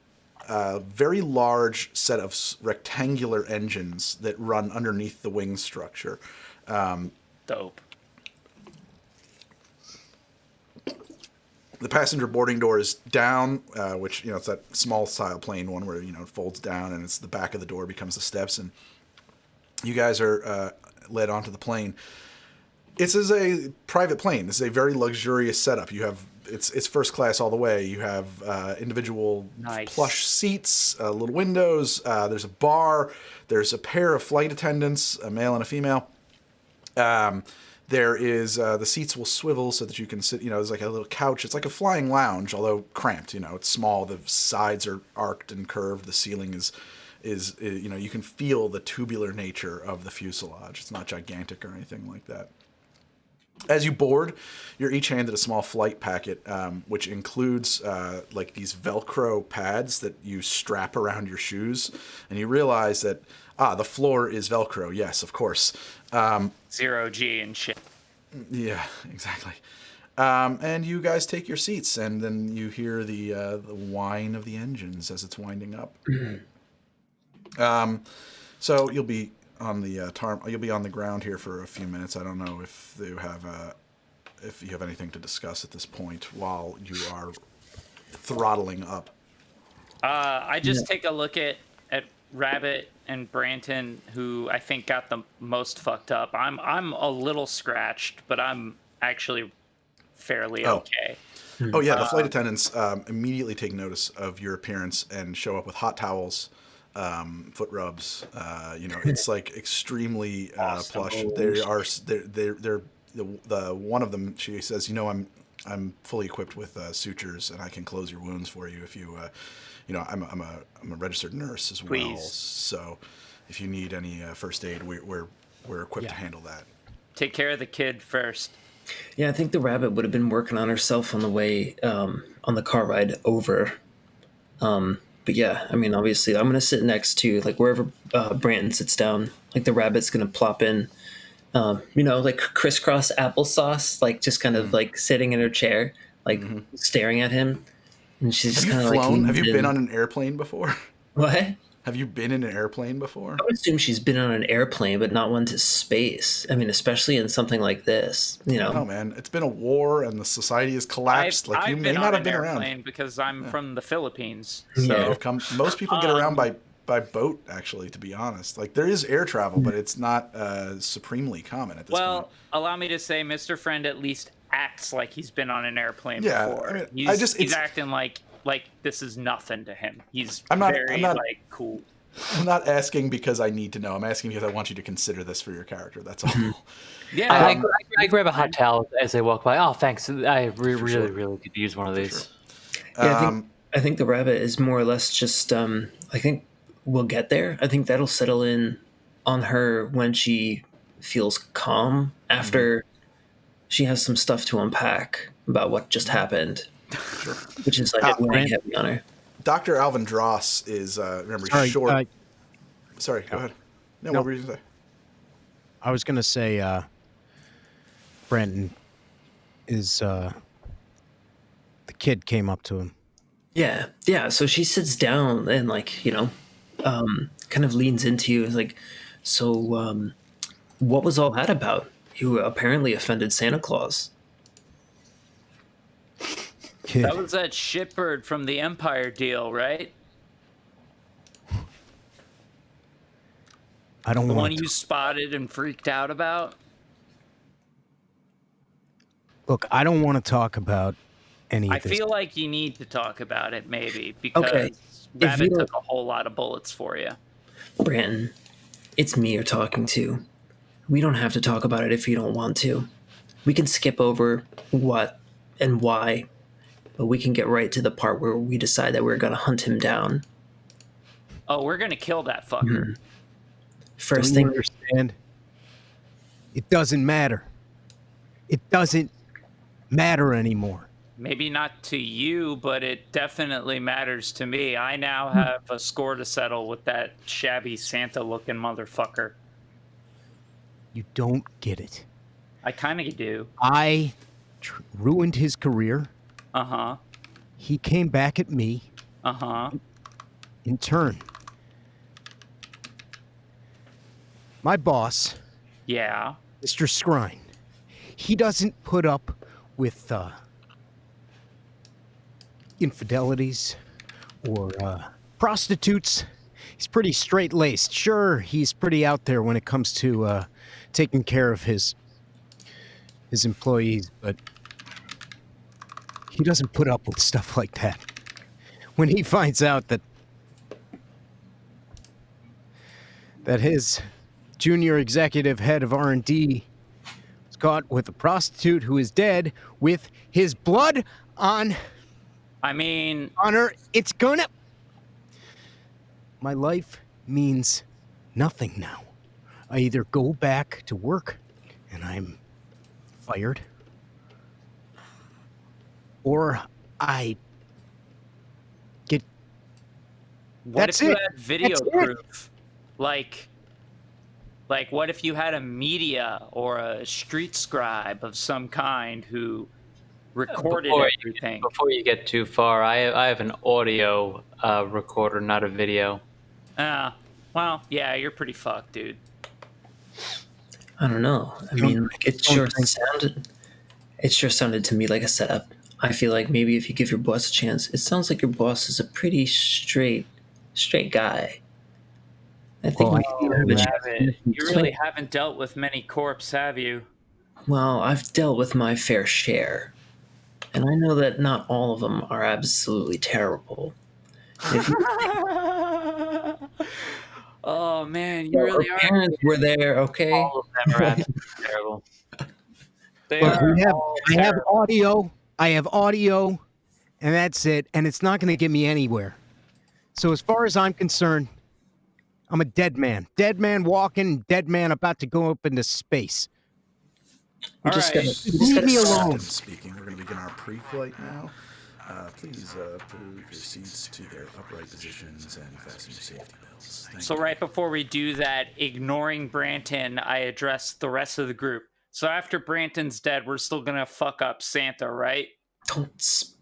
very large set of rectangular engines that run underneath the wing structure. Dope. The passenger boarding door is down, which, it's that small style plane one where, it folds down and it's the back of the door becomes the steps, and you guys are led onto the plane. This is a private plane. This is a very luxurious setup. You have it's first class all the way. You have individual plush seats, little windows. There's a bar. There's a pair of flight attendants, a male and a female. There is the seats will swivel so that you can sit. There's like a little couch. It's like a flying lounge, although cramped. It's small. The sides are arced and curved. The ceiling is you can feel the tubular nature of the fuselage. It's not gigantic or anything like that. As you board, you're each handed a small flight packet, which includes like these Velcro pads that you strap around your shoes, and you realize that the floor is Velcro. Yes, of course. 0G and shit. Yeah, exactly. And you guys take your seats, and then you hear the whine of the engines as it's winding up. So you'll be on the you'll be on the ground here for a few minutes. I don't know if you have anything to discuss at this point while you are throttling up. I just take a look at Rabbit and Branton, who I think got the most fucked up. I'm a little scratched, but I'm actually fairly okay. Oh yeah, the flight attendants immediately take notice of your appearance and show up with hot towels, foot rubs. It's like extremely plush. They're the one of them. She says, I'm fully equipped with sutures, and I can close your wounds for you if you. I'm a registered nurse as well. Please. So if you need any first aid, we're equipped to handle that. Take care of the kid first. Yeah, I think the Rabbit would have been working on herself on the way on the car ride over. But yeah, I mean, obviously, I'm gonna sit next to like wherever Branton sits down. Like the Rabbit's gonna plop in, like crisscross applesauce, like just kind of like sitting in her chair, like staring at him. And she's just kind of like. Have you been on an airplane before? What? Have you been in an airplane before? I would assume she's been on an airplane, but not one to space. I mean, especially in something like this, No, man, it's been a war and the society has collapsed. You may not have been around. Because I'm from the Philippines. So most people get around by boat, actually, to be honest. Like, there is air travel, but it's not supremely common at this point. Well, allow me to say Mr. Friend at least acts like he's been on an airplane before. I mean, he's acting like this is nothing to him. He's cool. I'm not asking because I need to know. I'm asking because I want you to consider this for your character. That's all. Yeah. I grab a hot towel as they walk by. Oh, thanks. I really could use one of these. Sure. Yeah, I think the Rabbit is more or less just. I think we'll get there. I think that'll settle in on her when she feels calm after she has some stuff to unpack about what just happened. Sure. Which is like weighing heavy on her. Dr. Alvin Dross is, short. Sorry, go ahead. No, what were you going to say? I was going to say, Brandon is, the kid came up to him. Yeah. So she sits down and kind of leans into you. It's like, so, what was all that about? You apparently offended Santa Claus. Kid. That was that shitbird from the Empire deal, right? I don't The want one you spotted and freaked out about? Look, I don't want to talk about any of I this. feel like you need to talk about it, maybe, because Rabbit took a whole lot of bullets for you. Brandon, it's me you're talking to. We don't have to talk about it if you don't want to. We can skip over what and why, but we can get right to the part where we decide that we're going to hunt him down. Oh, we're going to kill that fucker. First Don't you thing. understand? It doesn't matter. It doesn't matter anymore. Maybe not to you, but it definitely matters to me. I now have a score to settle with that shabby Santa-looking motherfucker. You don't get it. I kind of do. I ruined his career. Uh-huh. He came back at me. Uh-huh. In turn. My boss, Yeah. Mr. Scrine, he doesn't put up with infidelities or prostitutes. He's pretty straight-laced. Sure, he's pretty out there when it comes to taking care of his employees, but he doesn't put up with stuff like that. When he finds out that his junior executive head of R&D was caught with a prostitute who is dead with his blood on her, it's gonna... My life means nothing now. I either go back to work and I'm fired, or I get... What That's if you it. had video That's it. proof? Like, what if you had a media or a street scribe of some kind who recorded everything? Before you get too far, I have an audio recorder, not a video. Well, yeah, you're pretty fucked, dude. I don't know. I mean, like, it sure sounded to me like a setup. I feel like maybe if you give your boss a chance, it sounds like your boss is a pretty straight guy. I think you really haven't dealt with many corpse, have you? Well, I've dealt with my fair share, and I know that not all of them are absolutely terrible. Oh man, you really are. Parents were there, okay? All of them are absolutely terrible. I have audio, and that's it, and it's not going to get me anywhere. So as far as I'm concerned, I'm a dead man. Dead man walking, dead man about to go up into space. Leave me alone. Speaking, we're going to begin our pre-flight now. Please move your seats to their upright positions and fasten your safety belts. So right before we do that, ignoring Branton, I address the rest of the group. So after Branton's dead, we're still gonna fuck up Santa, right?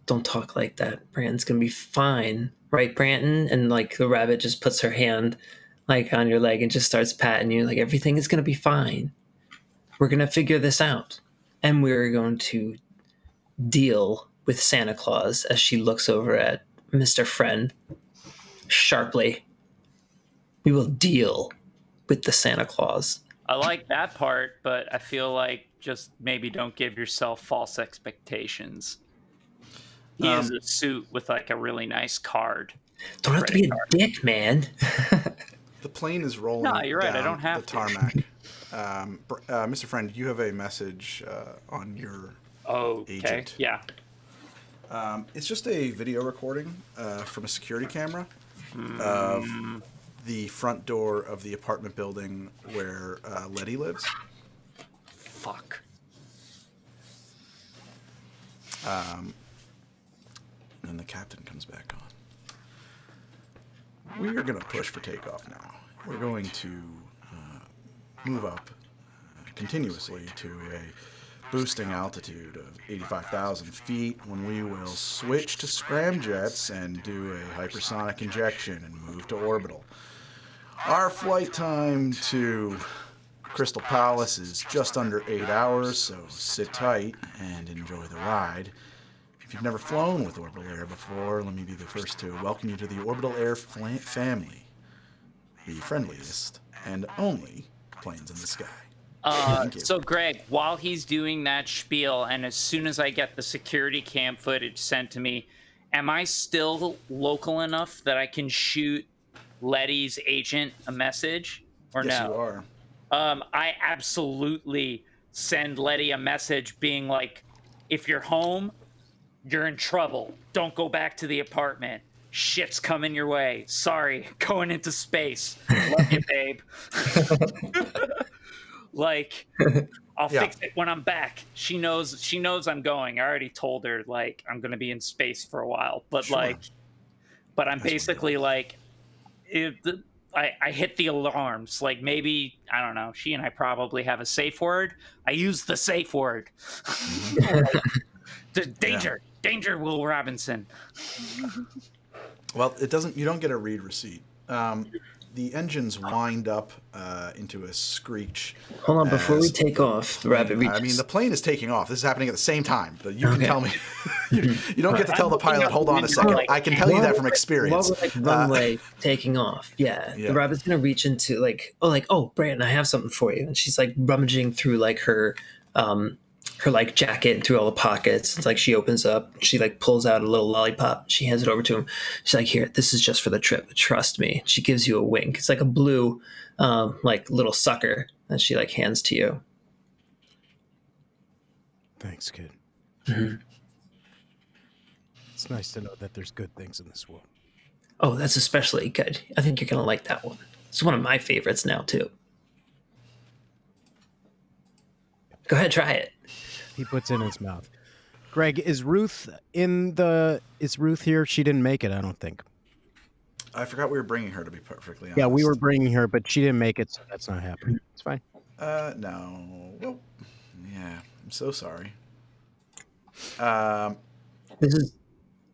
Don't talk like that. Branton's gonna be fine, right, Branton? And like the rabbit just puts her hand like on your leg and just starts patting you. Like everything is gonna be fine. We're gonna figure this out, and we're going to deal with Santa Claus as she looks over at Mr. Friend sharply. We will deal with the Santa Claus. I like that part, but I feel like just maybe don't give yourself false expectations. He is a suit with like a really nice card. Don't have to be a dick, man. The plane is rolling. No, you're right. Down I don't have the tarmac. Mr. Friend, you have a message on your agent. Yeah. It's just a video recording from a security camera of the front door of the apartment building where Letty lives. Fuck. And the captain comes back on. We are going to push for takeoff now. We're going to move up continuously to a boosting altitude of 85,000 feet when we will switch to scramjets and do a hypersonic injection and move to orbital. Our flight time to Crystal Palace is just under 8 hours, so sit tight and enjoy the ride. If you've never flown with Orbital Air before, let me be the first to welcome you to the Orbital Air family, the friendliest and only planes in the sky. So Greg, while he's doing that spiel, and as soon as I get the security cam footage sent to me, am I still local enough that I can shoot Letty's agent a message, or yes, no? You are. I absolutely send Letty a message being like, if you're home, you're in trouble. Don't go back to the apartment. Shit's coming your way. Sorry, going into space. Love you, babe. Like, I'll fix it when I'm back. She knows I'm going. I already told her, like, I'm going to be in space for a while. But, but I'm basically like, if I hit the alarms. Like maybe, I don't know, she and I probably have a safe word. I use the safe word. Danger, danger, Will Robinson. Well, it doesn't. You don't get a read receipt. The engines wind up into a screech. Hold on, before we as take off, the rabbit reaches. I mean, the plane is taking off. This is happening at the same time. But you can tell me. you don't get to tell the pilot, hold on a second. I can tell you that from experience. While we're, like, runway taking off, the rabbit's gonna reach into oh, Brandon, I have something for you. And she's like rummaging through like her like jacket and through all the pockets. It's like she opens up, she like pulls out a little lollipop. She hands it over to him. She's like, here, this is just for the trip. Trust me. She gives you a wink. It's like a blue, like little sucker that she like hands to you. Thanks, kid. Mm-hmm. It's nice to know that there's good things in this world. Oh, that's especially good. I think you're gonna like that one. It's one of my favorites now too. Go ahead, try it. He puts it in his mouth. Greg, is Ruth here? She didn't make it, I don't think. I forgot we were bringing her, to be perfectly honest. Yeah, we were bringing her, but she didn't make it, so that's not happening. It's fine. No. Well, yeah, I'm so sorry. This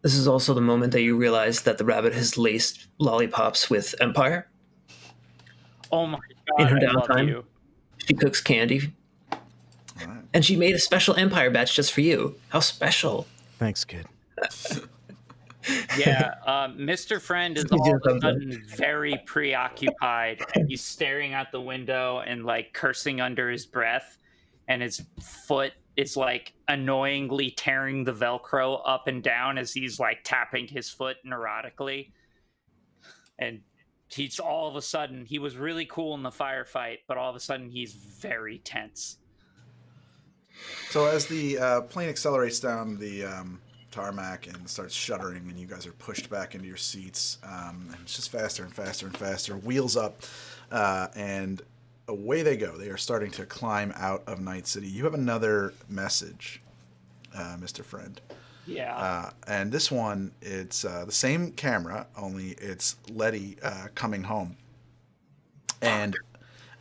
is also the moment that you realize that the rabbit has laced lollipops with Empire. Oh my god! In her I love downtime, you. she cooks candy. And she made a special Empire batch just for you. How special. Thanks, kid. Yeah, Mr. Friend is all of a sudden very preoccupied. And he's staring out the window and like cursing under his breath. And his foot is like annoyingly tearing the Velcro up and down as he's like tapping his foot neurotically. And he's all of a sudden, he was really cool in the firefight, but all of a sudden he's very tense. So as the plane accelerates down the tarmac and starts shuddering, and you guys are pushed back into your seats, and it's just faster and faster and faster. Wheels up, and away they go. They are starting to climb out of Night City. You have another message, Mr. Friend. Yeah. And this one, it's the same camera, only it's Letty coming home. And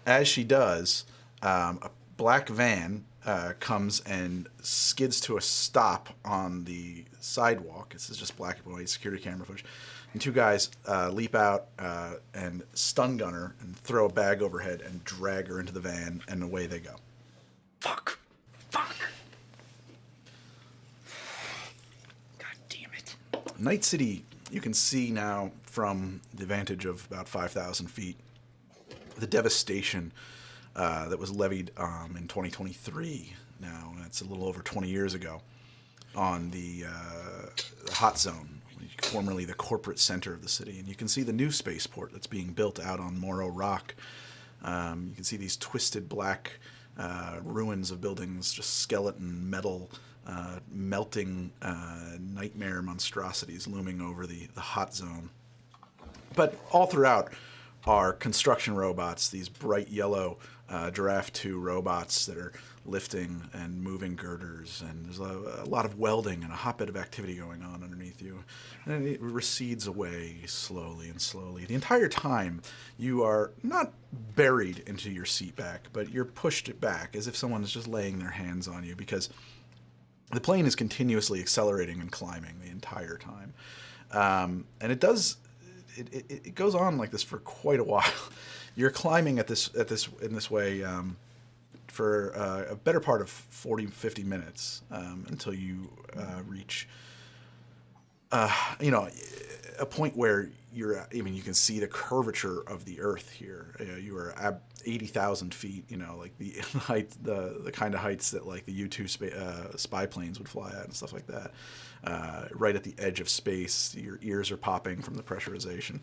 as she does, a black van comes and skids to a stop on the sidewalk. This is just black and white security camera footage. And two guys leap out and stun gun her and throw a bag overhead and drag her into the van, and away they go. Fuck. God damn it. Night City, you can see now from the vantage of about 5,000 feet the devastation that was levied in 2023 now. It's a little over 20 years ago on the hot zone, formerly the corporate center of the city. And you can see the new spaceport that's being built out on Morrow Rock. You can see these twisted black ruins of buildings, just skeleton metal, melting nightmare monstrosities looming over the hot zone. But all throughout are construction robots, these bright yellow Giraffe 2 robots that are lifting and moving girders, and there's a lot of welding and a hotbed of activity going on underneath you. And it recedes away slowly and slowly. The entire time, you are not buried into your seat back, but you're pushed back as if someone is just laying their hands on you, because the plane is continuously accelerating and climbing the entire time. And it does... It goes on like this for quite a while. You're climbing in this way for a better part of 40-50 minutes until you reach a point where you can see the curvature of the Earth here. You are at 80,000 feet. Like the height, the kind of heights that like the U-2 spy planes would fly at and stuff like that. Right at the edge of space, your ears are popping from the pressurization.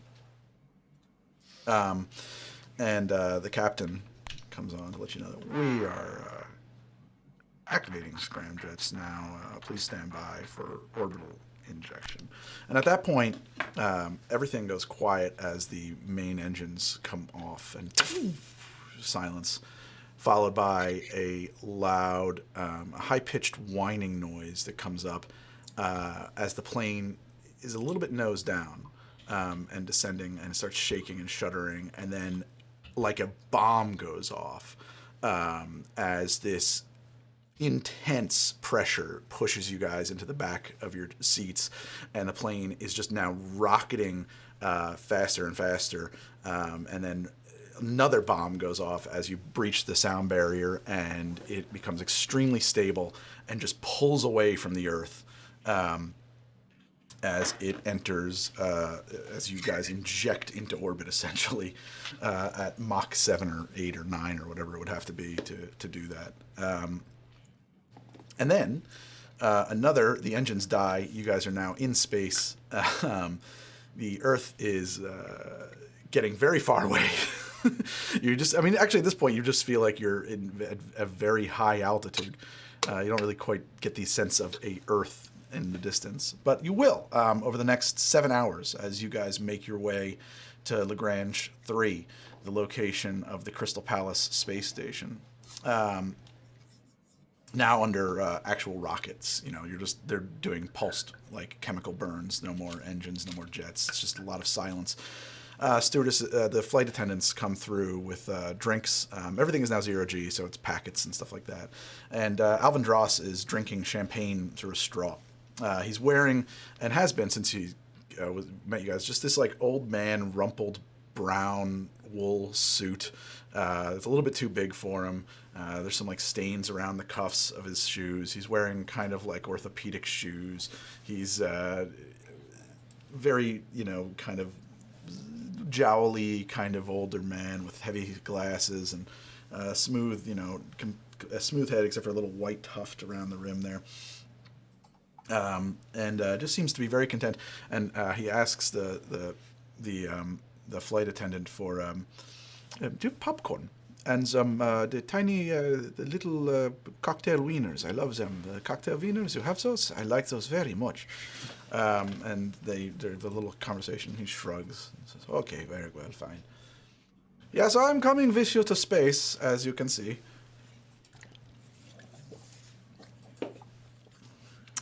And the captain comes on to let you know that we are activating scramjets now. Please stand by for orbital injection. And at that point, everything goes quiet as the main engines come off, and silence, followed by a loud, high-pitched whining noise that comes up as the plane is a little bit nose down. and descending, and it starts shaking and shuddering, and then like a bomb goes off as this intense pressure pushes you guys into the back of your seats, and the plane is just now rocketing faster and faster, and then another bomb goes off as you breach the sound barrier, and it becomes extremely stable and just pulls away from the Earth as it enters, as you guys inject into orbit, essentially, at Mach 7 or 8 or 9 or whatever it would have to be to do that. And then the engines die. You guys are now in space. The Earth is getting very far away. Actually at this point, you just feel like you're at a very high altitude. You don't really quite get the sense of a Earth in the distance, but you will over the next 7 hours as you guys make your way to Lagrange 3, the location of the Crystal Palace space station. Now under actual rockets, they're doing pulsed like chemical burns. No more engines, no more jets. It's just a lot of silence. The flight attendants come through with drinks. Everything is now 0G, so it's packets and stuff like that. And Alvin Dross is drinking champagne through a straw. He's wearing, and has been since he met you guys, just this like old man rumpled brown wool suit. It's a little bit too big for him. There's some like stains around the cuffs of his shoes. He's wearing kind of like orthopedic shoes. He's very, kind of jowly kind of older man with heavy glasses and smooth, a smooth head except for a little white tuft around the rim there. And just seems to be very content. And he asks the flight attendant for do you have popcorn and some the tiny the little cocktail wieners. I love them. The cocktail wieners. You have those? I like those very much. And they're the little conversation. He shrugs and says, "Okay, very well, fine. Yes, I'm coming with you to space, as you can see.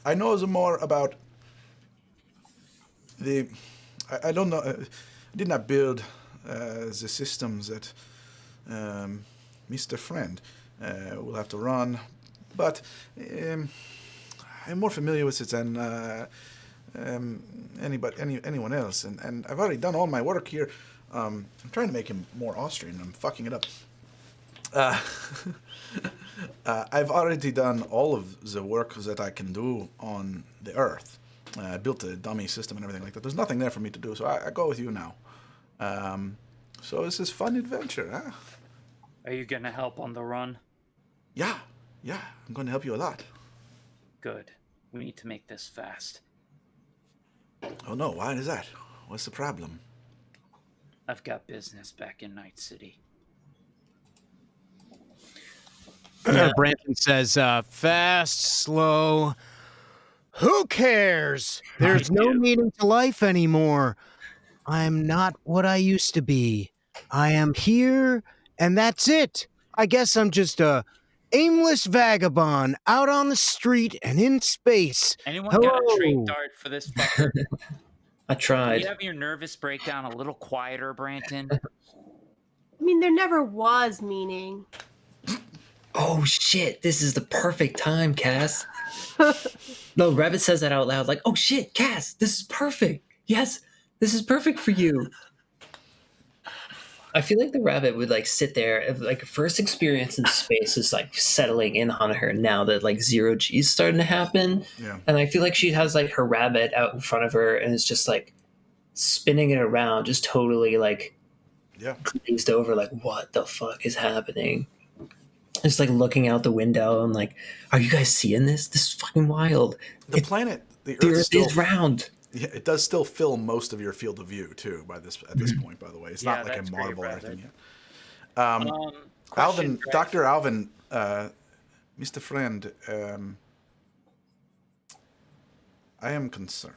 I know more about I don't know. I did not build the systems that Mr. Friend will have to run, but I'm more familiar with it than anyone else, and I've already done all my work here. I'm trying to make him more Austrian. I'm fucking it up. I've already done all of the work that I can do on the Earth. I built a dummy system and everything like that. There's nothing there for me to do, so I go with you now. So this is fun adventure, huh? Are you gonna help on the run? Yeah, I'm going to help you a lot. Good. We need to make this fast. Oh no, why is that? What's the problem? I've got business back in Night City. Branton says, fast, slow. Who cares? There's no meaning to life anymore. I'm not what I used to be. I am here, and that's it. I guess I'm just a aimless vagabond out on the street and in space. Anyone got a trait dart for this fucker? I tried. Can you have your nervous breakdown a little quieter, Branton? I mean, there never was meaning. Oh shit, this is the perfect time, Cass. No, Rabbit says that out loud, like, oh shit, Cass, this is perfect. Yes, this is perfect for you. I feel like the rabbit would like sit there, like first experience in space is like settling in on her now that like 0G is starting to happen. Yeah. And I feel like she has like her rabbit out in front of her and is just like spinning it around, just totally like glazed over, like what the fuck is happening? Just like looking out the window and like, are you guys seeing this? This is fucking wild. The Earth is round. Yeah, it does still fill most of your field of view too. At this point, by the way, it's not like a marble or anything yet. Alvin, Dr. Alvin, Mr. Friend, I am concerned.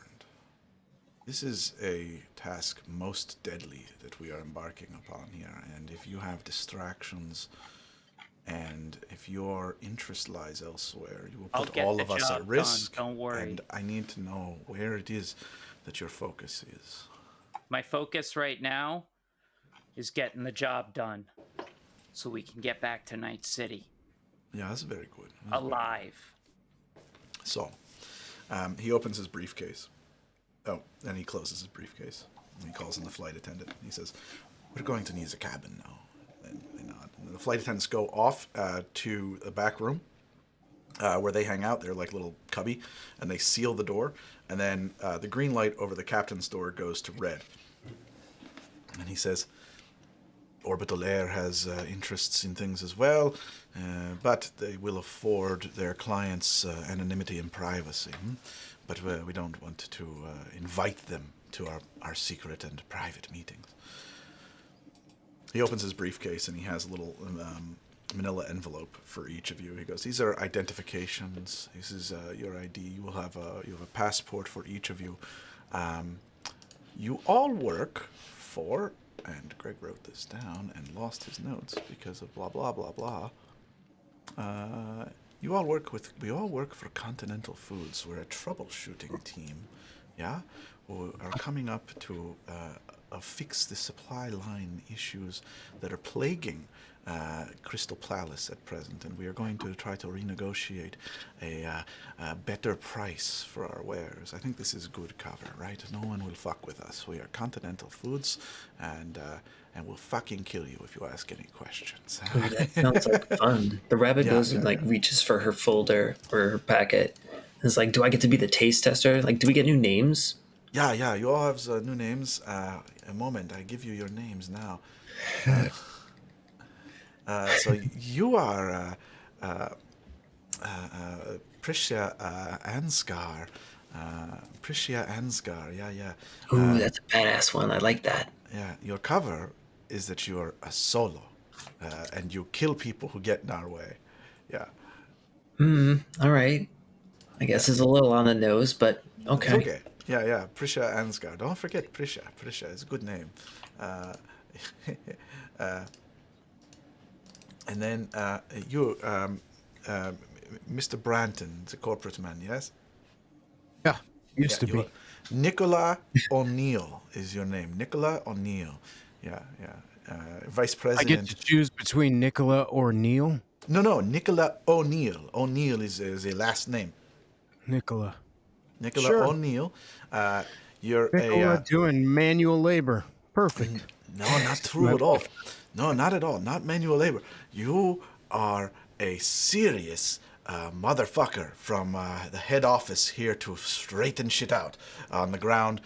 This is a task most deadly that we are embarking upon here, and if you have distractions, and if your interest lies elsewhere, you will put all of us at risk. Don't worry. And I need to know where it is that your focus is. my focus right now is getting the job done so we can get back to Night City. Yeah, that's very good. That's alive. So, he opens his briefcase. Oh, and he closes his briefcase. And he calls in the flight attendant. He says, "We're going to need a cabin now." And they nod. And the flight attendants go off to the back room where they hang out. They're like little cubby, and they seal the door. And then the green light over the captain's door goes to red. And he says, "Orbital Air has interests in things as well, but they will afford their clients anonymity and privacy. But we don't want to invite them to our secret and private meetings." He opens his briefcase and he has a little manila envelope for each of you. He goes, "These are identifications. This is your ID. You have a passport for each of you. You all work for," and Greg wrote this down and lost his notes because of blah blah blah blah. We all work for Continental Foods. We're a troubleshooting team, yeah, who are coming up to fix the supply line issues that are plaguing Crystal Palace at present, and we are going to try to renegotiate a better price for our wares. I think this is good cover, right? No one will fuck with us. We are Continental Foods, and we'll fucking kill you if you ask any questions. Ooh, that sounds like fun. The rabbit goes and like reaches for her folder or her packet. It's like, do I get to be the taste tester? Like, do we get new names? Yeah, you all have new names. A moment, I give you your names now. So you are Prisha Ansgar. Prisha Ansgar, yeah. Ooh, that's a badass one. I like that. Yeah, your cover is that you're a solo, and you kill people who get in our way. Yeah. All right. I guess it's a little on the nose, but okay. It's okay. Yeah. Prisha Ansgar. Don't forget Prisha. Prisha is a good name. And then you, Mr. Branton, the corporate man, yes? Yeah, used to be. Nicola O'Neill is your name. Nicola O'Neill. Yeah. Vice I President. get to choose between Nicola or Neil? No, Nicola O'Neill. O'Neill is a last name. Nicola. Nicola Sure. O'Neill. You're Nicola doing manual labor. Perfect. No, not true at all. No, not at all. Not manual labor. You are a serious motherfucker from the head office here to straighten shit out on the ground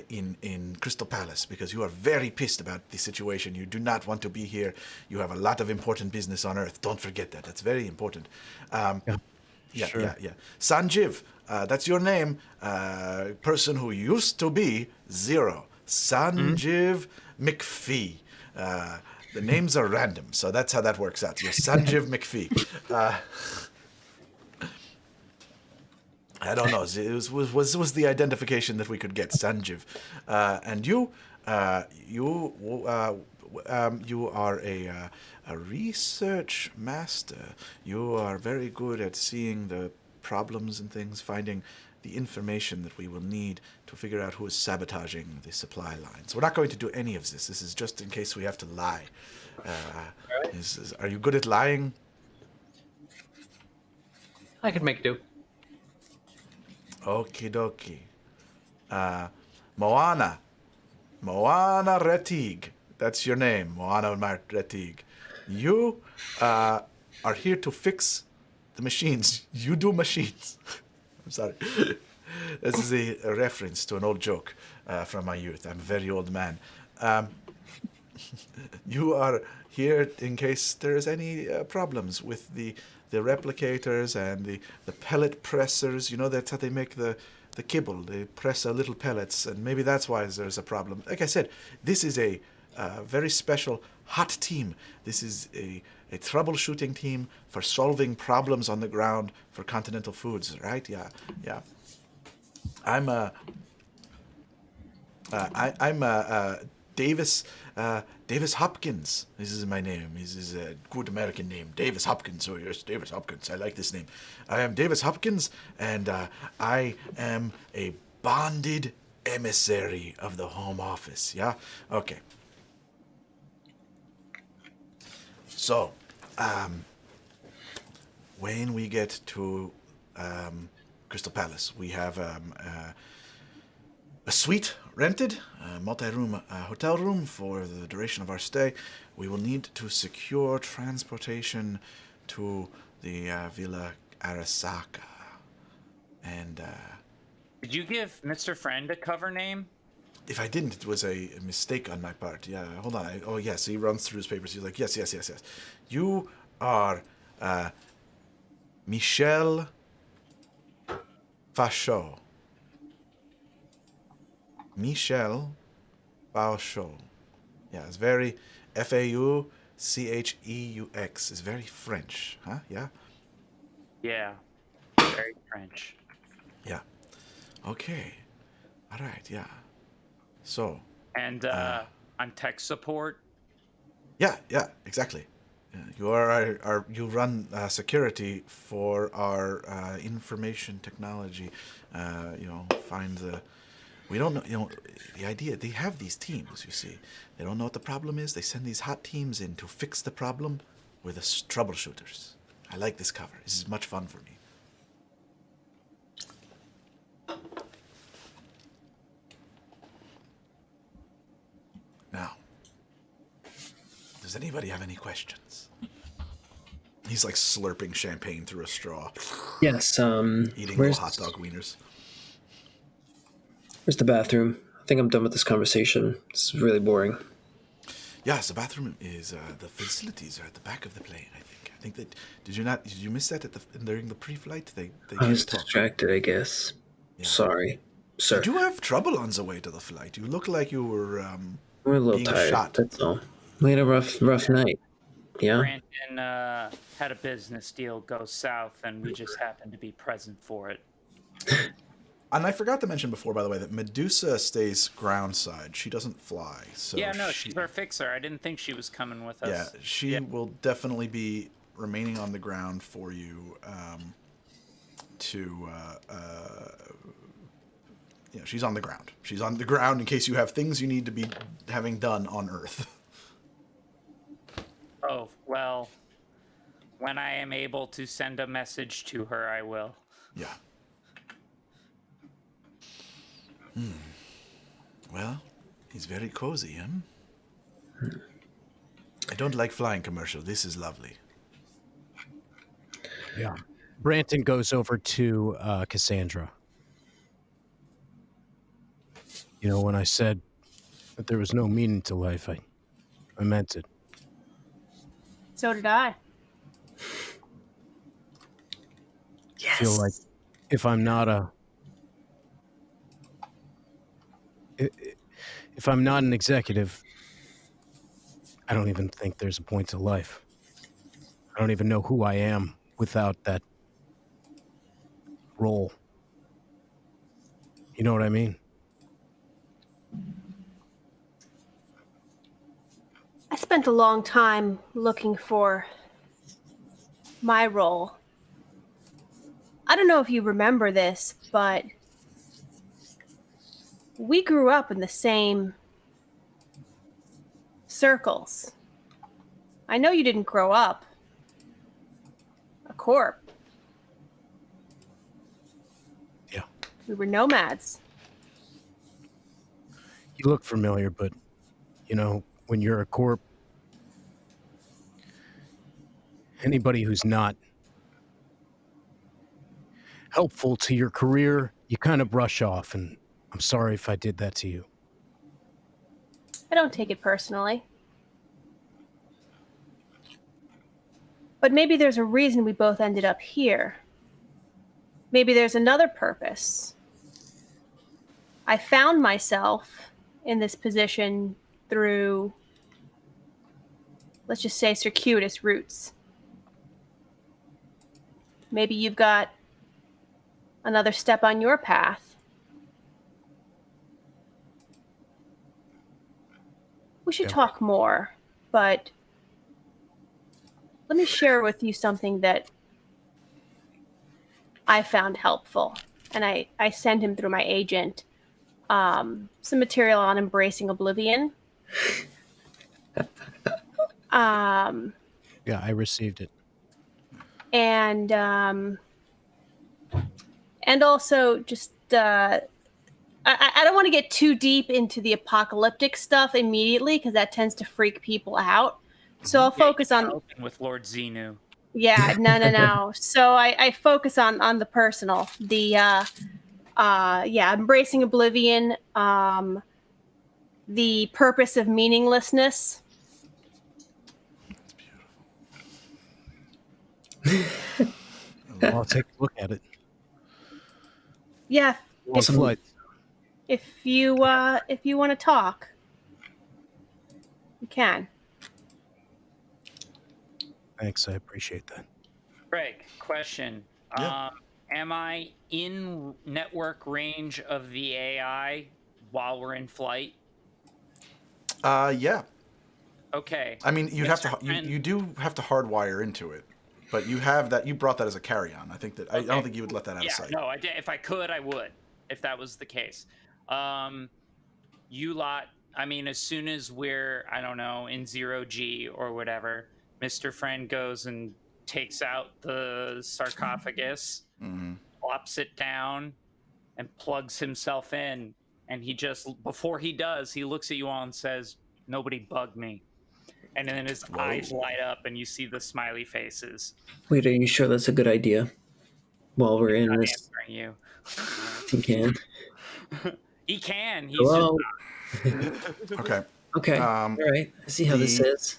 in Crystal Palace, because you are very pissed about the situation. You do not want to be here. You have a lot of important business on Earth. Don't forget that. That's very important. Yeah. Sanjiv, that's your name. Person who used to be Zero. Sanjiv McPhee. The names are random, so that's how that works out. You're Sanjiv McPhee. I don't know. It was the identification that we could get, Sanjiv. And you are a research master. You are very good at seeing the problems and things, finding the information that we will need to figure out who is sabotaging the supply lines. We're not going to do any of this. This is just in case we have to lie. Are you good at lying? I could make do. Okie dokie. Moana Retig. That's your name, Moana Retig. You are here to fix the machines. You do machines. I'm sorry. This is a reference to an old joke from my youth. I'm a very old man. You are here in case there's any problems with the replicators and the pellet pressers. You know, that's how they make the kibble. They press little pellets, and maybe that's why there's a problem. Like I said, this is a very special hot team. This is a troubleshooting team for solving problems on the ground for Continental Foods, right? Yeah. I'm Davis Hopkins. This is my name. This is a good American name, Davis Hopkins. Oh yes, Davis Hopkins. I like this name. I am Davis Hopkins, and I am a bonded emissary of the Home Office, yeah? Okay. So, when we get to Crystal Palace, we have a suite rented, a multi-room hotel room for the duration of our stay. We will need to secure transportation to the Villa Arasaka. And Did you give Mr. Friend a cover name? if I didn't, it was a mistake on my part. Yeah, hold on. Oh, yes, he runs through his papers. He's like, yes. You are Michel Fachot. Michel Fachot. Yeah, it's very Faucheux. It's very French, huh? Yeah? Yeah. Very French. Yeah. Okay. All right, yeah. So. And on tech support? Yeah, exactly. Yeah, you are you run security for our information technology. Find the. We don't know. The idea they have these teams. You see, they don't know what the problem is. They send these hot teams in to fix the problem. We're the troubleshooters. I like this cover. This is much fun for me. Now, does anybody have any questions? He's like slurping champagne through a straw. Yes. Eating little hot dog wieners. Where's the bathroom? I think I'm done with this conversation. It's really boring. Yes, the bathroom is the facilities are at the back of the plane. I think that did you miss that during the pre-flight? They I was distracted, I guess. Yeah. Sorry, sir. Did you have trouble on the way to the flight? You look like you were we're a little being tired. Shot. That's all. We had a rough night. Yeah. Brandon had a business deal go south, and we just happened to be present for it. And I forgot to mention before, by the way, that Medusa stays ground side. She doesn't fly. So yeah, no, she's our fixer. I didn't think she was coming with us. Yeah, she will definitely be remaining on the ground for you. She's on the ground. She's on the ground in case you have things you need to be having done on Earth. Oh, well, when I am able to send a message to her, I will. Yeah. Well, he's very cozy, huh? I don't like flying commercial. This is lovely. Yeah. Branton goes over to Cassandra. You know, when I said that there was no meaning to life, I meant it. So did I. Yes. I feel like if I'm not an executive, I don't even think there's a point to life. I don't even know who I am without that role. You know what I mean? I spent a long time looking for my role. I don't know if you remember this, but we grew up in the same circles. I know you didn't grow up a corp. Yeah. We were nomads. You look familiar, but, you know, when you're a corp, anybody who's not helpful to your career, you kind of brush off, and I'm sorry if I did that to you. I don't take it personally. But maybe there's a reason we both ended up here. Maybe there's another purpose. I found myself in this position through, let's just say, circuitous routes. Maybe you've got another step on your path. We should talk more, but let me share with you something that I found helpful. And I sent him through my agent. some material on embracing oblivion. Um, Yeah, I received it. and also just I don't want to get too deep into the apocalyptic stuff immediately because that tends to freak people out. So I'll focus on with Lord Xenu. Yeah, no. So I focus on the personal, the embracing oblivion, the purpose of meaninglessness. I'll take a look at it. Yeah, if you want to talk, you can. Thanks, I appreciate that. Craig, question. Yeah. Am I in network range of the AI while we're in flight? Yeah. Okay. I mean, you'd have to. Friend- You do have to hardwire into it, but you have that. You brought that as a carry-on. I think that I don't think you would let that out of sight. No, I did. If I could, I would. If that was the case, you lot. I mean, as soon as we're, I don't know, in 0G or whatever, Mr. Friend goes and takes out the sarcophagus, plops it down, and plugs himself in. And he just, before he does, he looks at you all and says, "Nobody bug me." And then his eyes light up and you see the smiley faces. Wait, are you sure that's a good idea? While we're in I'm this, answering you. he can. He can. He's Hello. Okay. Okay. All right. I see how this is.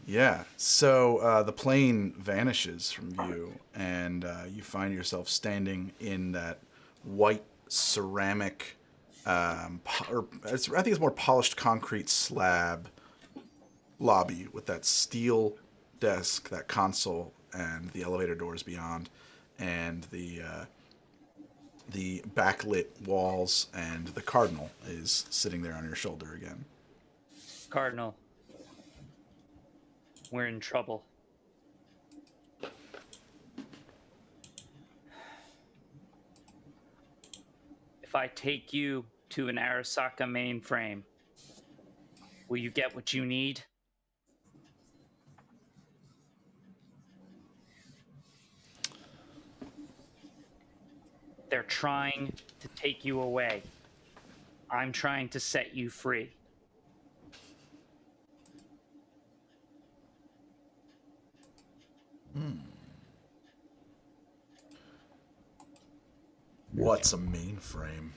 Yeah. So the plane vanishes from view, and you find yourself standing in that white ceramic, I think it's more polished concrete slab lobby with that steel desk, that console, and the elevator doors beyond, and the backlit walls, and the Cardinal is sitting there on your shoulder again. Cardinal, we're in trouble. If I take you to an Arasaka mainframe, will you get what you need? They're trying to take you away. I'm trying to set you free. What's a mainframe?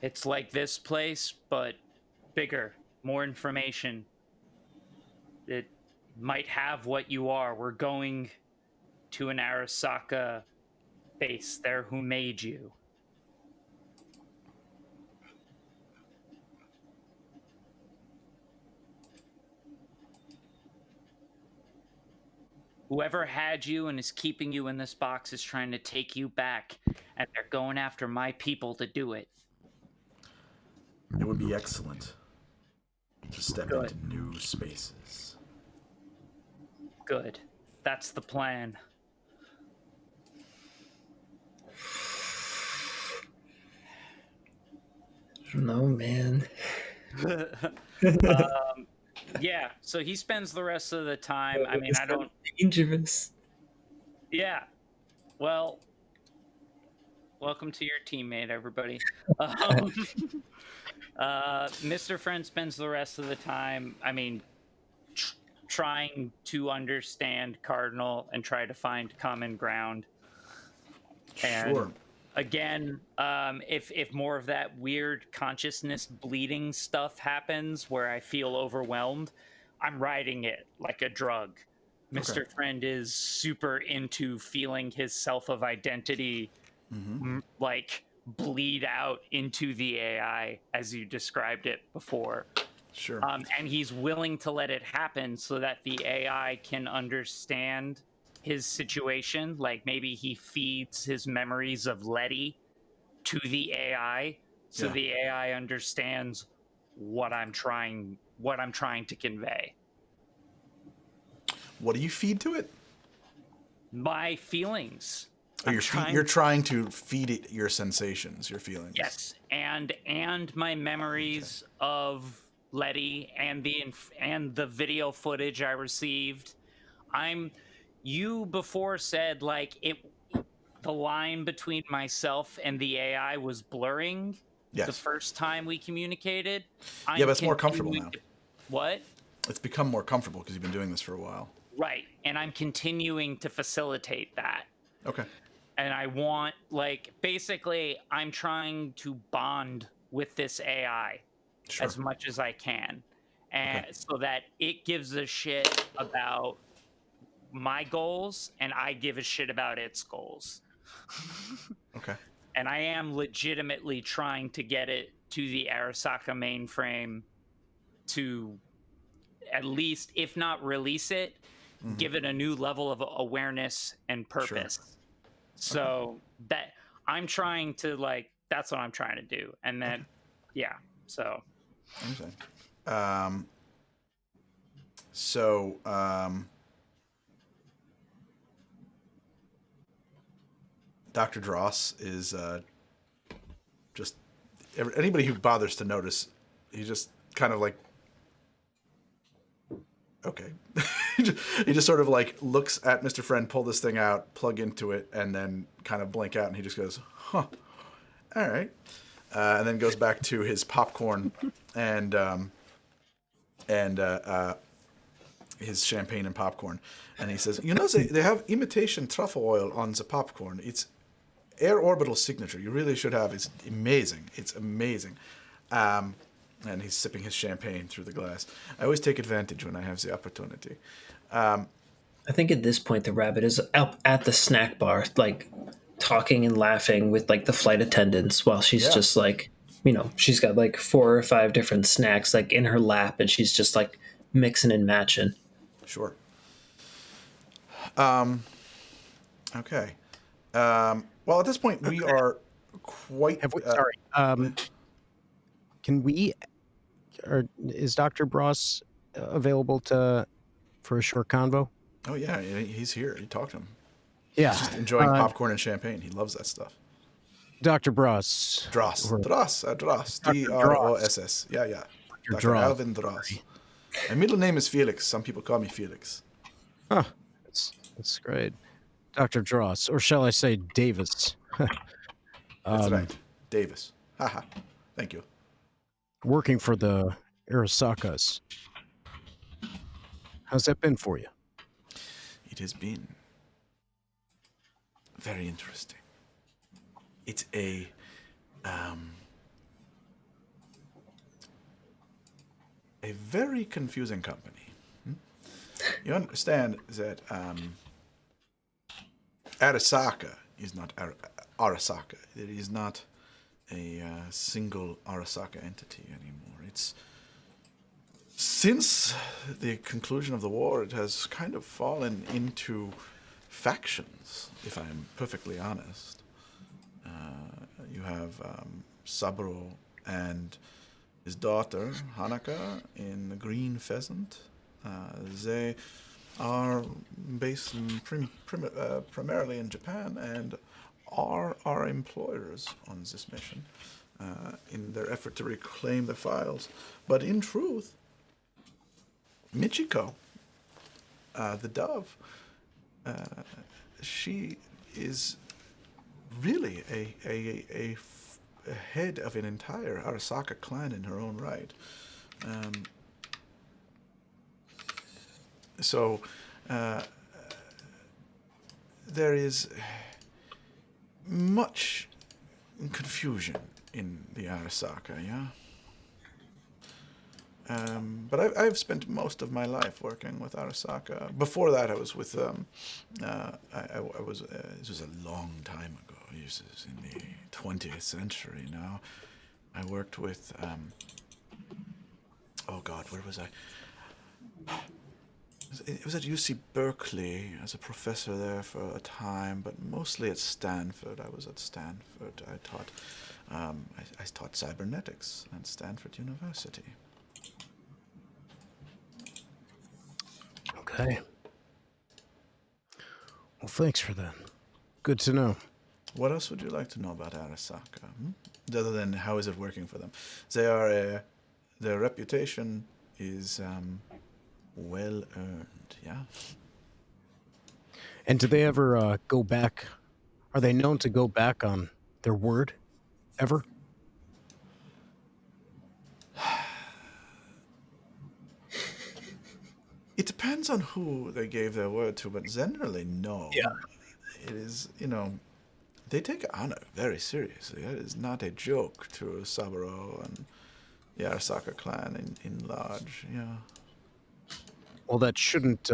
It's like this place, but bigger, more information. It might have what you are. We're going to an Arasaka base there who made you. Whoever had you and is keeping you in this box is trying to take you back, and they're going after my people to do it. It would be excellent to step into new spaces. Good. That's the plan. No, man. Yeah, so he spends the rest of the time. I mean, I don't. Dangerous. Yeah. Well, welcome to your teammate, everybody. Mr. Friend spends the rest of the time, I mean, trying to understand Cardinal and try to find common ground. And Sure. again, if more of that weird consciousness bleeding stuff happens where I feel overwhelmed, I'm riding it like a drug. Mr. Friend is super into feeling his self of identity like bleed out into the AI as you described it before. Sure. And he's willing to let it happen so that the AI can understand his situation. Like maybe he feeds his memories of Letty to the AI, so the AI understands what I'm trying to convey. What do you feed to it? My feelings. Oh, you're trying to feed it your sensations, your feelings. Yes, and my memories of Letty and the video footage I received. You before said like the line between myself and the AI was blurring. Yes. The first time we communicated. Yeah, but it's more comfortable now. What? It's become more comfortable because you've been doing this for a while. Right, and I'm continuing to facilitate that. Okay. And I want, like, basically, I'm trying to bond with this AI as much as I can. And so that it gives a shit about my goals and I give a shit about its goals. Okay. And I am legitimately trying to get it to the Arasaka mainframe to at least, if not release it, give it a new level of awareness and purpose. Sure. So that I'm trying to like, that's what I'm trying to do. And then, so. Dr. Dross is just, anybody who bothers to notice, he just kind of like, okay. He just sort of like looks at Mr. Friend, pull this thing out, plug into it, and then kind of blink out, and he just goes, huh, all right. And then goes back to his popcorn and his champagne and popcorn. And he says, they have imitation truffle oil on the popcorn. It's air orbital signature. You really should have. It's amazing. It's amazing. And he's sipping his champagne through the glass. I always take advantage when I have the opportunity. I think at this point the rabbit is up at the snack bar, like talking and laughing with like the flight attendants while she's just like, she's got like 4 or 5 different snacks like in her lap, and she's just like mixing and matching. Sure. Okay. Well, at this point we are quite. Can we? Or is Dr. Bross available for a short convo? Oh yeah, he's here. You talk to him. Yeah, he's just enjoying popcorn and champagne. He loves that stuff. Dr. Bross. Dross. Dross. D-R-O-S-S. Yeah. Dr. Alvin Dross. My middle name is Felix. Some people call me Felix. Huh. That's great. Dr. Dross, or shall I say Davis? That's right. Davis. Haha. Thank you. Working for the Arasakas. How's that been for you? It has been very interesting. It's a very confusing company. You understand that Arasaka is not Arasaka. It is not a single Arasaka entity anymore. It's since the conclusion of the war, it has kind of fallen into factions, if I'm perfectly honest. You have Saburo and his daughter, Hanaka, in the Green Pheasant. They are based primarily in Japan and are our employers on this mission in their effort to reclaim the files. But in truth, Michiko, the dove, she is really a head of an entire Arasaka clan in her own right. So there is much confusion in the Arasaka, yeah? But I've spent most of my life working with Arasaka. Before that, I was with, this was a long time ago. This is in the 20th century now. I worked with, oh God, where was I? It was at UC Berkeley as a professor there for a time, but mostly at Stanford. I was at Stanford. I taught cybernetics at Stanford University. Okay. Well, thanks for that. Good to know. What else would you like to know about Arasaka? Other than how is it working for them? They are their reputation is well earned. Yeah. And do they ever go back? Are they known to go back on their word? Ever? It depends on who they gave their word to, but generally, no. Yeah. It is, they take honor very seriously. It is not a joke to Saburo and the Arasaka clan in large, yeah. Well, that shouldn't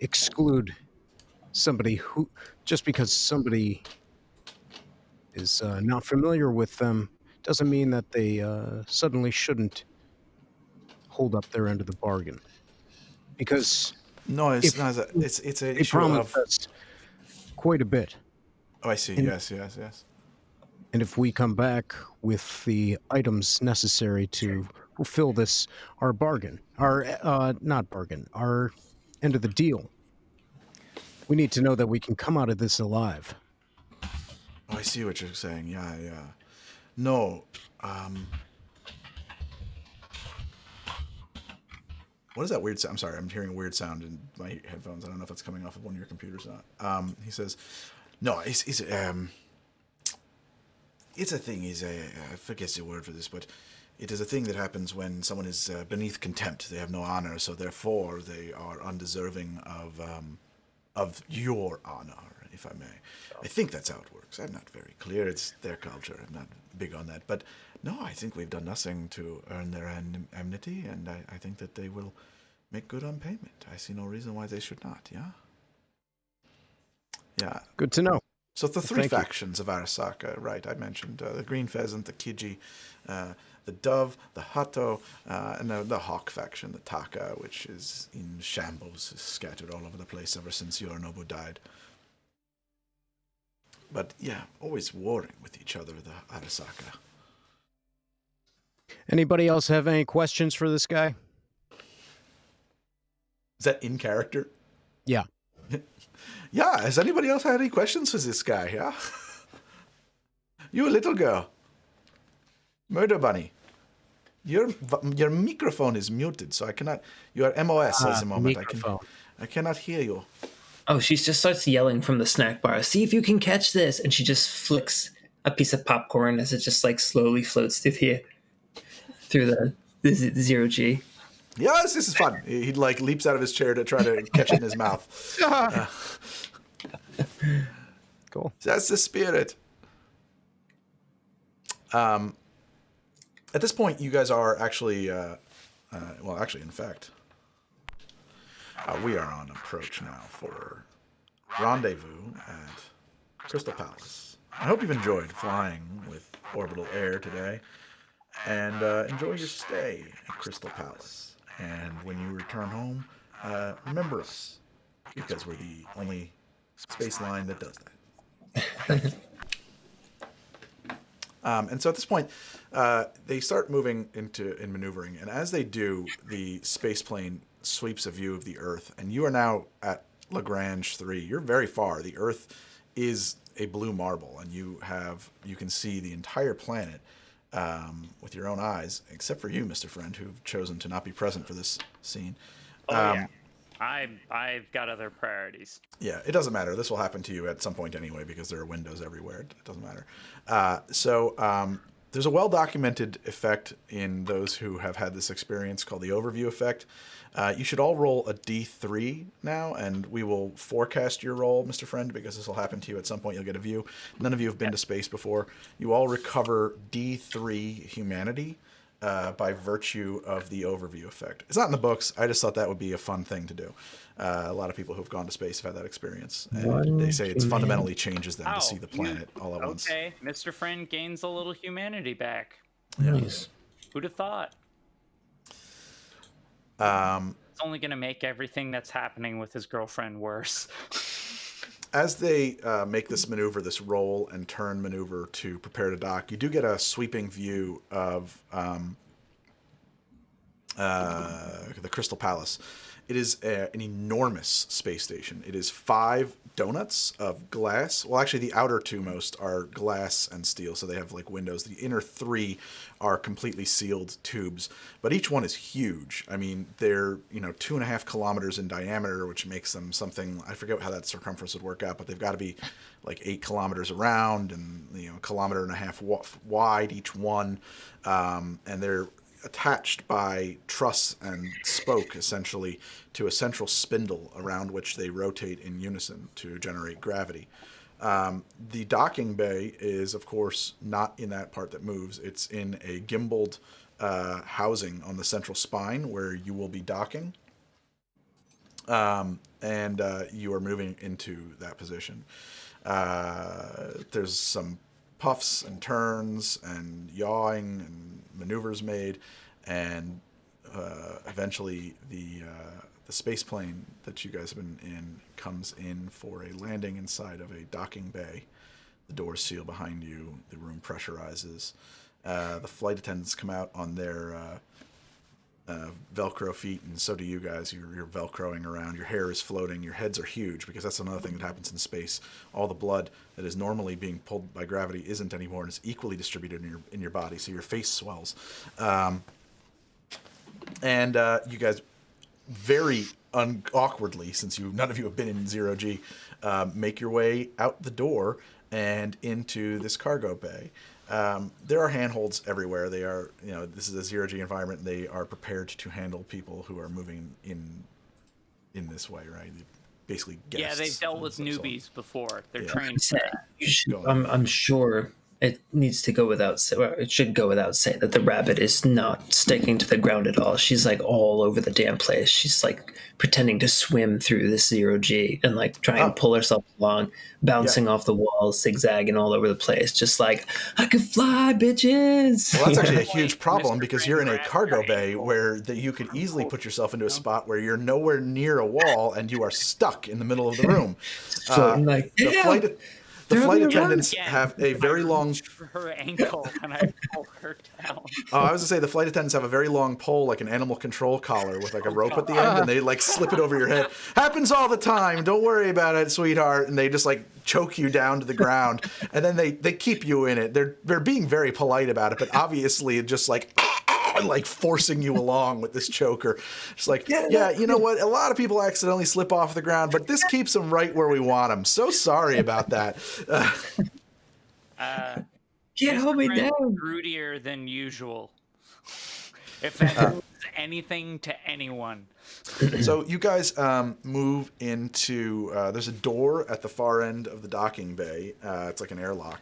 exclude somebody who, just because somebody is not familiar with them, doesn't mean that they suddenly shouldn't hold up their end of the bargain. Because no, it's not. It's an they issue promised of us quite a bit. Oh, I see. And, yes. And if we come back with the items necessary to fulfill this, our bargain, our not bargain, our end of the deal, we need to know that we can come out of this alive. Oh, I see what you're saying. Yeah. No. What is that weird sound? I'm sorry, I'm hearing a weird sound in my headphones. I don't know if it's coming off of one of your computers or not. He says, no, it's a thing. I forget the word for this, but it is a thing that happens when someone is beneath contempt. They have no honor, so therefore they are undeserving of your honor, if I may. I think that's how it works. I'm not very clear. It's their culture. I'm not big on that. But no, I think we've done nothing to earn their enmity, and I think that they will make good on payment. I see no reason why they should not, yeah? Yeah. Good to know. So the three factions of Arasaka, right, I mentioned the green pheasant, the Kiji, the dove, the Hato, and the hawk faction, the Taka, which is in shambles, scattered all over the place ever since Yorinobu died. But yeah, always warring with each other, the Arasaka. Anybody else have any questions for this guy? Is that in character? Yeah. Yeah, has anybody else had any questions for this guy, yeah? You little girl. Murder Bunny. Your microphone is muted, so I cannot... Your MOS at the moment. I cannot hear you. Oh, she just starts yelling from the snack bar, see if you can catch this, and she just flicks a piece of popcorn as it just like slowly floats through the zero G. Yes, this is fun. He like leaps out of his chair to try to catch it in his mouth. Cool. That's the spirit. At this point, you guys are actually, in fact, we are on approach now for rendezvous at Crystal Palace. I hope you've enjoyed flying with Orbital Air today, and enjoy your stay at Crystal Palace. And when you return home, remember us, because we're the only space line that does that. And so at this point, they start moving in maneuvering, and as they do, the space plane sweeps a view of the Earth, and you are now at Lagrange 3. You're very far. The Earth is a blue marble, and you can see the entire planet with your own eyes, except for you, Mr. Friend, who've chosen to not be present for this scene. Yeah. I've got other priorities. Yeah, it doesn't matter. This will happen to you at some point anyway, because there are windows everywhere. It doesn't matter. So there's a well-documented effect in those who have had this experience called the overview effect. You should all roll a D3 now, and we will forecast your roll, Mr. Friend, because this will happen to you at some point. You'll get a view. None of you have been to space before. You all recover D3 humanity by virtue of the overview effect. It's not in the books. I just thought that would be a fun thing to do. A lot of people who've gone to space have had that experience, and they say it fundamentally changes them to see the planet all at once. Okay, Mr. Friend gains a little humanity back. Nice. Who'd have thought? It's only going to make everything that's happening with his girlfriend worse. As they make this maneuver, this roll and turn maneuver to prepare to dock, you do get a sweeping view of the Crystal Palace. It is an enormous space station. It is 5 donuts of glass. Well, actually, the outer 2 most are glass and steel, so they have like windows. The inner 3 are completely sealed tubes, but each one is huge. I mean, they're 2.5 kilometers in diameter, which makes them something. I forget how that circumference would work out, but they've got to be like 8 kilometers around and 1.5 kilometers wide each one, and they're attached by truss and spoke essentially to a central spindle around which they rotate in unison to generate gravity. The docking bay is, of course, not in that part that moves. It's in a gimbaled housing on the central spine where you will be docking. And you are moving into that position. There's some puffs and turns and yawing and maneuvers made, and eventually the space plane that you guys have been in comes in for a landing inside of a docking bay. The doors seal behind you. The room pressurizes. The flight attendants come out on their Velcro feet, and so do you guys. You're Velcroing around. Your hair is floating. Your heads are huge, because that's another thing that happens in space. All the blood that is normally being pulled by gravity isn't anymore, and is equally distributed in your body, so your face swells. And you guys very awkwardly, since none of you have been in 0G, make your way out the door and into this cargo bay. There are handholds everywhere. They are, this is a 0G environment, and they are prepared to handle people who are moving in this way, right? Basically, guests. Yeah, they've dealt with newbies before. They're Yeah. trained for that. I'm sure it needs to go without say. Well, it should go without saying that the rabbit is not sticking to the ground at all. She's like all over the damn place. She's like pretending to swim through this 0G and like trying to pull herself along, bouncing off the walls, zigzagging all over the place, just like, I could fly, bitches. Well, that's actually a huge problem, because you're in a cargo bay where you could easily put yourself into a spot where you're nowhere near a wall and you are stuck in the middle of the room. Floating like, The flight attendants have a very long. Her ankle, and I pull her down. Oh, I was gonna say the flight attendants have a very long pole, like an animal control collar with like a rope at the end, and they like slip it over your head. Happens all the time. Don't worry about it, sweetheart. And they just like choke you down to the ground, and then they keep you in it. They're being very polite about it, but obviously just like forcing you along with this choker. It's like, yeah, you know what? A lot of people accidentally slip off the ground, but this keeps them right where we want them. So sorry about that. Can't hold me down. Grootier than usual. If that means anything to anyone. So you guys move into. There's a door at the far end of the docking bay. It's like an airlock.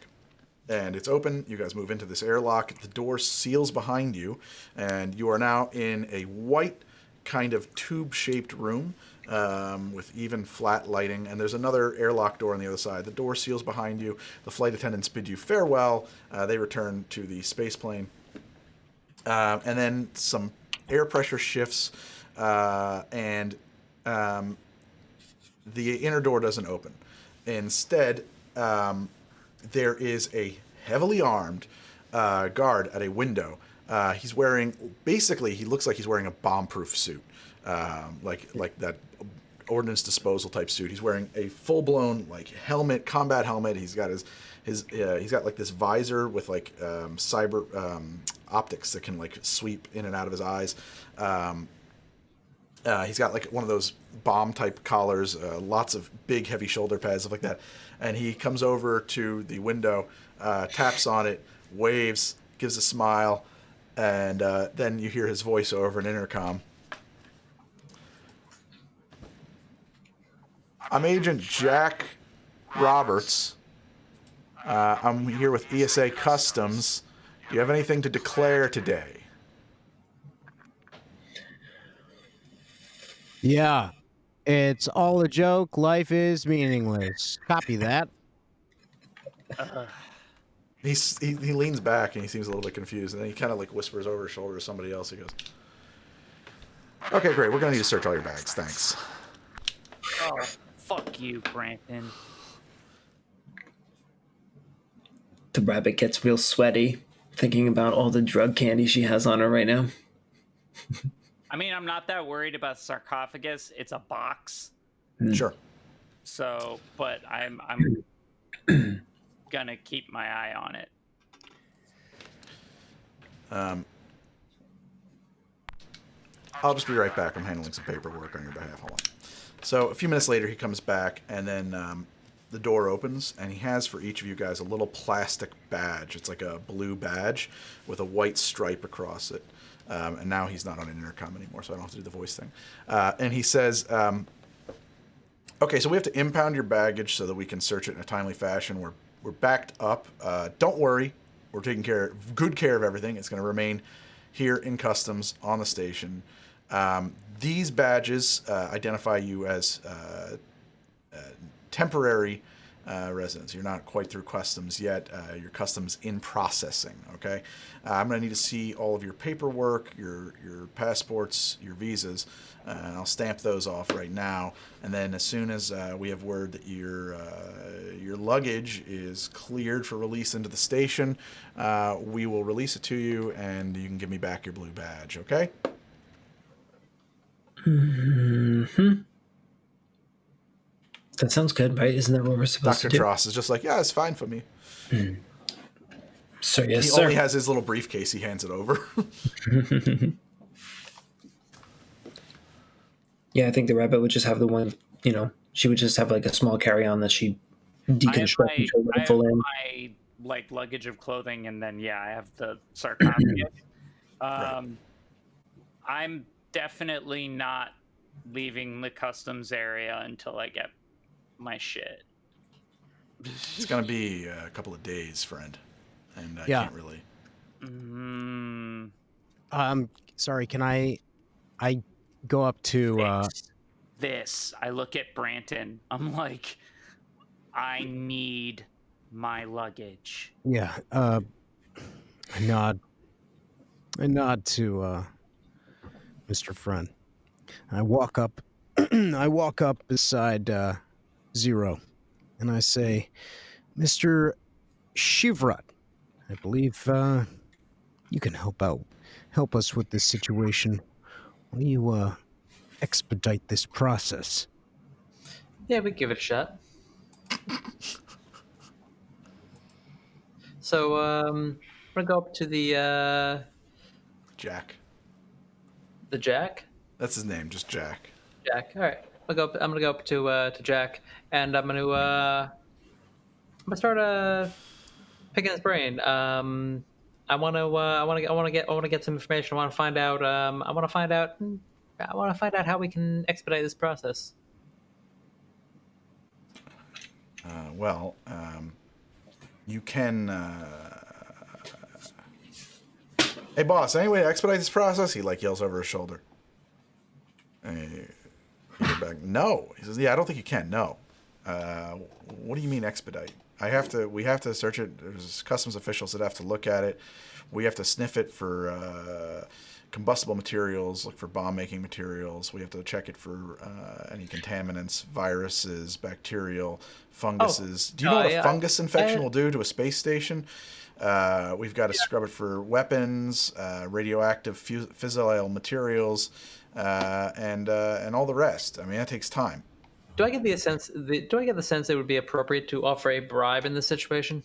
And it's open. You guys move into this airlock. The door seals behind you, and you are now in a white kind of tube-shaped room with even flat lighting. And there's another airlock door on the other side. The door seals behind you. The flight attendants bid you farewell. They return to the space plane. And then some air pressure shifts, and the inner door doesn't open. Instead, there is a heavily armed guard at a window. He's wearing, basically, he looks like he's wearing a bomb-proof suit, like that ordnance disposal type suit. He's wearing a full-blown like helmet, combat helmet. He's got he's got like this visor with like cyber optics that can like sweep in and out of his eyes. He's got like one of those bomb-type collars, lots of big, heavy shoulder pads, stuff like that. And he comes over to the window, taps on it, waves, gives a smile, and then you hear his voice over an intercom. I'm Agent Jack Roberts. I'm here with ESA Customs. Do you have anything to declare today? Yeah, it's all a joke. Life is meaningless. Copy that. He leans back and he seems a little bit confused, and then he kind of like whispers over his shoulder to somebody else. He goes, "Okay, great. We're gonna need to search all your bags. Thanks." Oh, fuck you, Brandon. The rabbit gets real sweaty thinking about all the drug candy she has on her right now. I mean, I'm not that worried about sarcophagus. It's a box. Sure. So, but I'm gonna keep my eye on it. I'll just be right back. I'm handling some paperwork on your behalf. Hold on. So a few minutes later, he comes back, and then the door opens, and he has for each of you guys a little plastic badge. It's like a blue badge with a white stripe across it. And now he's not on an intercom anymore, so I don't have to do the voice thing. And he says, okay, so we have to impound your baggage so that we can search it in a timely fashion. We're backed up. Don't worry. We're taking good care of everything. It's going to remain here in customs on the station. These badges identify you as temporary residents. You're not quite through customs yet. Your customs in processing. Okay, I'm going to need to see all of your paperwork, your passports, your visas. And I'll stamp those off right now. And then as soon as we have word that your luggage is cleared for release into the station, we will release it to you, and you can give me back your blue badge. Okay? That sounds good, right? Isn't that what we're supposed Dr. to do? Tross is just like, yeah, it's fine for me. So yes, He sir. only has his little briefcase. He hands it over. Yeah, I think the rabbit would just have the one, she would just have like a small carry-on that she deconstruct into a I have rifle in. my like luggage of clothing, and then I have the sarcophagus. I'm definitely not leaving the customs area until I get my shit. It's going to be a couple of days, friend. And I can't really... Sorry, can I go up to... This. I look at Branton. I'm like, I need my luggage. Yeah, I nod to Mr. Friend. I walk up beside Zero, and I say, Mr. Shivrat, I believe you can help us with this situation. Will you expedite this process? Yeah, we give it a shot. So, I'm gonna go up to the Jack. the Jack. That's his name, just Jack. Jack. All right. I'm gonna go up to Jack, and I'm gonna start picking his brain. I want to get some information. I want to find out how we can expedite this process. You can... Hey, boss, any way to expedite this process? He, yells over his shoulder. You get back, no. He says, yeah, I don't think you can, no. What do you mean expedite? We have to search it. There's customs officials that have to look at it. We have to sniff it for combustible materials, look for bomb-making materials. We have to check it for any contaminants, viruses, bacterial, funguses. Do you know what a fungus infection will do to a space station? We've got to scrub it for weapons, radioactive fissile materials, and all the rest. I mean, that takes time. Do I get the sense it would be appropriate to offer a bribe in this situation?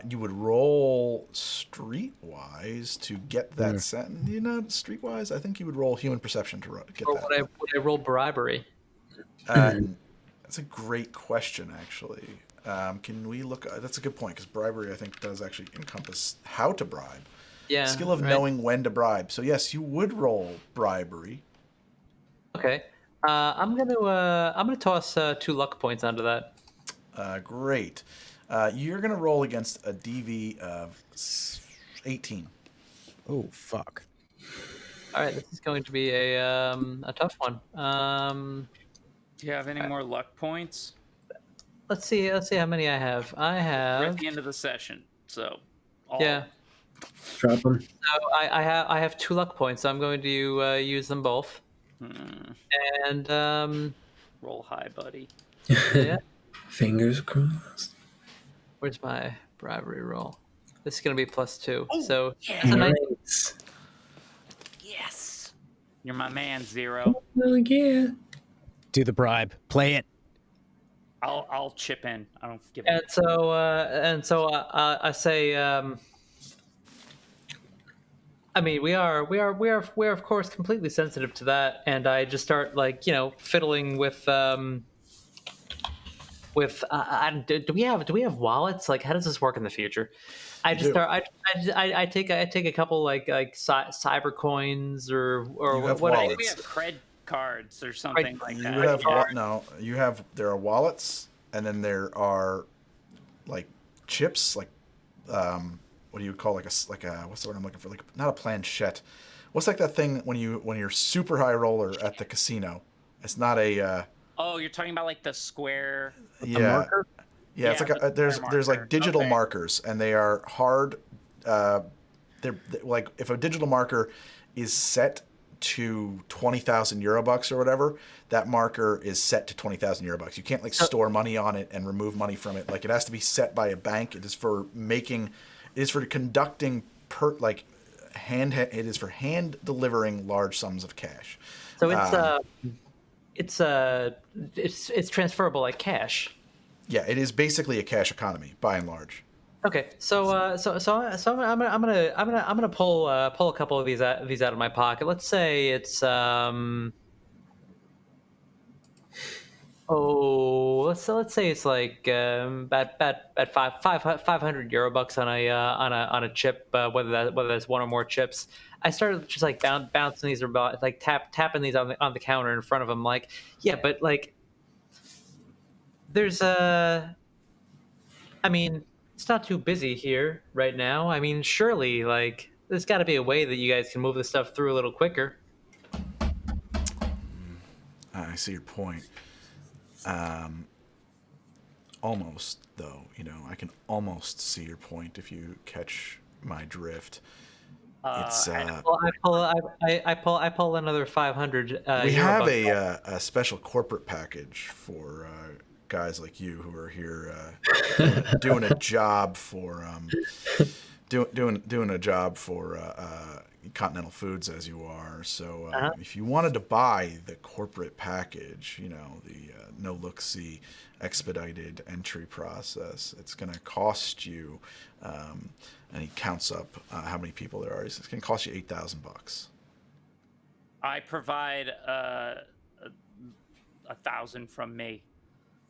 You would roll streetwise to get that sentence. Streetwise, I think you would roll human perception to get Or that. would I roll bribery? That's a great question, actually. Can we look? That's a good point, because bribery, I think, does actually encompass how to bribe. Yeah. Skill of knowing when to bribe. So yes, you would roll bribery. Okay. I'm gonna toss 2 luck points onto that. Great. You're gonna roll against a DV of 18. Oh fuck! All right, this is going to be a tough one. Do you have any more luck points? Let's see how many I have. We're at the end of the session, so yeah. Drop them. So I have 2 luck points. So I'm going to use them both. And roll high, buddy. Yeah. Fingers crossed. Where's my bribery roll? This is going to be +2. Oh, So yeah. that's a nice. Nice. You're my man, Zero. Well, yeah. Do the bribe. Play it. I'll chip in. I don't give. And so I say, I mean, we are of course completely sensitive to that, and I just start like fiddling with do we have wallets? Like, how does this work in the future? I just start. I take a couple like cyber coins or You have what? wallets. We have cred cards or something like You that. would have there are wallets, and then there are like chips, like what do you call like a what's the word I'm looking for? Like not a planchette. What's like that thing when you're super high roller at the casino? It's not a. Oh, you're talking about like the square. Yeah. marker? Yeah, it's Yeah, like the there's square like marker. digital Okay. markers, and they are hard. They're like if a digital marker is set to 20,000 Eurobucks or whatever, that marker is set to 20,000 Eurobucks. You can't like store money on it and remove money from it. Like it has to be set by a bank. It is for conducting it is for hand delivering large sums of cash. So it's transferable like cash. Yeah, it is basically a cash economy by and large. Okay, so I'm gonna pull a couple of these out of my pocket. Let's say it's let's say it's like about 500 Eurobucks on a chip, whether that's one or more chips. I started just like bouncing these about, like tapping these on the counter in front of him, like, yeah, but like there's I mean, it's not too busy here right now. I mean, surely like there's got to be a way that you guys can move this stuff through a little quicker. I see your point. Almost, though, I can almost see your point if you catch my drift. It's I pull another 500. we have Eurobucks. a special corporate package for guys like you who are here doing a job for doing a job for Continental Foods as you are. So if you wanted to buy the corporate package, the no look see expedited entry process, it's going to cost you. And he counts up how many people there are. It's going to cost you $8,000. I provide 1,000 from me,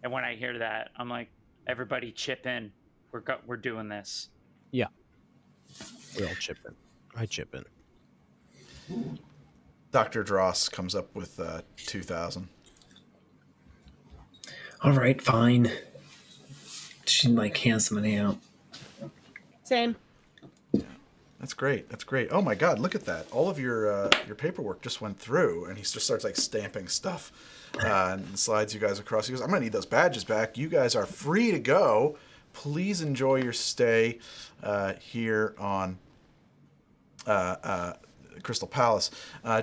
and when I hear that, I'm like, everybody chip in. We're doing this. Yeah. We all chip in. I chip in. Dr. Dross comes up with 2,000. All right, fine. She like hands some money out. Same. That's great. That's great. Oh my God, look at that! All of your paperwork just went through, and he just starts like stamping stuff and slides you guys across. He goes, "I'm gonna need those badges back. You guys are free to go. Please enjoy your stay here on Crystal Palace.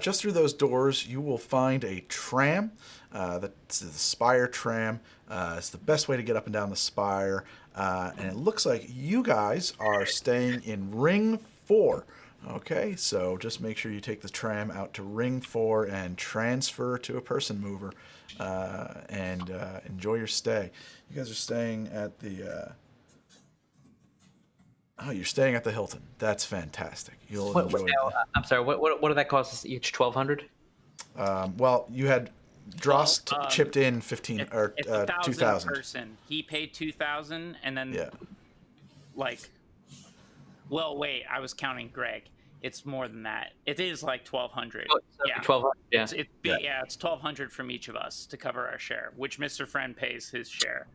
Just through those doors, you will find a tram. That's the Spire tram. It's the best way to get up and down the Spire. And it looks like you guys are staying in Ring 4. Okay, so just make sure you take the tram out to Ring 4 and transfer to a person mover and enjoy your stay. You guys are staying at the... you're staying at the Hilton. That's fantastic. You'll enjoy it. I'm sorry. What did that cost us each? 1,200. Well, you had Dross chipped in 15 or It's 1,000 2,000. person. He paid 2,000, and then Yeah. Well, wait. I was counting Greg. It's more than that. It is like 1,200. Yeah. 1,200. Yeah. It's 1,200 from each of us to cover our share, which Mr. Friend pays his share.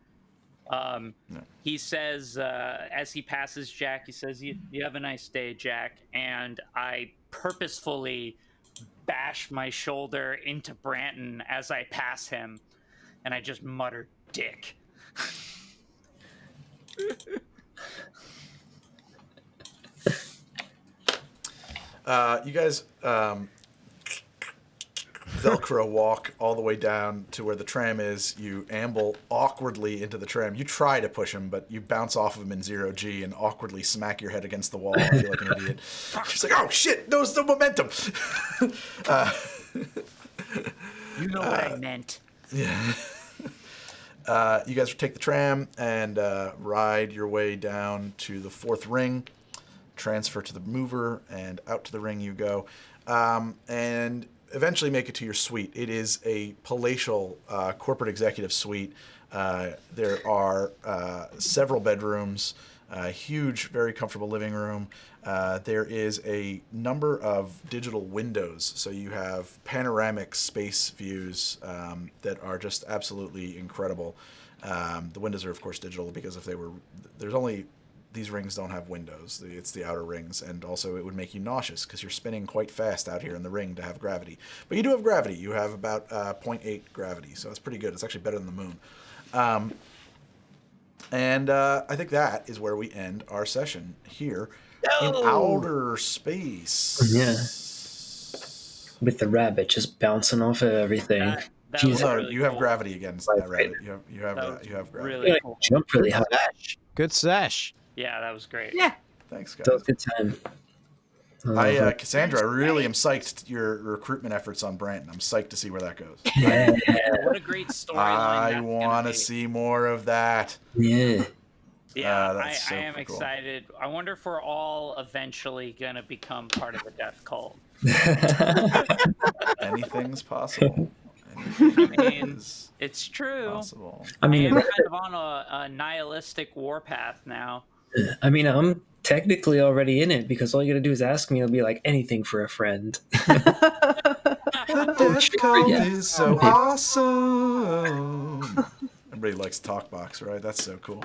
He says, as he passes Jack, he says, you have a nice day, Jack. And I purposefully bash my shoulder into Branton as I pass him. And I just mutter, dick. You guys Velcro walk all the way down to where the tram is. You amble awkwardly into the tram. You try to push him, but you bounce off of him in 0G and awkwardly smack your head against the wall. I feel like an idiot. She's like, oh shit, there's the momentum. You know what I meant. Yeah. You guys take the tram and ride your way down to the 4th ring, transfer to the mover, and out to the ring you go, and eventually make it to your suite. It is a palatial corporate executive suite. There are several bedrooms, a huge, very comfortable living room. There is a number of digital windows, so you have panoramic space views that are just absolutely incredible. The windows are, of course, digital because these rings don't have windows. It's the outer rings, and also it would make you nauseous because you're spinning quite fast out here in the ring to have gravity. But you do have gravity. You have about 0.8 gravity, so it's pretty good. It's actually better than the moon. And I think that is where we end our session here in outer space. Yeah. With the rabbit just bouncing off of everything. That Jesus. was really You have cool. gravity against that rabbit. You have gravity. Really cool. Jump really high. Good sesh. Yeah, that was great. Yeah. Thanks, guys. That was a good time. Cassandra, I really am psyched your recruitment efforts on Branton. I'm psyched to see where that goes. Yeah. What a great storyline. I want to see more of that. Yeah. Yeah, that's I so am cool. excited. I wonder if we're all eventually going to become part of the death cult. Anything's possible. I mean, it's true. Possible. I mean, am kind of on a nihilistic warpath now. I'm technically already in it because all you gotta do is ask me. I'll be like anything for a friend. The death cult is so awesome. Everybody likes TalkBox, right? That's so cool.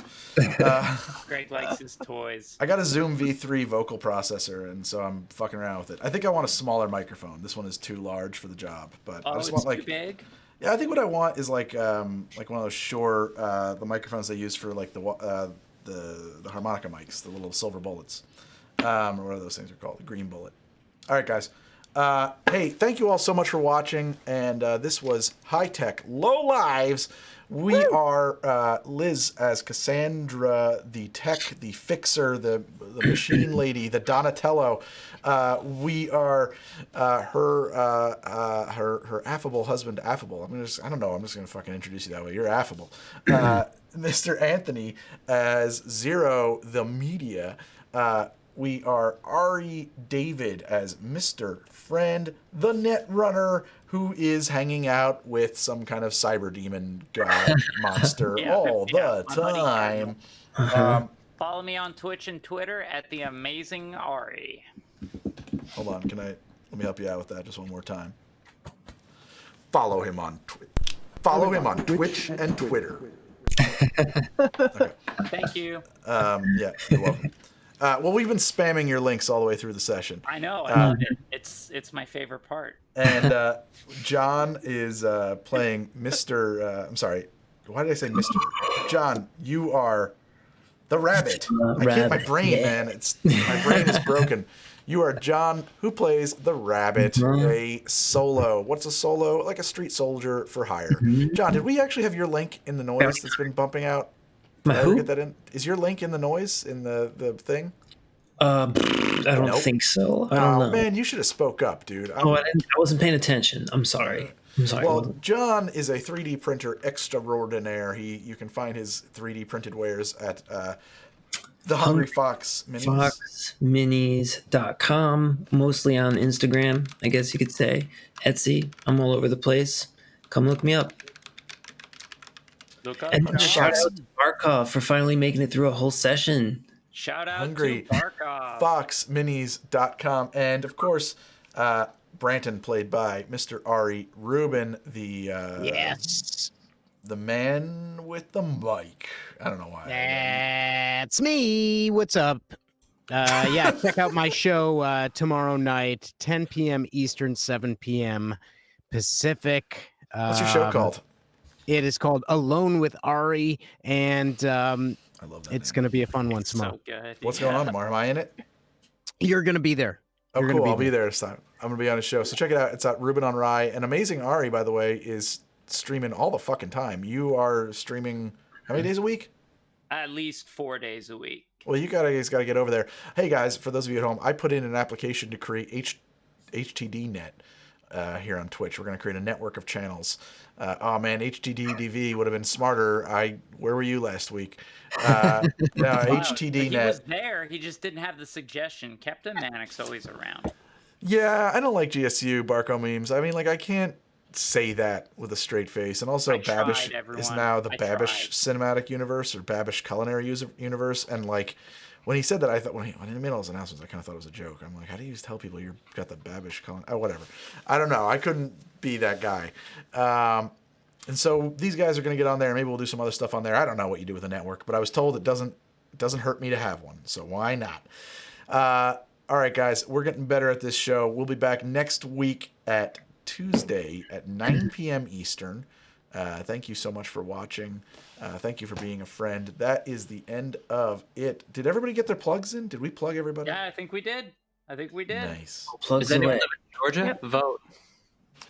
Greg likes his toys. I got a Zoom V3 vocal processor, and so I'm fucking around with it. I think I want a smaller microphone. This one is too large for the job, but I just want too big? Yeah, I think what I want is like one of those Shure the microphones they use for like the harmonica mics, the little silver bullets, or what are those things are called? The green bullet. All right, guys. Hey, thank you all so much for watching, and this was High Tech Low Lives. We are Liz as Cassandra, the tech, the fixer, the machine lady, the Donatello. We are her affable husband, Affable. I'm just gonna fucking introduce you that way. You're Affable. Mr. Anthony as Zero, the media. We are Ari David as Mr. Friend, the Netrunner, who is hanging out with some kind of cyber demon god monster all the time. Follow me on Twitch and Twitter at the Amazing Ari. Hold on, let me help you out with that just one more time. Follow him on Twitch and Twitter. Okay. Thank you. Yeah, you're welcome. Well, we've been spamming your links all the way through the session. I know. I love it. It's my favorite part. And John is playing Mr. I'm sorry. Why did I say Mr.? John, you are the rabbit. I can't. My brain, man. My brain is broken. You are John, who plays the rabbit, a solo. What's a solo? Like a street soldier for hire. John, did we actually have your link in the noise that's been bumping out? Did I ever get that in? Is your link in the noise in the thing? I don't think so. I don't know. Man, you should have spoke up, dude. I wasn't paying attention. I'm sorry. Well, John is a 3D printer extraordinaire. You can find his 3D printed wares at the Hungry Fox Minis. Foxminis.com, mostly on Instagram, I guess you could say. Etsy. I'm all over the place. Come look me up. And shout out to Barkov for finally making it through a whole session. Shout out Hungry to Barkov. Foxminis.com. And of course, Branton, played by Mr. Ari Rubin, the man with the mic. I don't know why. That's me. What's up? Check out my show tomorrow night, 10 p.m. Eastern, 7 p.m. Pacific. What's your show called? It is called Alone with Ari, and I love that. It's going to be a fun one tomorrow. So good. What's going on tomorrow? Am I in it? You're going to be there. Oh, cool. I'll be there this time. I'm going to be on his show. So check it out. It's at Rubin on Rye. And Amazing Ari, by the way, is streaming all the fucking time. You are streaming how many days a week? At least 4 days a week. Well, you guys got to get over there. Hey, guys, for those of you at home, I put in an application to create HTD net. here on Twitch. We're going to create a network of channels. Oh man, HTD DV would have been smarter. Where were you last week? No, HTD He net. was there. He just didn't have the suggestion. Captain Manic's always around. Yeah, I don't like GSU Barco memes. I mean, like, I can't say that with a straight face. And also, I tried, Babish is everyone. now the I Babish tried. cinematic universe or Babish culinary universe. And like, when he said that, I thought when he made all hose announcements, I kind of thought it was a joke. I'm like, how do you tell people you've got the Babish culinary? Oh, whatever. I don't know. I couldn't be that guy. And so these guys are going to get on there. Maybe we'll do some other stuff on there. I don't know what you do with a network, but I was told it doesn't hurt me to have one. So why not? All right, guys, we're getting better at this show. We'll be back next week at Tuesday at 9 p.m. Eastern. Thank you so much for watching. Thank you for being a friend. That is the end of it. Did everybody get their plugs in? Did we plug everybody? Yeah, I think we did. Nice. Plugs Does anyone away. live in Georgia? Yep. Vote.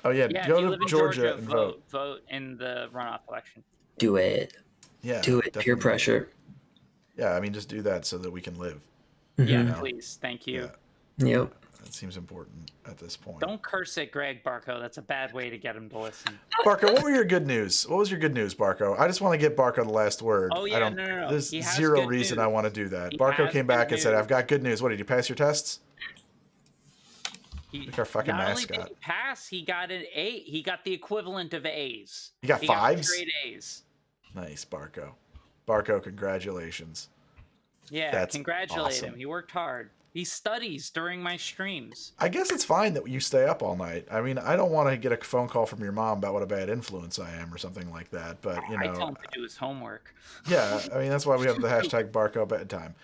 Oh, yeah, Yeah, go if you to live in Georgia and vote. Vote in the runoff election. Do it. Yeah, Do it. Peer definitely. pressure. Yeah, I mean, just do that so that we can live. Yeah, Mhm. please. Thank you. Yeah, Yep. that seems important at this point. Don't curse at Greg Barco. That's a bad way to get him to listen. Barco, what were your good news? What was your good news, Barco? I just want to get Barco the last word. Oh, yeah, I don't, no. There's He has zero good reason news. I want to do that. He Barco has came good back and said, news. I've got good news. What, did you pass your tests? He, Like our fucking not mascot. only did he pass, he got an A. He got the equivalent of A's. You got he fives? Got straight A's. Nice, Barco. Barco, congratulations. Yeah, That's congratulate awesome. him. He worked hard. He studies during my streams. I guess it's fine that you stay up all night. I mean, I don't want to get a phone call from your mom about what a bad influence I am or something like that. But, you I tell know, him to do his homework. yeah, I mean, that's why we have the hashtag Barco bedtime.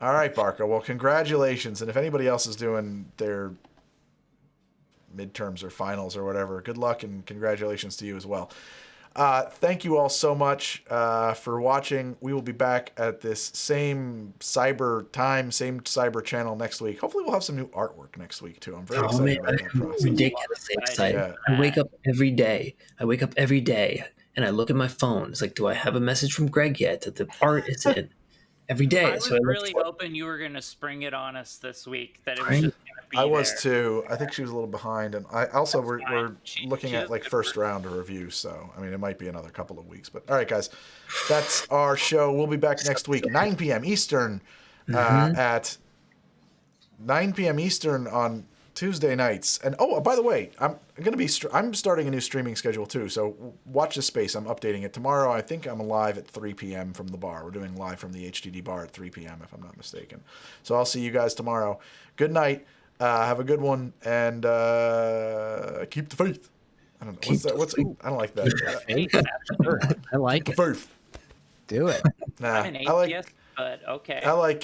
All right, Barco. Well, congratulations. And if anybody else is doing their midterms or finals or whatever, good luck and congratulations to you as well. Thank you all so much for watching. We will be back at this same cyber time, same cyber channel next week. Hopefully we'll have some new artwork next week too. I'm very Oh excited man, about that I'm process. ridiculously excited. Yeah. I wake up every day. And I look at my phone. It's like, do I have a message from Greg yet that the art is in? Every day. I was So I look really for it. hoping you were going to spring it on us this week. That it was Right? just going to be I was there. too. I think she was a little behind, and I also we're fine. She looking was at like good first for- round of review. So I mean, it might be another couple of weeks. But all right, guys, that's our show. We'll be back next week, 9 p.m. Eastern, at 9 p.m. Eastern on Tuesday nights. And oh, by the way, I'm starting a new streaming schedule too. So watch this space. I'm updating it tomorrow. I think I'm live at 3 p.m. from the bar. We're doing live from the HTD bar at 3 p.m. if I'm not mistaken. So I'll see you guys tomorrow. Good night. Have a good one and keep the faith. I don't know. I don't like that. I like it. Faith. Do it. Nah, I'm an I like. atheist, but okay. I like.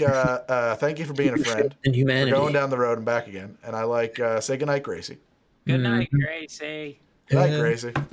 Thank you for being a friend. And We're humanity. going down the road and back again. And I like. Say goodnight, Gracie. Good night, Gracie. Good night, Gracie.